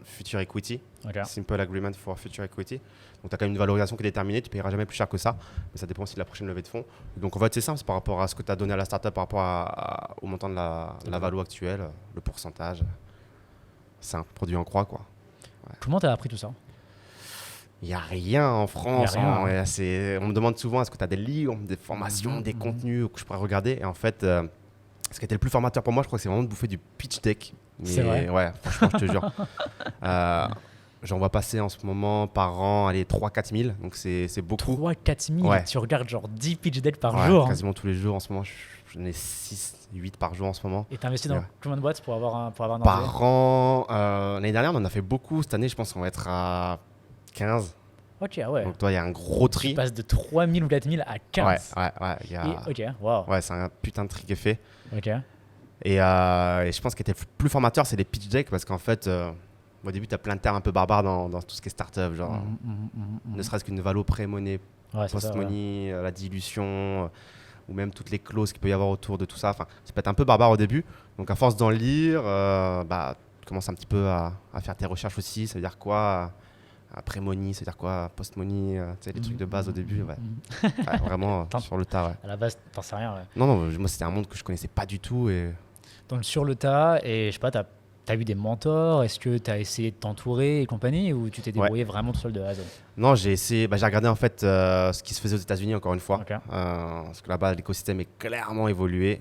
Future Equity, Ok. Simple Agreement for Future Equity. Donc tu as quand même une valorisation qui est déterminée, tu ne payeras jamais plus cher que ça, mais ça dépend aussi de la prochaine levée de fonds. Donc en fait c'est simple, c'est par rapport à ce que tu as donné à la startup, par rapport au montant de la valo actuelle, le pourcentage. C'est un produit en croix quoi. Comment tu as appris tout ça? Il n'y a rien en France. Y a rien, On me demande souvent est-ce que tu as des livres, des formations, des contenus que je pourrais regarder. Et en fait, ce qui était le plus formateur pour moi, je crois que c'est vraiment de bouffer du pitch deck. C'est vrai. Ouais, franchement, je te jure. J'en vois passer en ce moment par an, allez, 3-4 000. Donc c'est beaucoup. 3-4 000, Ouais. tu regardes genre 10 pitch decks par Ouais, jour. Hein. quasiment tous les jours en ce moment. J'en ai 6-8 par jour en ce moment. Et tu investis dans Ouais. combien de boîtes pour avoir un ordre d'idée? Par an, l'année dernière, on en a fait beaucoup. Cette année, je pense qu'on va être à 15. Ok, ouais. Donc toi, il y a un gros tri. Tu passes de 3 000 ou 4 000 à 15. Ouais. Il y a... Ok, waouh. Ouais, c'est un putain de tri qui est fait. Ok. Et je pense qu'il était plus formateur, c'est les pitch decks parce qu'en fait, au début, tu as plein de termes un peu barbares dans tout ce qui est startup, genre ne serait-ce qu'une valo pré-money, Ouais, c'est ça, ouais. post-money, la dilution, ou même toutes les clauses qu'il peut y avoir autour de tout ça. Enfin, ça peut être un peu barbare au début. Donc, à force d'en lire, tu commences un petit peu à faire tes recherches aussi. Ça veut dire quoi pré-money, ça veut dire quoi post-money, tu sais, les trucs de base au début. Ouais. Ouais, vraiment sur le tas. Ouais. À la base, t'en sais rien. Ouais. Non, moi, c'était un monde que je connaissais pas du tout. Et... Donc, sur le tas, et je sais pas, t'as eu des mentors? Est-ce que t'as essayé de t'entourer et compagnie? Ou tu t'es débrouillé vraiment tout seul de A à Z? Non, j'ai essayé. J'ai regardé en fait ce qui se faisait aux États-Unis encore une fois, Ok. parce que là-bas l'écosystème est clairement évolué.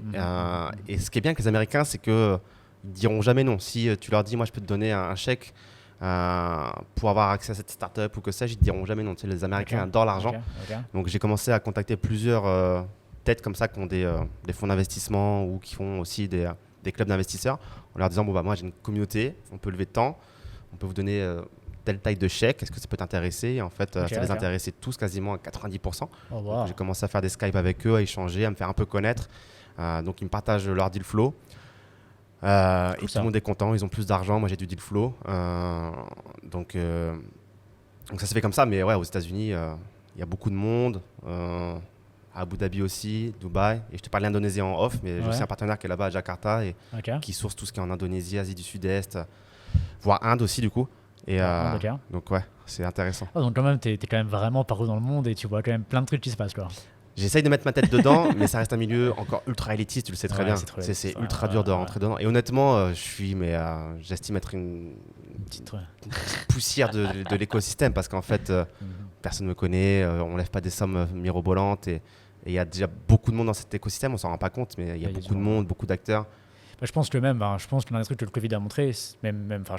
Et ce qui est bien avec les Américains, c'est que ils diront jamais non. Si tu leur dis, moi, je peux te donner un chèque pour avoir accès à cette startup ou que sais-je, ils te diront jamais non. Tu sais, les Américains adorent l'argent. Ok. Donc j'ai commencé à contacter plusieurs têtes comme ça qui ont des fonds d'investissement ou qui font aussi des clubs d'investisseurs, en leur disant moi j'ai une communauté, on peut lever tant, on peut vous donner telle taille de chèque, est-ce que ça peut t'intéresser? Et en fait, ça les intéressait tous quasiment à 90%. Oh, wow. Donc, j'ai commencé à faire des Skype avec eux, à échanger, à me faire un peu connaître. Donc ils me partagent leur deal flow. Et tout le monde est content, ils ont plus d'argent, moi j'ai du deal flow. Donc ça se fait comme ça, mais ouais, aux États-Unis, il y a beaucoup de monde. À Abu Dhabi aussi, Dubaï. Et je te parlais d'Indonésie en off, mais j'ai aussi un partenaire qui est là-bas à Jakarta et qui source tout ce qui est en Indonésie, Asie du Sud-Est, voire Inde aussi du coup. Et donc ouais, c'est intéressant. Oh, donc quand même, t'es quand même vraiment partout dans le monde et tu vois quand même plein de trucs qui se passent, quoi. J'essaye de mettre ma tête dedans, mais ça reste un milieu encore ultra élitiste, tu le sais très bien. C'est ultra dur de rentrer dedans. Et honnêtement, j'estime être une petite poussière de l'écosystème parce qu'en fait, personne ne me connaît, on lève pas des sommes mirobolantes et il y a déjà beaucoup de monde dans cet écosystème, on s'en rend pas compte, mais il y a beaucoup de monde, beaucoup d'acteurs. Je pense que même, je pense que l'un des trucs que le Covid a montré, c'est même pas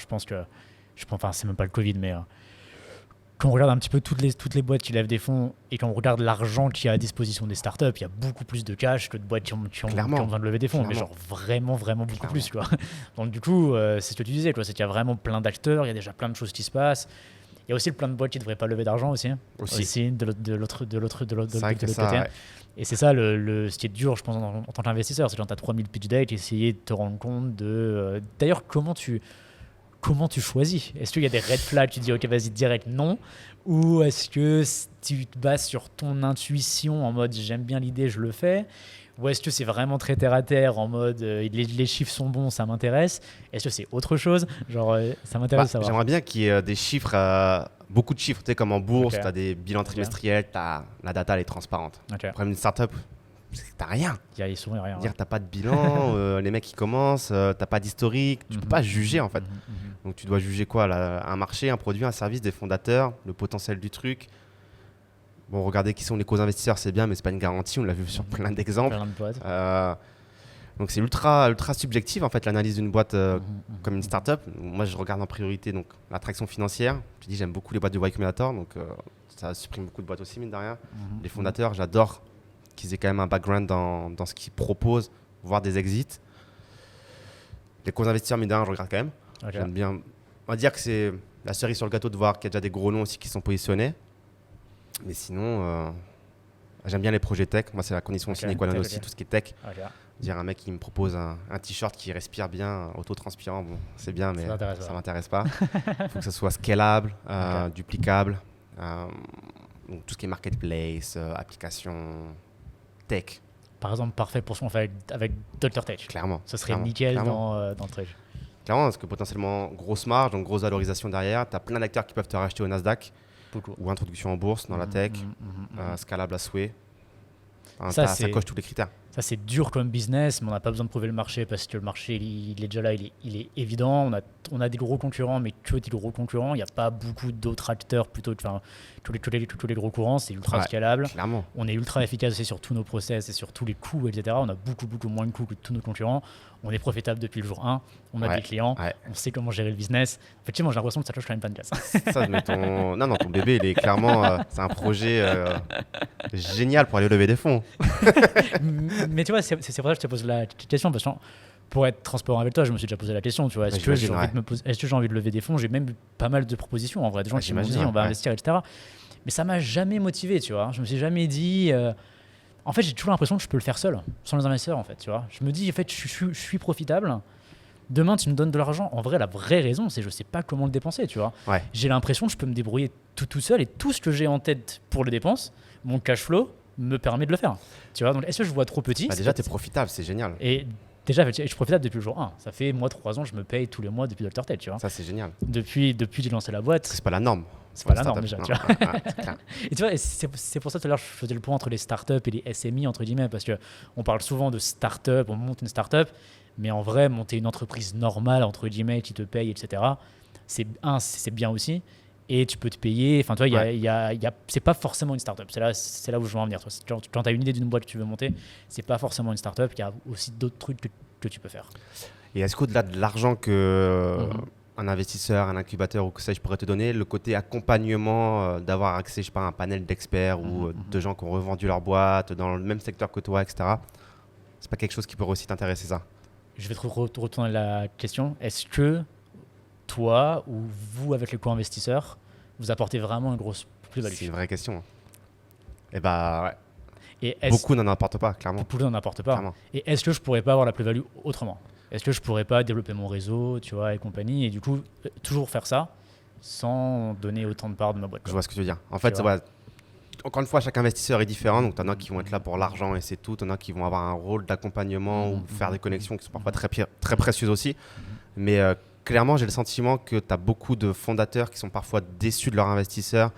le Covid, mais quand on regarde un petit peu toutes les boîtes qui lèvent des fonds et quand on regarde l'argent qui est à disposition des startups, il y a beaucoup plus de cash que de boîtes qui ont besoin de lever des fonds, mais genre vraiment beaucoup plus, quoi. Donc du coup, c'est ce que tu disais, quoi, c'est qu'il y a vraiment plein d'acteurs, il y a déjà plein de choses qui se passent. Il y a aussi plein de boîtes qui ne devraient pas lever d'argent aussi de l'autre côté. Ouais. Et c'est ça ce qui est dur, je pense, en tant qu'investisseur, c'est quand tu as 3000 pitch decks, essayer de te rendre compte de... D'ailleurs, comment tu choisis? Est-ce qu'il y a des red flags, tu dis ok vas-y direct non, ou est-ce que tu te bases sur ton intuition en mode j'aime bien l'idée, je le fais, ou est-ce que c'est vraiment très terre à terre en mode les chiffres sont bons, ça m'intéresse? Est-ce que c'est autre chose? Genre ça m'intéresse de savoir. J'aimerais bien qu'il y ait des chiffres, beaucoup de chiffres, tu sais, comme en bourse, tu as des bilans trimestriels, la data elle est transparente. Le problème d'une startup, c'est que tu n'as rien. Il y a souvent rien. Dire tu n'as pas de bilan, les mecs qui commencent, tu n'as pas d'historique, tu ne peux pas juger en fait. Donc tu dois juger quoi là, un marché, un produit, un service, des fondateurs, le potentiel du truc. Bon, regardez qui sont les co-investisseurs, c'est bien, mais c'est pas une garantie, on l'a vu sur plein d'exemples. Donc c'est ultra subjectif en fait l'analyse d'une boîte comme une startup. Moi je regarde en priorité donc l'attraction financière. Je dis j'aime beaucoup les boîtes du Y Combinator, donc ça supprime beaucoup de boîtes aussi mine de rien. Les fondateurs, j'adore qu'ils aient quand même un background dans ce qu'ils proposent, voire des exits. Les co-investisseurs mine de rien, je regarde quand même. J'aime bien. On va dire que c'est la cerise sur le gâteau de voir qu'il y a déjà des gros noms aussi qui sont positionnés. Mais sinon, j'aime bien les projets tech. Moi, c'est la condition sine qua non aussi, tout ce qui est tech. Dire un mec qui me propose un t-shirt qui respire bien, auto-transpirant, bon, c'est bien, mais ça m'intéresse pas. Il faut que ça soit scalable, duplicable. Donc, tout ce qui est marketplace, application, tech. Par exemple, parfait pour ce qu'on fait avec Dr Tech. Clairement. Ce serait nickel dans le truc. Clairement, parce que potentiellement, grosse marge, donc grosse valorisation derrière. Tu as plein d'acteurs qui peuvent te racheter au Nasdaq Beaucoup. ou introduction en bourse dans la tech, scalable à souhait. Enfin, ça coche tous les critères. Ça, c'est dur comme business, mais on n'a pas besoin de prouver le marché parce que le marché, il est déjà là, il est évident. On a des gros concurrents, mais que des gros concurrents. Il n'y a pas beaucoup d'autres acteurs plutôt tous les gros courants. C'est ultra scalable. Clairement. On est ultra efficace aussi sur tous nos process et sur tous les coûts, etc. On a beaucoup moins de coûts que tous nos concurrents. On est profitable depuis le jour 1. On a des clients. On sait comment gérer le business. Effectivement, j'ai l'impression que ça coche quand même pas de casse. Ça, mais non, ton bébé, il est clairement. C'est un projet génial pour aller lever des fonds. Mais tu vois, c'est pour ça que je te pose la question. Parce que pour être transparent avec toi, je me suis déjà posé la question. Tu vois, est-ce que j'ai envie de lever des fonds? J'ai même eu pas mal de propositions en vrai, des gens qui m'ont dit on va investir, etc. Mais ça m'a jamais motivé, tu vois. Je me suis jamais dit. En fait, j'ai toujours l'impression que je peux le faire seul, sans les investisseurs, en fait, tu vois. Je me dis, en fait, je suis profitable. Demain, tu me donnes de l'argent. En vrai, la vraie raison, c'est que je sais pas comment le dépenser, tu vois. J'ai l'impression que je peux me débrouiller tout seul et tout ce que j'ai en tête pour les dépenses, mon cash flow me permet de le faire. Tu vois, donc est-ce que je vois trop petit? Déjà, tu es profitable, c'est génial. Et déjà, je suis profitable depuis le jour 1. Ça fait, moi, 3 ans, je me paye tous les mois depuis Dr. Ted, tu vois. Ça, c'est génial. Depuis que j'ai lancé la boîte. C'est pas la norme. C'est pas la norme déjà, tu vois. Et tu vois, c'est pour ça tout à l'heure je faisais le point entre les startups et les SMI entre guillemets, parce que on parle souvent de startup, on monte une startup, mais en vrai monter une entreprise normale entre guillemets qui te paye, etc. C'est bien aussi, et tu peux te payer. Enfin, tu vois, c'est pas forcément une startup. C'est là où je veux en venir. Quand tu as une idée d'une boîte que tu veux monter, c'est pas forcément une startup. Il y a aussi d'autres trucs que tu peux faire. Et est-ce qu'au-delà de l'argent que un investisseur, un incubateur ou que ça je pourrais te donner, le côté accompagnement, d'avoir accès, je sais pas, à un panel d'experts ou de gens qui ont revendu leur boîte dans le même secteur que toi, etc. C'est pas quelque chose qui pourrait aussi t'intéresser, ça? Je vais te retourner la question. Est-ce que toi ou vous, avec les co-investisseurs, vous apportez vraiment une grosse plus-value? C'est une vraie question. Et bah ouais. Et beaucoup n'en apportent pas, clairement. Beaucoup n'en apportent pas. Clairement. Et est-ce que je pourrais pas avoir la plus-value autrement? Est-ce que je pourrais pas développer mon réseau, tu vois, et compagnie, et du coup toujours faire ça sans donner autant de parts de ma boîte, quoi. Je vois ce que tu veux dire. En fait, encore une fois, chaque investisseur est différent. Donc, tu en as qui vont être là pour l'argent et c'est tout. Tu en as qui vont avoir un rôle d'accompagnement ou faire des connexions qui sont parfois très précieuses aussi. Mais clairement, j'ai le sentiment que tu as beaucoup de fondateurs qui sont parfois déçus de leurs investisseurs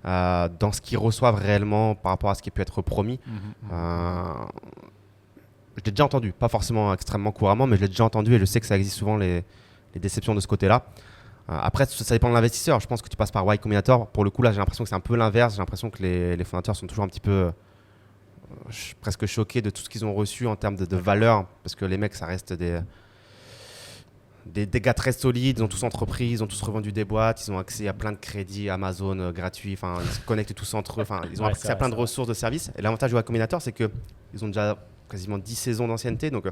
dans ce qu'ils reçoivent réellement par rapport à ce qui peut être promis. Je l'ai déjà entendu, pas forcément extrêmement couramment, mais je l'ai déjà entendu et je sais que ça existe souvent les déceptions de ce côté-là. Après, ça dépend de l'investisseur. Je pense que tu passes par Y Combinator. Pour le coup, là, j'ai l'impression que c'est un peu l'inverse. J'ai l'impression que les fondateurs sont toujours un petit peu presque choqués de tout ce qu'ils ont reçu en termes de valeur, parce que les mecs, ça reste des gars très solides. Ils ont tous entrepris, ils ont tous revendu des boîtes, ils ont accès à plein de crédits Amazon gratuits. Enfin, ils se connectent tous entre eux. Enfin, ils ont accès à plein de ressources de services. Et l'avantage du Y Combinator, c'est que ils ont déjà quasiment 10 saisons d'ancienneté, donc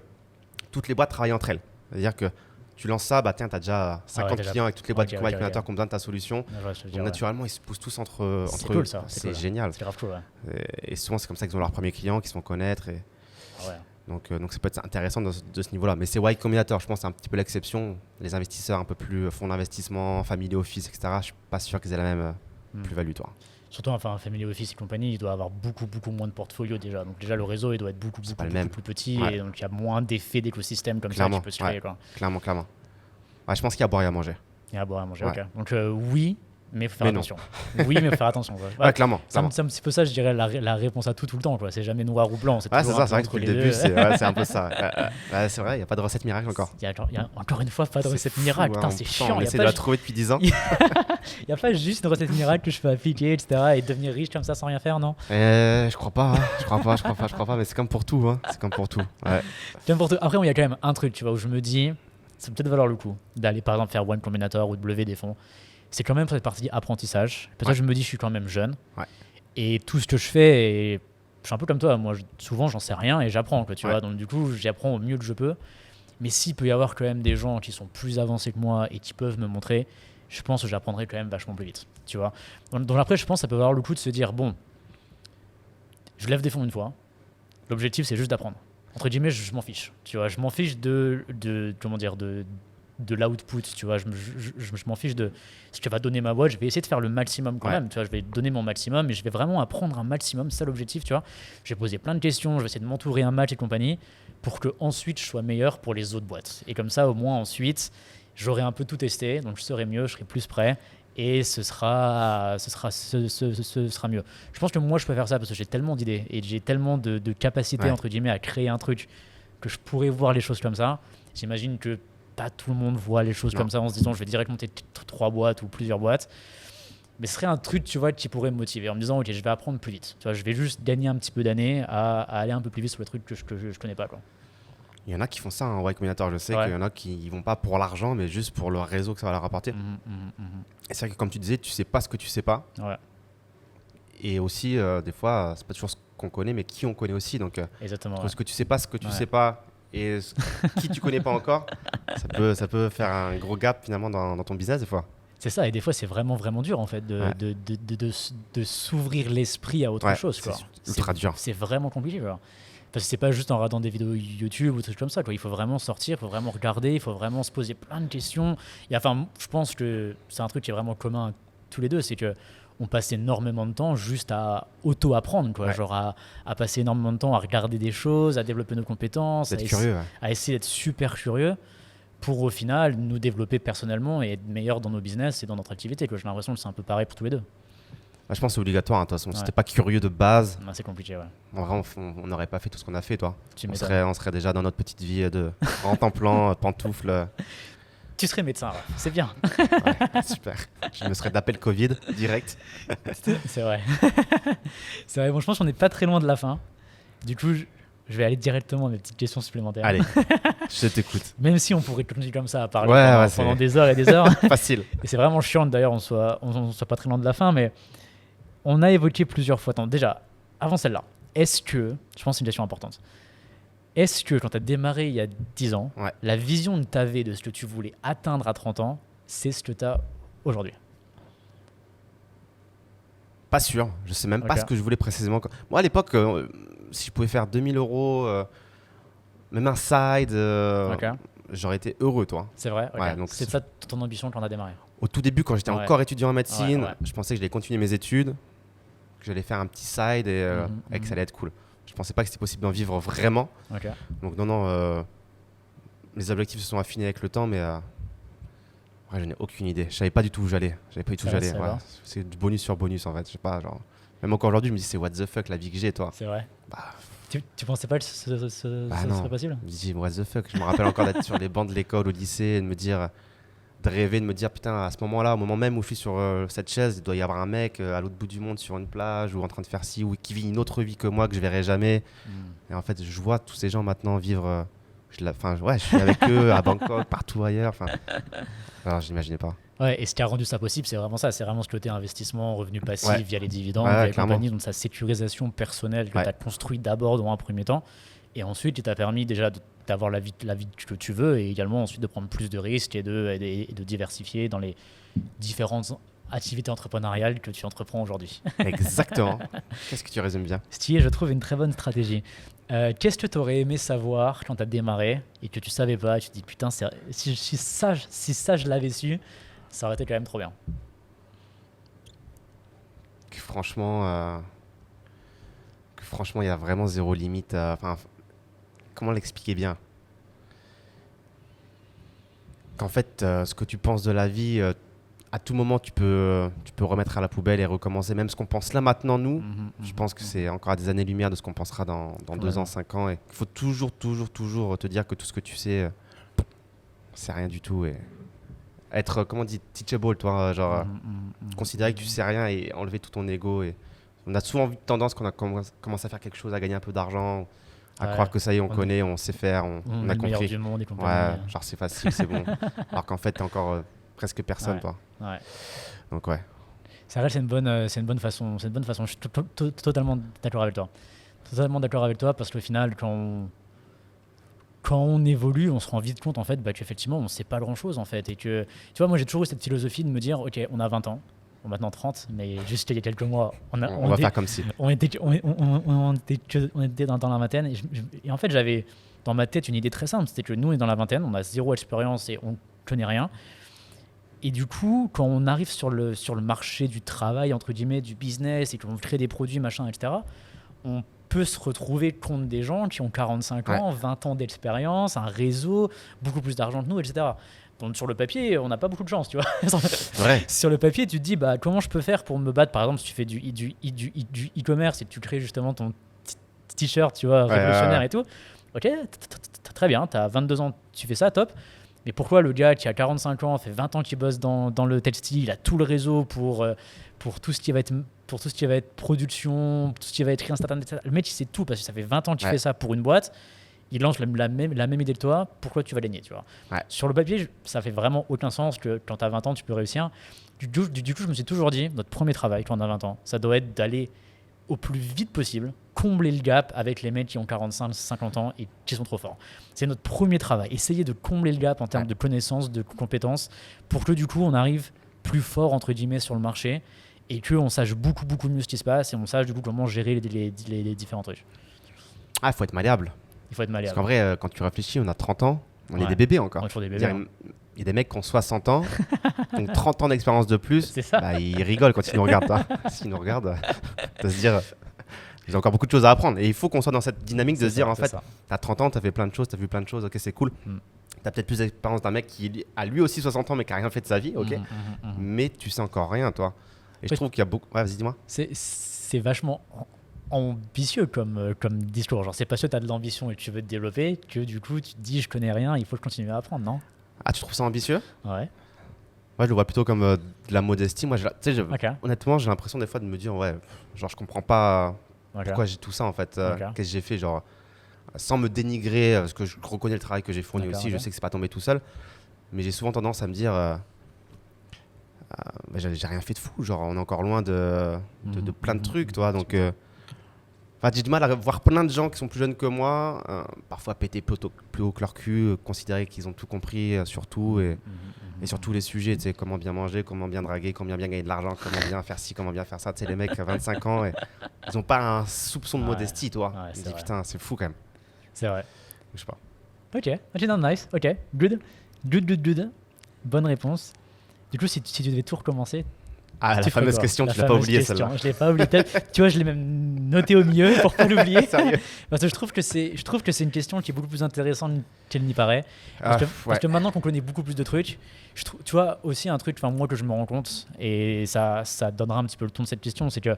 toutes les boîtes travaillent entre elles. C'est-à-dire que tu lances ça, bah tiens, tu as déjà 50 clients avec toutes les boîtes du Y Combinator qui ont besoin de ta solution. Donc naturellement, ils se poussent tous entre eux. Cool, ça. C'est cool, génial. C'est grave cool, ouais. Et souvent, c'est comme ça qu'ils ont leurs premiers clients, qui se font connaître. Donc ça peut être intéressant de ce niveau-là. Mais c'est Y Combinator, je pense, c'est un petit peu l'exception. Les investisseurs un peu plus fonds d'investissement, family office, etc., je ne suis pas sûr qu'ils aient la même plus-value, toi. Surtout, enfin, Family Office et compagnie, il doit avoir beaucoup moins de portfolio déjà. Donc déjà, le réseau, il doit être beaucoup plus petit. Et donc, il y a moins d'effets d'écosystème comme ça qui peut se créer. Quoi. Clairement. Ouais, je pense qu'il y a à boire et à manger. Il y a à boire et à manger, ok. Donc oui, mais il faut faire attention. Oui, mais il faut faire attention. Ouais, clairement. C'est un petit peu ça, je dirais, la réponse à tout le temps. Quoi. C'est jamais noir ou blanc. C'est ça, c'est vrai que depuis le début, c'est un peu ça. C'est vrai, il n'y a pas de recette miracle encore. Il y a encore une fois pas de recette miracle. Putain, c'est chiant. On essaie de la trouver depuis 10 ans. Il n'y a pas juste une recette miracle que je peux appliquer, etc. et devenir riche comme ça sans rien faire, non? Je crois pas. Je crois pas. Mais c'est comme pour tout. C'est comme pour tout. Ouais. Après, il y a quand même un truc, tu vois, où je me dis, ça peut peut-être valoir le coup d'aller par exemple faire One Combinator ou de lever des fonds. C'est quand même cette partie apprentissage. Parce que je me dis, je suis quand même jeune. Et tout ce que je fais, je suis un peu comme toi. Moi, souvent, j'en sais rien et j'apprends. Tu vois. Donc, du coup, j'apprends au mieux que je peux. Mais s'il peut y avoir quand même des gens qui sont plus avancés que moi et qui peuvent me montrer, je pense que j'apprendrai quand même vachement plus vite. Tu vois. Donc après, je pense que ça peut valoir le coup de se dire, bon, je lève des fonds une fois. L'objectif, c'est juste d'apprendre. Entre guillemets, je m'en fiche. Tu vois, je m'en fiche de l'output, tu vois, je m'en fiche de ce que va donner ma boîte. Je vais essayer de faire le maximum quand même, tu vois, je vais donner mon maximum et je vais vraiment apprendre un maximum, c'est ça l'objectif, tu vois. Je vais poser plein de questions, je vais essayer de m'entourer un match et compagnie pour que ensuite je sois meilleur pour les autres boîtes. Et comme ça, au moins ensuite, j'aurai un peu tout testé, donc je serai mieux, je serai plus prêt. Et ce sera mieux. Je pense que moi, je peux faire ça parce que j'ai tellement d'idées et j'ai tellement de capacités, entre guillemets, à créer un truc que je pourrais voir les choses comme ça. J'imagine que pas tout le monde voit les choses comme ça en se disant je vais direct monter 3 boîtes ou plusieurs boîtes. Mais ce serait un truc, tu vois, qui pourrait me motiver en me disant ok, je vais apprendre plus vite. Tu vois, je vais juste gagner un petit peu d'années à aller un peu plus vite sur les trucs que je connais pas, quoi. Il y en a qui font ça en Y Combinator. Je sais qu'il y en a qui ne vont pas pour l'argent, mais juste pour le réseau que ça va leur apporter. Et c'est vrai que comme tu disais, tu sais pas ce que tu sais pas. Ouais. Et aussi, des fois, c'est pas toujours ce qu'on connaît, mais qui on connaît aussi. Donc, exactement. ce que tu sais pas, ce que tu sais pas, et qui tu connais pas encore, ça peut faire un gros gap finalement dans ton business des fois. C'est ça, et des fois c'est vraiment dur en fait de s'ouvrir l'esprit à autre chose. C'est ultra dur. C'est vraiment compliqué. Quoi. Parce que c'est pas juste en regardant des vidéos YouTube ou des trucs comme ça. Quoi. Il faut vraiment sortir, il faut vraiment regarder, il faut vraiment se poser plein de questions. Et enfin, je pense que c'est un truc qui est vraiment commun à tous les deux, c'est que on passe énormément de temps juste à auto-apprendre, quoi. Genre à passer énormément de temps à regarder des choses, à développer nos compétences, à essayer d'être super curieux pour au final nous développer personnellement et être meilleurs dans nos business et dans notre activité. Quoi. J'ai l'impression que c'est un peu pareil pour tous les deux. Je pense que c'est obligatoire, de toute façon. Si t'es pas curieux de base, c'est compliqué, en vrai, on n'aurait pas fait tout ce qu'on a fait, toi. On serait déjà dans notre petite vie de en temps-plan, pantoufles. Tu serais médecin, c'est bien. Super. Je me serais tapé le Covid direct. C'est vrai. C'est vrai. Bon, je pense qu'on n'est pas très loin de la fin. Du coup, je vais aller directement à mes petites questions supplémentaires. Allez, je t'écoute. Même si on pourrait continuer comme ça à parler pendant des heures et des heures. Facile. Et c'est vraiment chiant d'ailleurs, on soit pas très loin de la fin, mais on a évoqué plusieurs fois. Déjà, avant celle-là, est-ce que, je pense que c'est une question importante, est-ce que quand tu as démarré il y a 10 ans, la vision que tu avais de ce que tu voulais atteindre à 30 ans, c'est ce que tu as aujourd'hui? Pas sûr, je sais même pas ce que je voulais précisément. Moi à l'époque, si je pouvais faire 2000 €, même un side, j'aurais été heureux, toi. C'est vrai, donc c'est ça ton ambition quand on a démarré? Au tout début, quand j'étais encore étudiant en médecine, je pensais que j'allais continuer mes études, que j'allais faire un petit side et que ça allait être cool. Je pensais pas que c'était possible d'en vivre vraiment. Donc non, les objectifs se sont affinés avec le temps, mais je n'ai aucune idée. Je savais pas du tout où j'allais. C'est du bonus sur bonus en fait. Je sais pas, genre. Même encore aujourd'hui, je me dis c'est what the fuck la vie que j'ai, toi. C'est vrai. Tu pensais pas que ce serait possible? Je me dis what the fuck. Je me rappelle encore d'être sur les bancs de l'école au lycée et de rêver, de me dire putain, à ce moment-là, au moment même où je suis sur cette chaise, il doit y avoir un mec à l'autre bout du monde sur une plage ou en train de faire ci ou qui vit une autre vie que moi que je verrai jamais. Et en fait, je vois tous ces gens maintenant vivre. Je suis avec eux à Bangkok, partout ailleurs. Alors, je n'imaginais pas. Ouais, et ce qui a rendu ça possible, c'est vraiment ça. C'est vraiment ce côté investissement, revenu passif via les dividendes, via les compagnies, donc sa sécurisation personnelle que tu as construite d'abord dans un premier temps. Et ensuite, il t'a permis déjà d'avoir la vie que tu veux et également ensuite de prendre plus de risques et de diversifier dans les différentes activités entrepreneuriales que tu entreprends aujourd'hui. Exactement. Qu'est-ce que tu résumes bien? Ce qui est, je trouve, une très bonne stratégie. Qu'est-ce que tu aurais aimé savoir quand tu as démarré et que tu savais pas et tu te dis putain, si ça je l'avais su, ça aurait été quand même trop bien. Que franchement, il y a vraiment zéro limite. Comment l'expliquer bien? Qu'en fait, ce que tu penses de la vie, à tout moment, tu peux remettre à la poubelle et recommencer. Même ce qu'on pense là maintenant, nous, je pense que c'est encore à des années-lumière de ce qu'on pensera dans 2 ans, 5 ans. Et il faut toujours te dire que tout ce que tu sais, c'est rien du tout. Et être, comment on dit, teachable, toi, genre considérer que tu sais rien et enlever tout ton ego. Et on a souvent vu tendance quand on a commencé à faire quelque chose, à gagner un peu d'argent, à croire que ça y est, on connaît, on sait faire, on a compris. Du monde et genre c'est facile, c'est bon. Alors qu'en fait, t'es encore presque personne, toi. Donc c'est vrai, c'est une bonne façon. Je suis totalement d'accord avec toi. Totalement d'accord avec toi parce qu'au final, quand on évolue, on se rend vite compte en fait, qu'effectivement, on ne sait pas grand-chose en fait. Et que, tu vois, moi j'ai toujours eu cette philosophie de me dire, ok, on a 20 ans, maintenant 30, mais juste il y a quelques mois, on va faire comme si. On était dans la vingtaine. Et en fait, j'avais dans ma tête une idée très simple, c'était que nous, on est dans la vingtaine, on a 0 expérience et on connaît rien. Et du coup, quand on arrive sur le marché du travail, entre guillemets, du business, et qu'on crée des produits, machin, etc., on peut se retrouver contre des gens qui ont 45 ans, 20 ans d'expérience, un réseau, beaucoup plus d'argent que nous, etc. Donc, sur le papier, on n'a pas beaucoup de chance, tu vois. Ouais. Sur le papier, tu te dis, bah, comment je peux faire pour me battre? Par exemple, si tu fais du e-commerce et que tu crées justement ton t-shirt, tu vois, révolutionnaire et tout. Ok, très bien, tu as 22 ans, tu fais ça, top. Mais pourquoi le gars qui a 45 ans, fait 20 ans qu'il bosse dans le textile, il a tout le réseau pour tout ce qui va être production, tout ce qui va être instantané, etc. Le mec, il sait tout parce que ça fait 20 ans qu'il fait ça pour une boîte. Il lance la même idée que toi. Pourquoi tu vas gagner, tu vois? Ouais. Sur le papier, ça fait vraiment aucun sens que quand tu as 20 ans, tu peux réussir. Du coup, je me suis toujours dit, notre premier travail quand on a 20 ans, ça doit être d'aller au plus vite possible, combler le gap avec les mecs qui ont 45, 50 ans et qui sont trop forts. C'est notre premier travail. Essayer de combler le gap en termes de connaissances, de compétences, pour que du coup, on arrive plus fort, entre guillemets, sur le marché et qu'on sache beaucoup, beaucoup mieux ce qui se passe et on sache du coup comment gérer les différents trucs. Ah, il faut être malléable. Il faut être malléable. Parce qu'en vrai, quand tu réfléchis, on a 30 ans, on est Ouais. des bébés encore. On est toujours des bébés, hein. Il y a des mecs qui ont 60 ans, qui ont 30 ans d'expérience de plus. C'est ça. Bah, ils rigolent quand ils nous regardent. Hein. S'ils nous regardent, de se dire, j'ai encore beaucoup de choses à apprendre. Et il faut qu'on soit dans cette dynamique de se dire, en fait, t'as 30 ans, t'as fait plein de choses, t'as vu plein de choses, ok, c'est cool. T'as peut-être plus d'expérience d'un mec qui a lui aussi 60 ans, mais qui a rien fait de sa vie, ok. Mais tu sais encore rien, toi. Et je trouve qu'il y a beaucoup. Ouais, vas-y, dis-moi. C'est vachement ambitieux comme discours. Genre, c'est parce que tu as de l'ambition et que tu veux te développer que du coup, tu te dis, je connais rien, il faut continuer à apprendre, non? Ah, tu trouves ça ambitieux? Ouais. Ouais, je le vois plutôt comme de la modestie. Moi, Ok. honnêtement, j'ai l'impression des fois de me dire, ouais, genre, je comprends pas Ok. pourquoi j'ai tout ça, en fait. Ok. Qu'est-ce que j'ai fait, genre, sans me dénigrer, parce que je reconnais le travail que j'ai fourni D'accord, aussi. ok. Je sais que c'est pas tombé tout seul. Mais j'ai souvent tendance à me dire, bah, j'ai rien fait de fou. Genre, on est encore loin de plein de trucs, toi. Donc, j'ai du mal à voir plein de gens qui sont plus jeunes que moi, parfois péter plus haut que leur cul, considérer qu'ils ont tout compris sur tout et sur tous les sujets, tu sais, comment bien manger, comment bien draguer, comment bien gagner de l'argent, comment bien faire ci, comment bien faire ça. Tu sais, les mecs à 25 ans, et ils n'ont pas un soupçon de modestie, toi. Ouais, Ils c'est disent, vrai. putain, c'est fou quand même. C'est vrai. Je sais pas. Ok, non, nice. Ok, good. Bonne réponse. Du coup, si tu devais tout recommencer, Ah, la tu ferais fameuse quoi? question, La tu l'as pas fameuse oubliée question. celle-là. Je l'ai pas oublié. Tu vois, je l'ai même noté au milieu pour pas l'oublier. Sérieux? Parce que je trouve que c'est une question qui est beaucoup plus intéressante qu'elle n'y paraît. Parce que maintenant qu'on connaît beaucoup plus de trucs, tu vois aussi un truc, moi que je me rends compte, et ça donnera un petit peu le ton de cette question, c'est que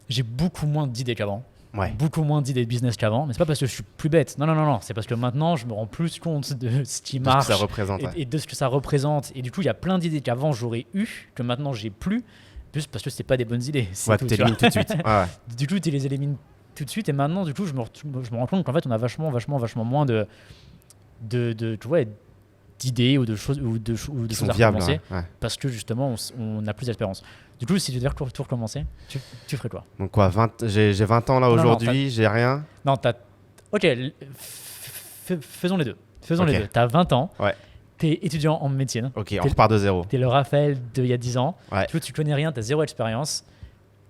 j'ai beaucoup moins d'idées qu'avant. Ouais. Beaucoup moins d'idées de business qu'avant, mais c'est pas parce que je suis plus bête. Non, c'est parce que maintenant je me rends plus compte de ce qui De ce que marche ça représente. Ouais. et de ce que ça représente. Et du coup, il y a plein d'idées qu'avant j'aurais eu, que maintenant j'ai plus, juste parce que c'est pas des bonnes idées. Ouais, Tout, tu tu vois. t'élimines tout de suite. Ouais. Du coup, tu les élimines tout de suite, et maintenant, du coup, je me rends compte qu'en fait, on a vachement moins tu vois, d'idées ou de choses Qui choses sont à viables. recommencer, Ouais. parce que justement, on a plus d'expérience. Du coup, si tu devais tout recommencer, tu ferais quoi? Donc, quoi, j'ai 20 ans là Non, aujourd'hui, j'ai rien. Non, ok, faisons les deux. Faisons les Ok. deux. T'as 20 ans, Ouais. t'es étudiant en médecine, Ok, on repart de zéro. t'es le Raphaël d'il y a 10 ans, Ouais. tu connais rien, t'as zéro expérience.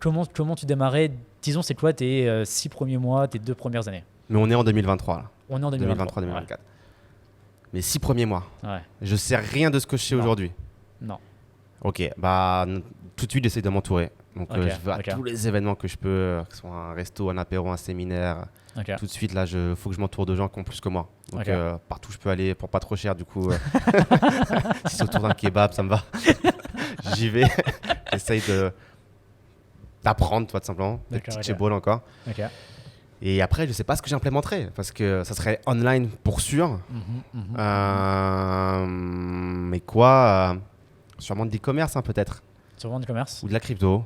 Comment tu démarrais? Disons, c'est quoi tes 6 premiers mois, tes 2 premières années? Mais on est en 2023 là. On est en 2023. 2023-2024. Mes 6 premiers mois. Ouais. Je sais rien de ce que je sais Non. aujourd'hui. Non. Ok, tout de suite j'essaie de m'entourer. Donc Ok, je vais à ok. tous les événements que je peux, que ce soit un resto, un apéro, un séminaire. Ok. Tout de suite là, faut que je m'entoure de gens qui ont plus que moi. Donc Ok. partout où je peux aller pour pas trop cher du coup. Si c'est autour d'un kebab, ça me va. J'y vais. J'essaye d'apprendre, toi, tout simplement. D'être D'accord, ok. teachable encore. Ok. Et après, je sais pas ce que j'implémenterai parce que ça serait online pour sûr. Mais quoi sûrement de l'e-commerce peut-être. Sur le commerce, Ou de la crypto.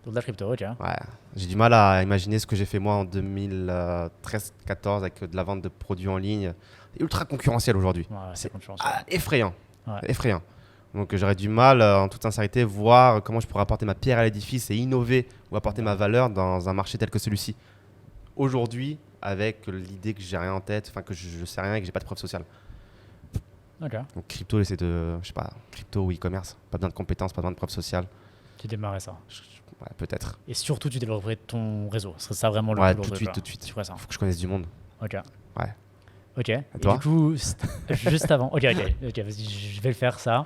sur de la crypto, ok. Ouais. J'ai du mal à imaginer ce que j'ai fait moi en 2013-14 avec de la vente de produits en ligne. C'est ultra concurrentiel aujourd'hui. Ouais, C'est concurrence. effrayant. Ouais. Effrayant. Donc j'aurais du mal, en toute sincérité, voir comment je pourrais apporter ma pierre à l'édifice et innover ou apporter ma valeur dans un marché tel que celui-ci. Aujourd'hui, avec l'idée que j'ai rien en tête, enfin que je sais rien et que j'ai pas de preuve sociale. Ok. Donc crypto, essayer de, je sais pas, crypto ou e-commerce, pas besoin de compétences, pas besoin de preuve sociale. Tu démarrais ça. Ouais, peut-être. Et surtout, tu développerais ton réseau. Ce serait ça vraiment le Ouais, plus tout de gros suite, truc, tout là. de suite. Tu ferais ça. Faut que je connaisse du monde. Ok. Ouais. Ok. Et toi du coup, juste avant. Ok, vas-y, je vais le faire ça.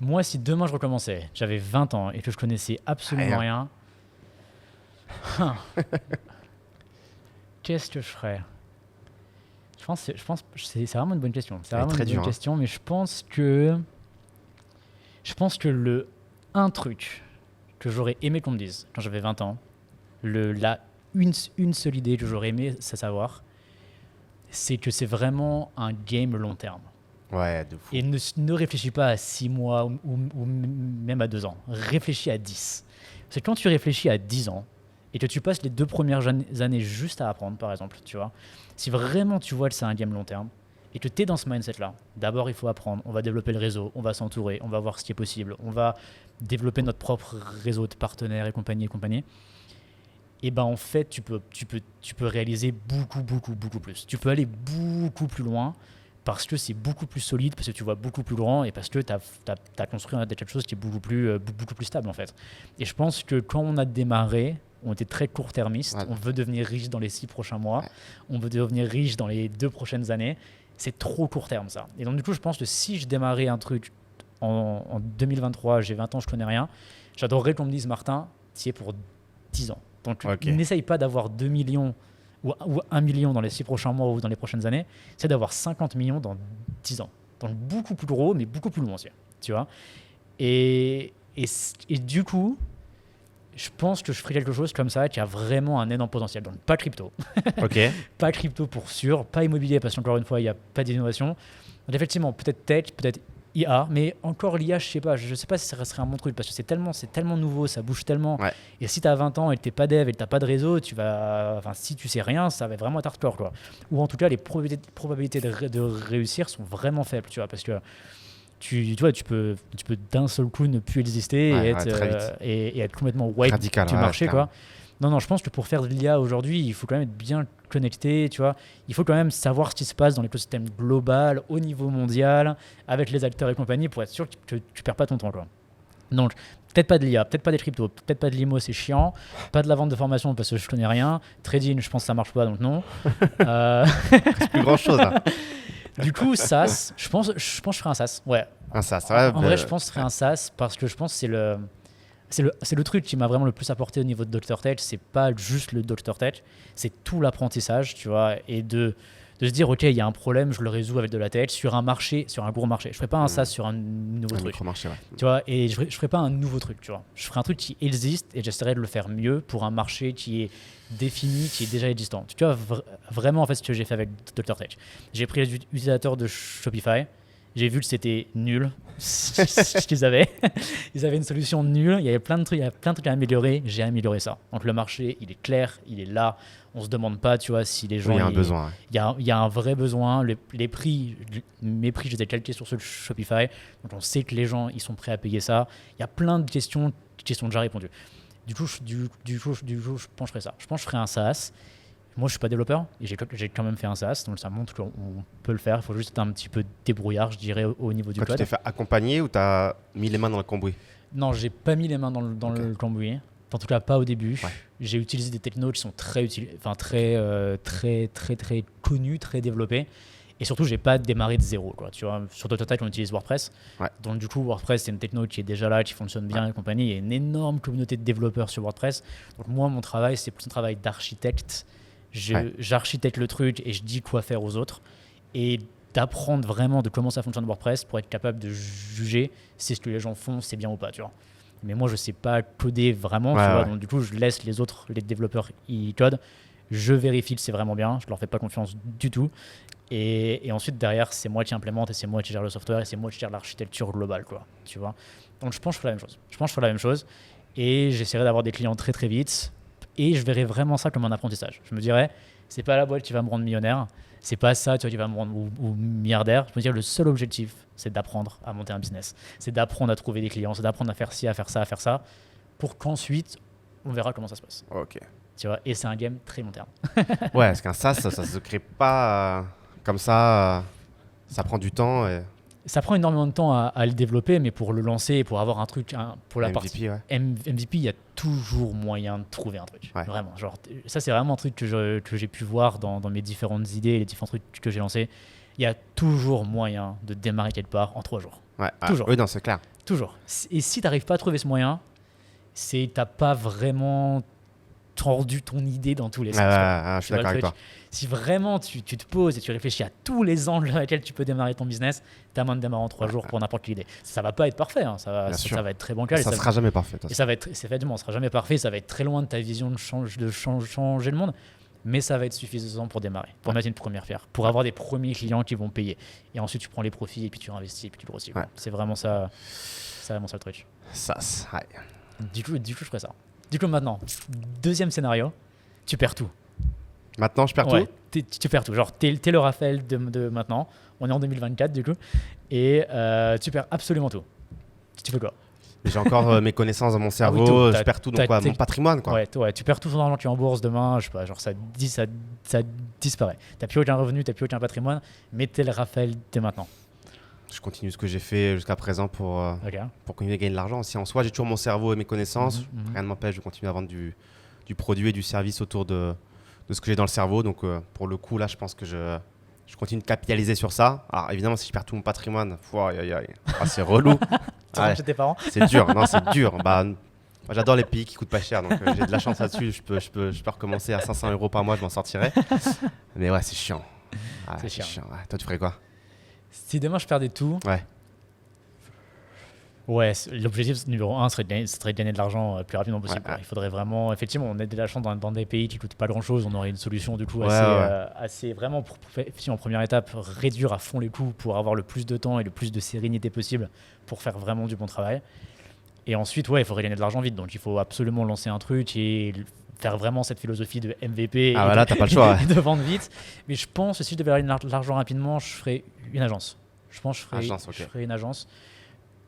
Moi, si demain je recommençais, j'avais 20 ans et que je connaissais absolument rien. Qu'est-ce que je ferais? C'est vraiment une bonne question. C'est Elle est vraiment très une bonne dure, hein. question, mais je pense que un truc que j'aurais aimé qu'on me dise quand j'avais 20 ans, une seule idée que j'aurais aimé savoir, c'est que c'est vraiment un game long terme. Ouais, de fou. Et ne réfléchis pas à 6 mois ou même à 2 ans. Réfléchis à 10. Parce que quand tu réfléchis à 10 ans et que tu passes les 2 premières années juste à apprendre, par exemple, tu vois, si vraiment tu vois que c'est un game long terme et que tu es dans ce mindset-là, d'abord il faut apprendre, on va développer le réseau, on va s'entourer, on va voir ce qui est possible, on va développer notre propre réseau de partenaires et compagnie. Et ben en fait, tu peux réaliser beaucoup plus. Tu peux aller beaucoup plus loin parce que c'est beaucoup plus solide, parce que tu vois beaucoup plus grand et parce que tu as construit quelque chose qui est beaucoup plus stable en fait. Et je pense que quand on a démarré, on était très court-termiste, Ouais. on veut devenir riche dans les 6 prochains mois, Ouais. on veut devenir riche dans les 2 prochaines années, c'est trop court terme ça. Et donc du coup, je pense que si je démarrais un truc en 2023, j'ai 20 ans, je connais rien, j'adorerais qu'on me dise Martin, tu es pour 10 ans. Donc Ok. n'essaye pas d'avoir 2 millions ou 1 million dans les 6 prochains mois ou dans les prochaines années, c'est d'avoir 50 millions dans 10 ans. Donc beaucoup plus gros, mais beaucoup plus loin aussi. Tu vois et du coup, je pense que je ferai quelque chose comme ça qui a vraiment un énorme potentiel. Donc pas crypto. Ok. Pas crypto pour sûr, pas immobilier parce qu'encore une fois, il n'y a pas d'innovation. Donc effectivement, peut-être tech, peut-être IA, mais encore l'IA, je sais pas si ça serait un bon truc parce que c'est tellement nouveau, ça bouge tellement. Ouais. Et si tu as 20 ans et que tu n'es pas dev et que tu n'as pas de réseau, si tu sais rien, ça va vraiment être hardcore, quoi. Ou en tout cas, les probabilités de réussir sont vraiment faibles, tu vois, parce que tu peux d'un seul coup ne plus exister Ouais, et ouais, être, très vite. et être complètement white Radical, du ouais, marché, clairement. quoi. Non, je pense que pour faire de l'IA aujourd'hui, il faut quand même être bien connecté, tu vois. Il faut quand même savoir ce qui se passe dans l'écosystème global, au niveau mondial, avec les acteurs et compagnie, pour être sûr que tu perds pas ton temps, quoi. Donc, peut-être pas de l'IA, peut-être pas des cryptos, peut-être pas de l'IMO, c'est chiant. Pas de la vente de formation parce que je connais rien. Trading, je pense que ça marche pas, donc non. C'est plus grand chose là. Du coup, SaaS, je pense que je ferai un SaaS. Ouais. Ah, ça, ouais, En vrai, je pense que je ferai un SaaS parce que je pense que c'est le truc qui m'a vraiment le plus apporté au niveau de Dr. Tech. C'est pas juste le Dr. Tech, c'est tout l'apprentissage, tu vois, et de se dire, ok, il y a un problème, je le résous avec de la tech sur un marché, sur un gros marché. Je ferai pas un SaaS sur un nouveau Un truc, micro-marché, ouais. tu vois, et je ferai pas un nouveau truc, tu vois. Je ferai un truc qui existe et j'essaierai de le faire mieux pour un marché qui est défini, qui est déjà existant. Tu vois, vraiment, en fait, ce que j'ai fait avec Dr. Tech. J'ai pris les utilisateurs de Shopify. J'ai vu que c'était nul ce qu'ils avaient. Ils avaient une solution nulle. Il y avait plein de trucs à améliorer. J'ai amélioré ça. Donc le marché, il est clair, il est là. On se demande pas, tu vois, si les gens. Oui, il y a un besoin. Ouais. Il y a un vrai besoin. Les prix, mes prix, je les ai calqués sur ceux de Shopify. Donc on sait que les gens, ils sont prêts à payer ça. Il y a plein de questions qui sont déjà répondues. Du coup, je pense que je ferai ça. Je pense que je ferai un SaaS. Moi, je suis pas développeur et j'ai quand même fait un SaaS, donc ça montre qu'on peut le faire. Il faut juste être un petit peu débrouillard, je dirais, au niveau du Quand code. tu t'es fait accompagner ou tu as mis les mains dans le cambouis? Non, j'ai pas mis les mains dans le cambouis. En tout cas, pas au début. Ouais. J'ai utilisé des technos qui sont très connus, très développés. Et surtout, j'ai pas démarré de zéro, quoi. Tu vois, sur Tototech, on utilise WordPress. Ouais. Donc du coup, WordPress, c'est une techno qui est déjà là, qui fonctionne bien et compagnie. Il y a une énorme communauté de développeurs sur WordPress. Donc moi, mon travail, c'est plus un travail d'architecte. J'architecte le truc et je dis quoi faire aux autres. Et d'apprendre vraiment de comment ça fonctionne WordPress pour être capable de juger si ce que les gens font, c'est bien ou pas, tu vois. Mais moi, je sais pas coder vraiment, tu vois. Donc du coup, je laisse les développeurs, ils codent. Je vérifie que c'est vraiment bien. Je leur fais pas confiance du tout. Et ensuite, derrière, c'est moi qui implémente et c'est moi qui gère le software et c'est moi qui gère l'architecture globale, quoi. Tu vois. Donc je pense que je ferai la même chose. Et j'essaierai d'avoir des clients très très vite. Et je verrai vraiment ça comme un apprentissage. Je me dirais, c'est pas la boîte qui va me rendre millionnaire, c'est pas ça, tu vois, qui va me rendre ou milliardaire. Je me dirais, le seul objectif, c'est d'apprendre à monter un business. C'est d'apprendre à trouver des clients, c'est d'apprendre à faire ci, à faire ça, pour qu'ensuite, on verra comment ça se passe. Ok. Tu vois, et c'est un game très long terme. Ouais, parce qu'un SaaS, ça se crée pas comme ça. Ça prend du temps. Et... Ça prend énormément de temps à le développer, mais pour le lancer, pour avoir un truc, pour la MVP, partie ouais. MVP, il y a toujours moyen de trouver un truc. Ouais. Vraiment. Genre, ça, c'est vraiment un truc que j'ai pu voir dans mes différentes idées, les différents trucs que j'ai lancés. Il y a toujours moyen de démarrer quelque part en 3 jours. Ouais. Toujours. Oui, non, c'est clair. Toujours. Et si tu n'arrives pas à trouver ce moyen, t'as pas vraiment tordu ton idée dans tous les sens. Je suis d'accord avec toi. Si vraiment tu te poses et tu réfléchis à tous les angles dans lesquels tu peux démarrer ton business, tu as moyen de démarrer en 3 jours pour n'importe quelle idée. Ça va pas être parfait, hein, ça va être très bancal. Ça sera jamais parfait. Et ça va être, c'est effectivement, ça sera jamais parfait, ça va être très loin de ta vision de changer le monde, mais ça va être suffisant pour démarrer, pour mettre une première pierre, pour avoir des premiers clients qui vont payer. Et ensuite, tu prends les profits et puis tu investis et puis tu grossis. C'est vraiment ça, le truc. Ouais. Du coup, je ferai ça. Du coup, maintenant, deuxième scénario, tu perds tout. Maintenant, je perds tout. Tu perds tout. Genre, t'es le Raphaël de maintenant. On est en 2024, du coup. Et tu perds absolument tout. Tu fais quoi? J'ai encore mes connaissances dans mon cerveau. Je perds tout. Donc, mon patrimoine, quoi. Ouais, tu perds tout ton argent qui est en bourse demain. Je sais pas, genre, ça disparaît. T'as plus aucun revenu, t'as plus aucun patrimoine. Mais t'es le Raphaël de maintenant. Je continue ce que j'ai fait jusqu'à présent pour continuer à gagner de l'argent. Si en soi, j'ai toujours mon cerveau et mes connaissances, rien ne m'empêche de continuer à vendre du produit et du service autour de ce que j'ai dans le cerveau. Donc, pour le coup, là, je pense que je continue de capitaliser sur ça. Alors, évidemment, si je perds tout mon patrimoine, c'est relou. Chez tes parents. C'est dur. Non, c'est dur. Moi, j'adore les pays qui coûtent pas cher. Donc, j'ai de la chance là-dessus. Je peux recommencer à 500 € par mois, je m'en sortirai. Mais ouais, c'est chiant. C'est chiant. Ouais. Toi, tu ferais quoi? Si demain je perdais tout, l'objectif numéro 1 serait de gagner de l'argent le plus rapidement possible. Il faudrait vraiment, effectivement, on a de la chance dans des pays qui ne coûtent pas grand-chose, on aurait une solution du coup assez vraiment pour en première étape, réduire à fond les coûts pour avoir le plus de temps et le plus de sérénité possible pour faire vraiment du bon travail. Et ensuite, il faudrait gagner de l'argent vite, donc il faut absolument lancer un truc et faire vraiment cette philosophie de MVP t'as pas le choix, et de vendre vite. Mais je pense que si je devais gagner de l'argent rapidement, je ferais une agence. Je pense que je ferais une agence.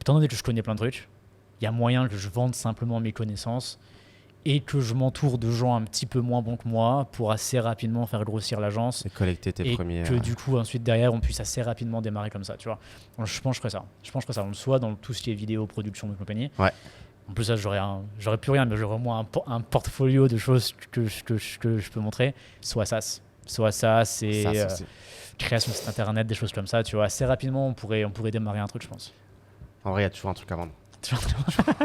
Étant donné que je connais plein de trucs, il y a moyen que je vende simplement mes connaissances et que je m'entoure de gens un petit peu moins bons que moi pour assez rapidement faire grossir l'agence. Et collecter tes premiers. Et que du coup, ensuite, derrière, on puisse assez rapidement démarrer comme ça, tu vois. Donc, je pense que je ferais ça. Soit dans tout ce qui est vidéo, production de compagnie. En plus, là, j'aurais plus rien, mais j'aurais au moins un portfolio de choses que je peux montrer. Soit SaaS, c'est création de site internet, des choses comme ça. Tu vois, assez rapidement, on pourrait démarrer un truc, je pense. En vrai, il y a toujours un truc à vendre.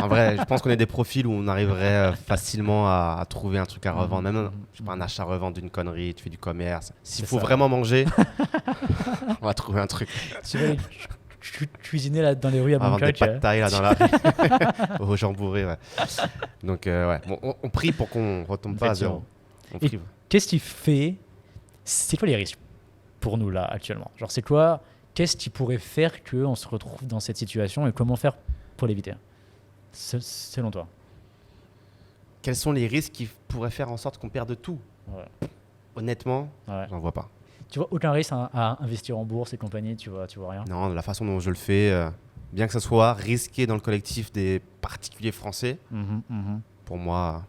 En vrai, je pense qu'on est des profils où on arriverait facilement à trouver un truc à revendre. Même, je sais pas, un achat-revente d'une connerie, tu fais du commerce. S'il faut vraiment manger, on va trouver un truc. Tu vas cuisiner là dans les rues à Bangkok. Vendre des pad thai là dans la rue, aux gens bourrés. Donc, bon, on prie pour qu'on retombe pas à zéro. Et qu'est-ce qui fait... C'est quoi les risques pour nous là actuellement? Genre, c'est quoi... Qu'est-ce qui pourrait faire qu'on se retrouve dans cette situation et comment faire pour l'éviter, selon toi? Quels sont les risques qui pourraient faire en sorte qu'on perde tout? Honnêtement, j'en vois pas. Tu vois aucun risque à investir en bourse et compagnie, tu vois rien? Non, de la façon dont je le fais, bien que ça soit risqué dans le collectif des particuliers français, pour moi,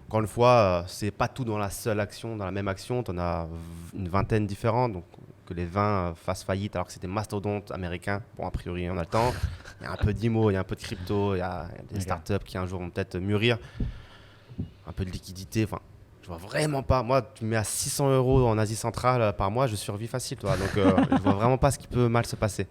encore une fois, c'est pas tout dans la seule action, dans la même action. Tu en as une vingtaine différentes, donc que les 20 fassent faillite alors que c'est des mastodontes américains. Bon, a priori, on a le temps. Il y a un peu d'IMO, il y a un peu de crypto, il y a des startups qui un jour vont peut-être mûrir. Un peu de liquidité. Enfin, je vois vraiment pas. Moi, tu me mets à 600 € en Asie centrale par mois, je survis facile, toi. Donc, je vois vraiment pas ce qui peut mal se passer.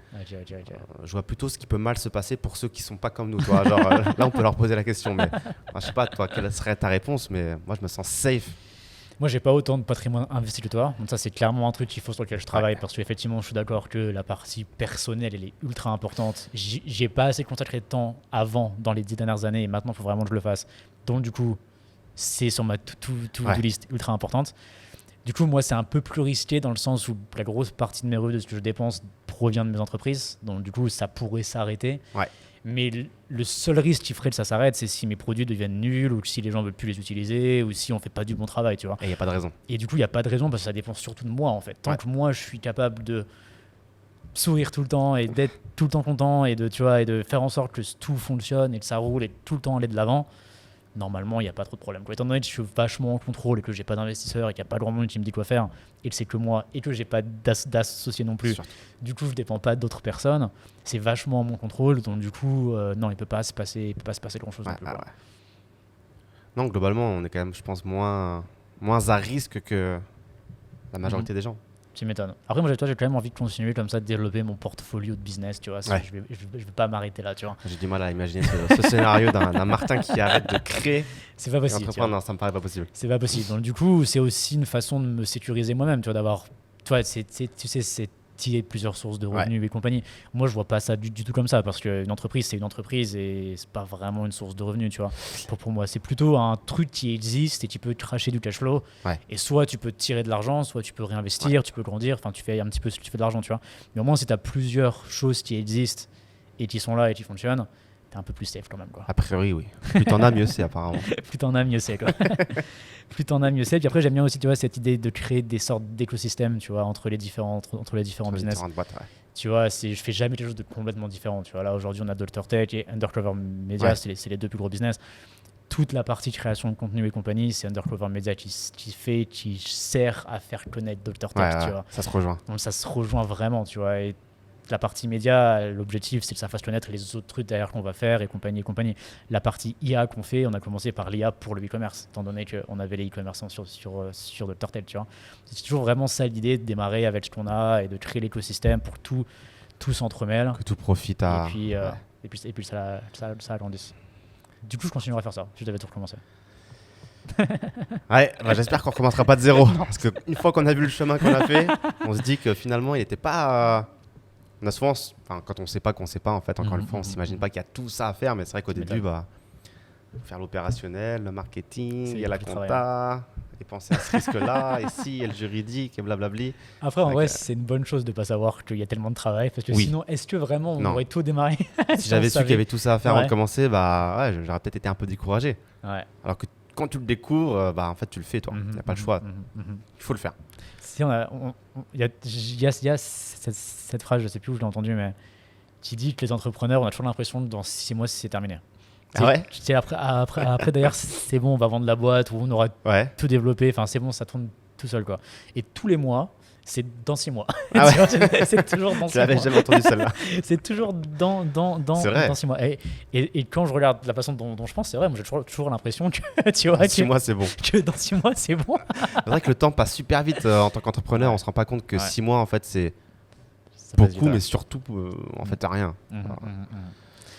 Je vois plutôt ce qui peut mal se passer pour ceux qui sont pas comme nous, toi. Genre, là, on peut leur poser la question. Mais je sais pas, toi, quelle serait ta réponse? Mais moi, je me sens safe. Moi, j'ai pas autant de patrimoine investi que toi. Donc ça, c'est clairement un truc qu'il faut sur lequel je travaille parce qu'effectivement, je suis d'accord que la partie personnelle, elle est ultra importante. J'ai pas assez consacré de temps avant dans les 10 dernières années et maintenant, il faut vraiment que je le fasse. Donc du coup, c'est sur ma to-do list ultra importante. Du coup, moi, c'est un peu plus risqué dans le sens où la grosse partie de mes revenus, de ce que je dépense, provient de mes entreprises. Donc du coup, ça pourrait s'arrêter. Mais le seul risque qui ferait que ça s'arrête, c'est si mes produits deviennent nuls ou si les gens ne veulent plus les utiliser ou si on ne fait pas du bon travail, tu vois. Et il n'y a pas de raison. Et du coup, il n'y a pas de raison parce que ça dépend surtout de moi, en fait. Tant que moi, je suis capable de sourire tout le temps et d'être tout le temps content et de faire en sorte que tout fonctionne et que ça roule et tout le temps aller de l'avant, normalement, il n'y a pas trop de problème. Étant donné que je suis vachement en contrôle et que je n'ai pas d'investisseurs et qu'il n'y a pas grand monde qui me dit quoi faire et que c'est que moi et que je n'ai pas d'associé non plus, du coup, je ne dépends pas d'autres personnes. C'est vachement à mon contrôle. Donc, du coup, non, il ne peut pas se passer grand-chose. Non, globalement, on est quand même, je pense, moins à risque que la majorité des gens. Tu m'étonnes. Après, moi, j'ai quand même envie de continuer comme ça, de développer mon portfolio de business, tu vois. Ouais. Je vais pas m'arrêter là, tu vois. J'ai du mal à imaginer ce scénario d'un Martin qui arrête de créer C'est pas et possible. tu entreprendre. vois. Non, ça me paraît pas possible. C'est pas possible. Donc, du coup, c'est aussi une façon de me sécuriser moi-même, tu vois, d'avoir. Tu vois, tu sais, c'est plusieurs sources de revenus et compagnie. Moi, je vois pas ça du tout comme ça parce qu'une entreprise, c'est une entreprise et c'est pas vraiment une source de revenus, tu vois. Pour moi, c'est plutôt un truc qui existe et tu peux cracher du cash flow. Ouais. Et soit tu peux tirer de l'argent, soit tu peux réinvestir, tu peux grandir. Enfin, tu fais un petit peu, tu fais de l'argent, tu vois. Mais au moins, si tu as plusieurs choses qui existent et qui sont là et qui fonctionnent, t'es un peu plus safe quand même, quoi. A priori, oui. Plus t'en as, mieux c'est apparemment. Plus t'en as, mieux c'est, quoi. Plus t'en as, mieux c'est. Puis après, j'aime bien aussi, tu vois, cette idée de créer des sortes d'écosystèmes, tu vois, entre les différents business. Boîtes, ouais. Tu vois, je fais jamais quelque chose de complètement différent. Tu vois, là, aujourd'hui, on a Dr. Tech et Undercover Media, c'est les deux plus gros business. Toute la partie création de contenu et compagnie, c'est Undercover Media qui sert à faire connaître Dr. Tech, tu vois. Ça se rejoint. Donc, ça se rejoint vraiment, tu vois. Et la partie média, l'objectif, c'est que ça fasse connaître les autres trucs derrière qu'on va faire et compagnie et compagnie. La partie IA qu'on fait, on a commencé par l'IA pour le e-commerce, étant donné qu'on avait les e-commerçants sur Dr. Tech, tu vois. C'est toujours vraiment ça l'idée, de démarrer avec ce qu'on a et de créer l'écosystème pour tout s'entremêle. Que tout profite à... Et puis ça agrandisse. Du coup, je continuerai à faire ça. Je devais tout recommencer. Ouais, bah, j'espère qu'on recommencera pas de zéro. Parce qu'une fois qu'on a vu le chemin qu'on a fait, on se dit que finalement, il n'était pas... On a souvent, quand on sait pas qu'on sait pas, en fait, encore une fois, on s'imagine pas qu'il y a tout ça à faire, mais c'est vrai qu'au début, faire l'opérationnel, le marketing, il y a la compta, et penser à ce risque-là, et si, et le juridique, et blablabli. Après, en vrai, c'est une bonne chose de pas savoir qu'il y a tellement de travail, parce que sinon, est-ce que vraiment on aurait tout démarré? Si j'avais su qu'il y avait tout ça à faire avant de commencer, j'aurais peut-être été un peu découragé. Ouais. Alors que quand tu le découvres, en fait, tu le fais, toi. Il n'y a pas le choix. Il faut le faire. Si il y a cette phrase, je sais plus où je l'ai entendue, mais qui dit que les entrepreneurs, on a toujours l'impression que dans 6 mois, c'est terminé. Ah ouais. Après d'ailleurs, c'est bon, on va vendre la boîte, ou on aura tout développé, enfin c'est bon, ça tourne tout seul, quoi. Et tous les mois, c'est dans 6 mois. Ah ouais. C'est toujours dans 6 mois. Je l'avais jamais entendu celle-là. C'est toujours dans 6 mois. Et quand je regarde la façon dont je pense, c'est vrai, moi j'ai toujours l'impression que tu vois, 6 mois, c'est bon. Que dans 6 mois, c'est bon. C'est vrai que le temps passe super vite en tant qu'entrepreneur. On se rend pas compte que 6 mois, en fait, c'est beaucoup, mais surtout, en fait, rien.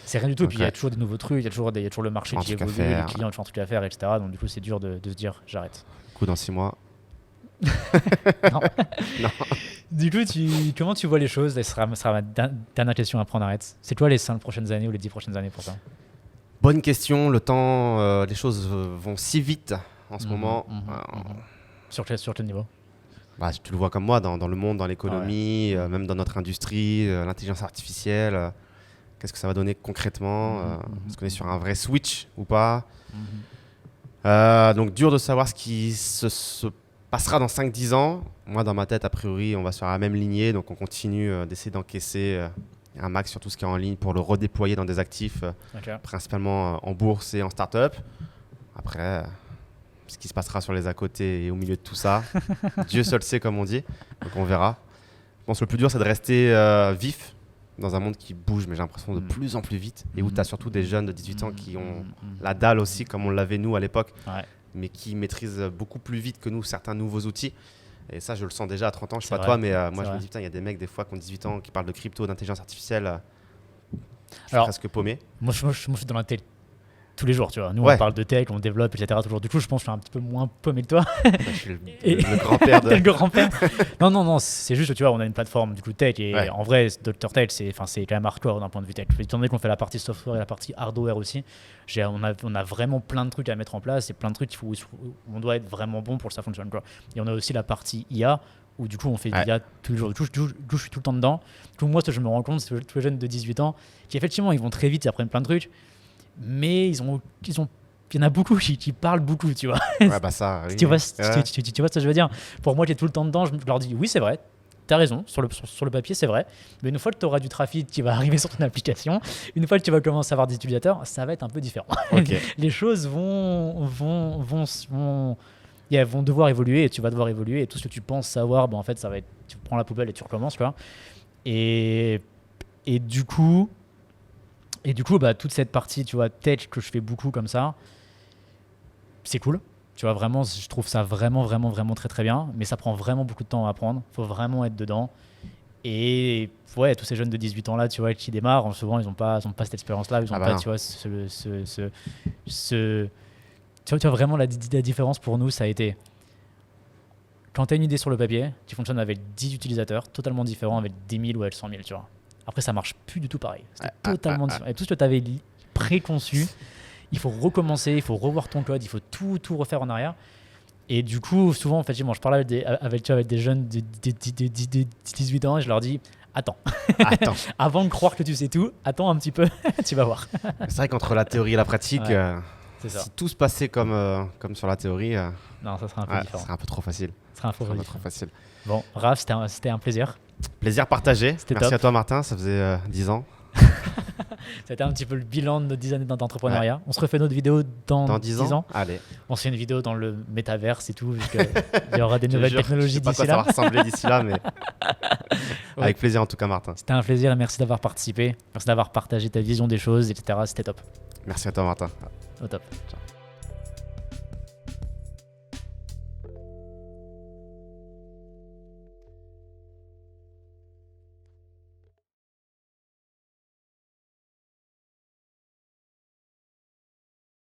C'est rien du tout. Et puis il y a toujours des nouveaux trucs, il y a toujours le marché qui évolue, les clients qui ont un truc à faire, etc. Donc du coup, c'est dur de se dire j'arrête. Du coup, dans 6 mois. Non. Du coup, comment tu vois les choses? Ce sera ma dernière question, après on arrête. C'est quoi les 5 prochaines années ou les 10 prochaines années pour toi? Bonne question. Le temps, les choses vont si vite en ce moment. Sur quel niveau? Tu le vois comme moi, dans le monde, dans l'économie, même dans notre industrie, l'intelligence artificielle. Qu'est-ce que ça va donner concrètement? Est-ce qu'on est sur un vrai switch ou pas? Donc dur de savoir ce qui se passera dans 5-10 ans. Moi, dans ma tête, a priori, on va sur la même lignée. Donc on continue d'essayer d'encaisser un max sur tout ce qui est en ligne pour le redéployer dans des actifs, principalement en bourse et en start-up. Après, ce qui se passera sur les à côté et au milieu de tout ça, Dieu seul sait, comme on dit. Donc on verra. Je pense que le plus dur, c'est de rester vif dans un monde qui bouge, mais j'ai l'impression de plus en plus vite, et où tu as surtout des jeunes de 18 ans qui ont la dalle aussi, comme on l'avait nous à l'époque, mais qui maîtrisent beaucoup plus vite que nous certains nouveaux outils. Et ça, je le sens déjà à 30 ans, je sais pas toi, mais moi je me dis, putain, il y a des mecs des fois qui ont 18 ans, qui parlent de crypto, d'intelligence artificielle, je suis presque paumé. Moi, je suis dans la télé tous les jours, tu vois. Nous, on parle de tech, on développe, etc. toujours. Du coup, je pense que je suis un petit peu moins paumé que toi. Je suis le grand-père de... le grand-père. Non, c'est juste, tu vois, on a une plateforme du coup tech et en vrai, Dr. Tech, c'est quand même hardcore d'un point de vue tech. Étant donné qu'on fait la partie software et la partie hardware aussi, on a vraiment plein de trucs à mettre en place et plein de trucs où on doit être vraiment bon pour que ça fonctionne, quoi. Et on a aussi la partie IA où du coup on fait de l'IA tous les jours. Du coup, je suis tout le temps dedans. Du coup, moi, ce que je me rends compte, c'est que tous les jeunes de 18 ans qui effectivement, ils vont très vite, ils apprennent plein de trucs. Mais il y en a beaucoup qui parlent beaucoup, tu vois. Tu vois ce que je veux dire? Pour moi, qui est tout le temps dedans, je leur dis oui, c'est vrai, t'as raison, sur le papier, c'est vrai. Mais une fois que tu auras du trafic qui va arriver sur ton application, une fois que tu vas commencer à avoir des utilisateurs, ça va être un peu différent. Les choses vont devoir évoluer et tu vas devoir évoluer. Et tout ce que tu penses savoir, en fait, ça va être, tu prends la poubelle et tu recommences, quoi. Et du coup, toute cette partie, tu vois, tech que je fais beaucoup comme ça, c'est cool. Tu vois, vraiment, je trouve ça vraiment, vraiment, vraiment très, très bien. Mais ça prend vraiment beaucoup de temps à apprendre. Il faut vraiment être dedans. Et ouais, tous ces jeunes de 18 ans là, tu vois, qui démarrent, souvent, ils n'ont pas cette expérience-là. Ils n'ont pas, non. tu vois, tu vois, vraiment, la différence pour nous, ça a été quand tu as une idée sur le papier, tu fonctionnes avec 10 utilisateurs, totalement différents, avec 10 000 ou avec 100 000, tu vois. Après, ça marche plus du tout pareil. C'était totalement différent. Et tout ce que tu avais préconçu, il faut recommencer, il faut revoir ton code, il faut tout refaire en arrière. Et du coup, souvent, en fait, je parlais avec des jeunes de 18 ans et je leur dis attends. Avant de croire que tu sais tout, attends un petit peu, tu vas voir. C'est vrai qu'entre la théorie et la pratique, c'est ça. si tout se passait comme sur la théorie, non, ça serait un peu différent. Ça serait un peu trop facile. Trop facile. Bon, Raph, c'était un plaisir. Plaisir partagé. Merci top. à toi, Martin. Ça faisait 10 ans. C'était un petit peu le bilan de nos 10 années d'entrepreneuriat. On se refait notre vidéo dans 10 ans. Allez. On se fait une vidéo dans le métaverse et tout, vu qu'il y aura des nouvelles technologies d'ici là. Je sais pas quoi ça va ressembler d'ici là, mais avec plaisir en tout cas, Martin. C'était un plaisir et merci d'avoir participé. Merci d'avoir partagé ta vision des choses, etc. C'était top. Merci à toi, Martin. Au top. Ciao.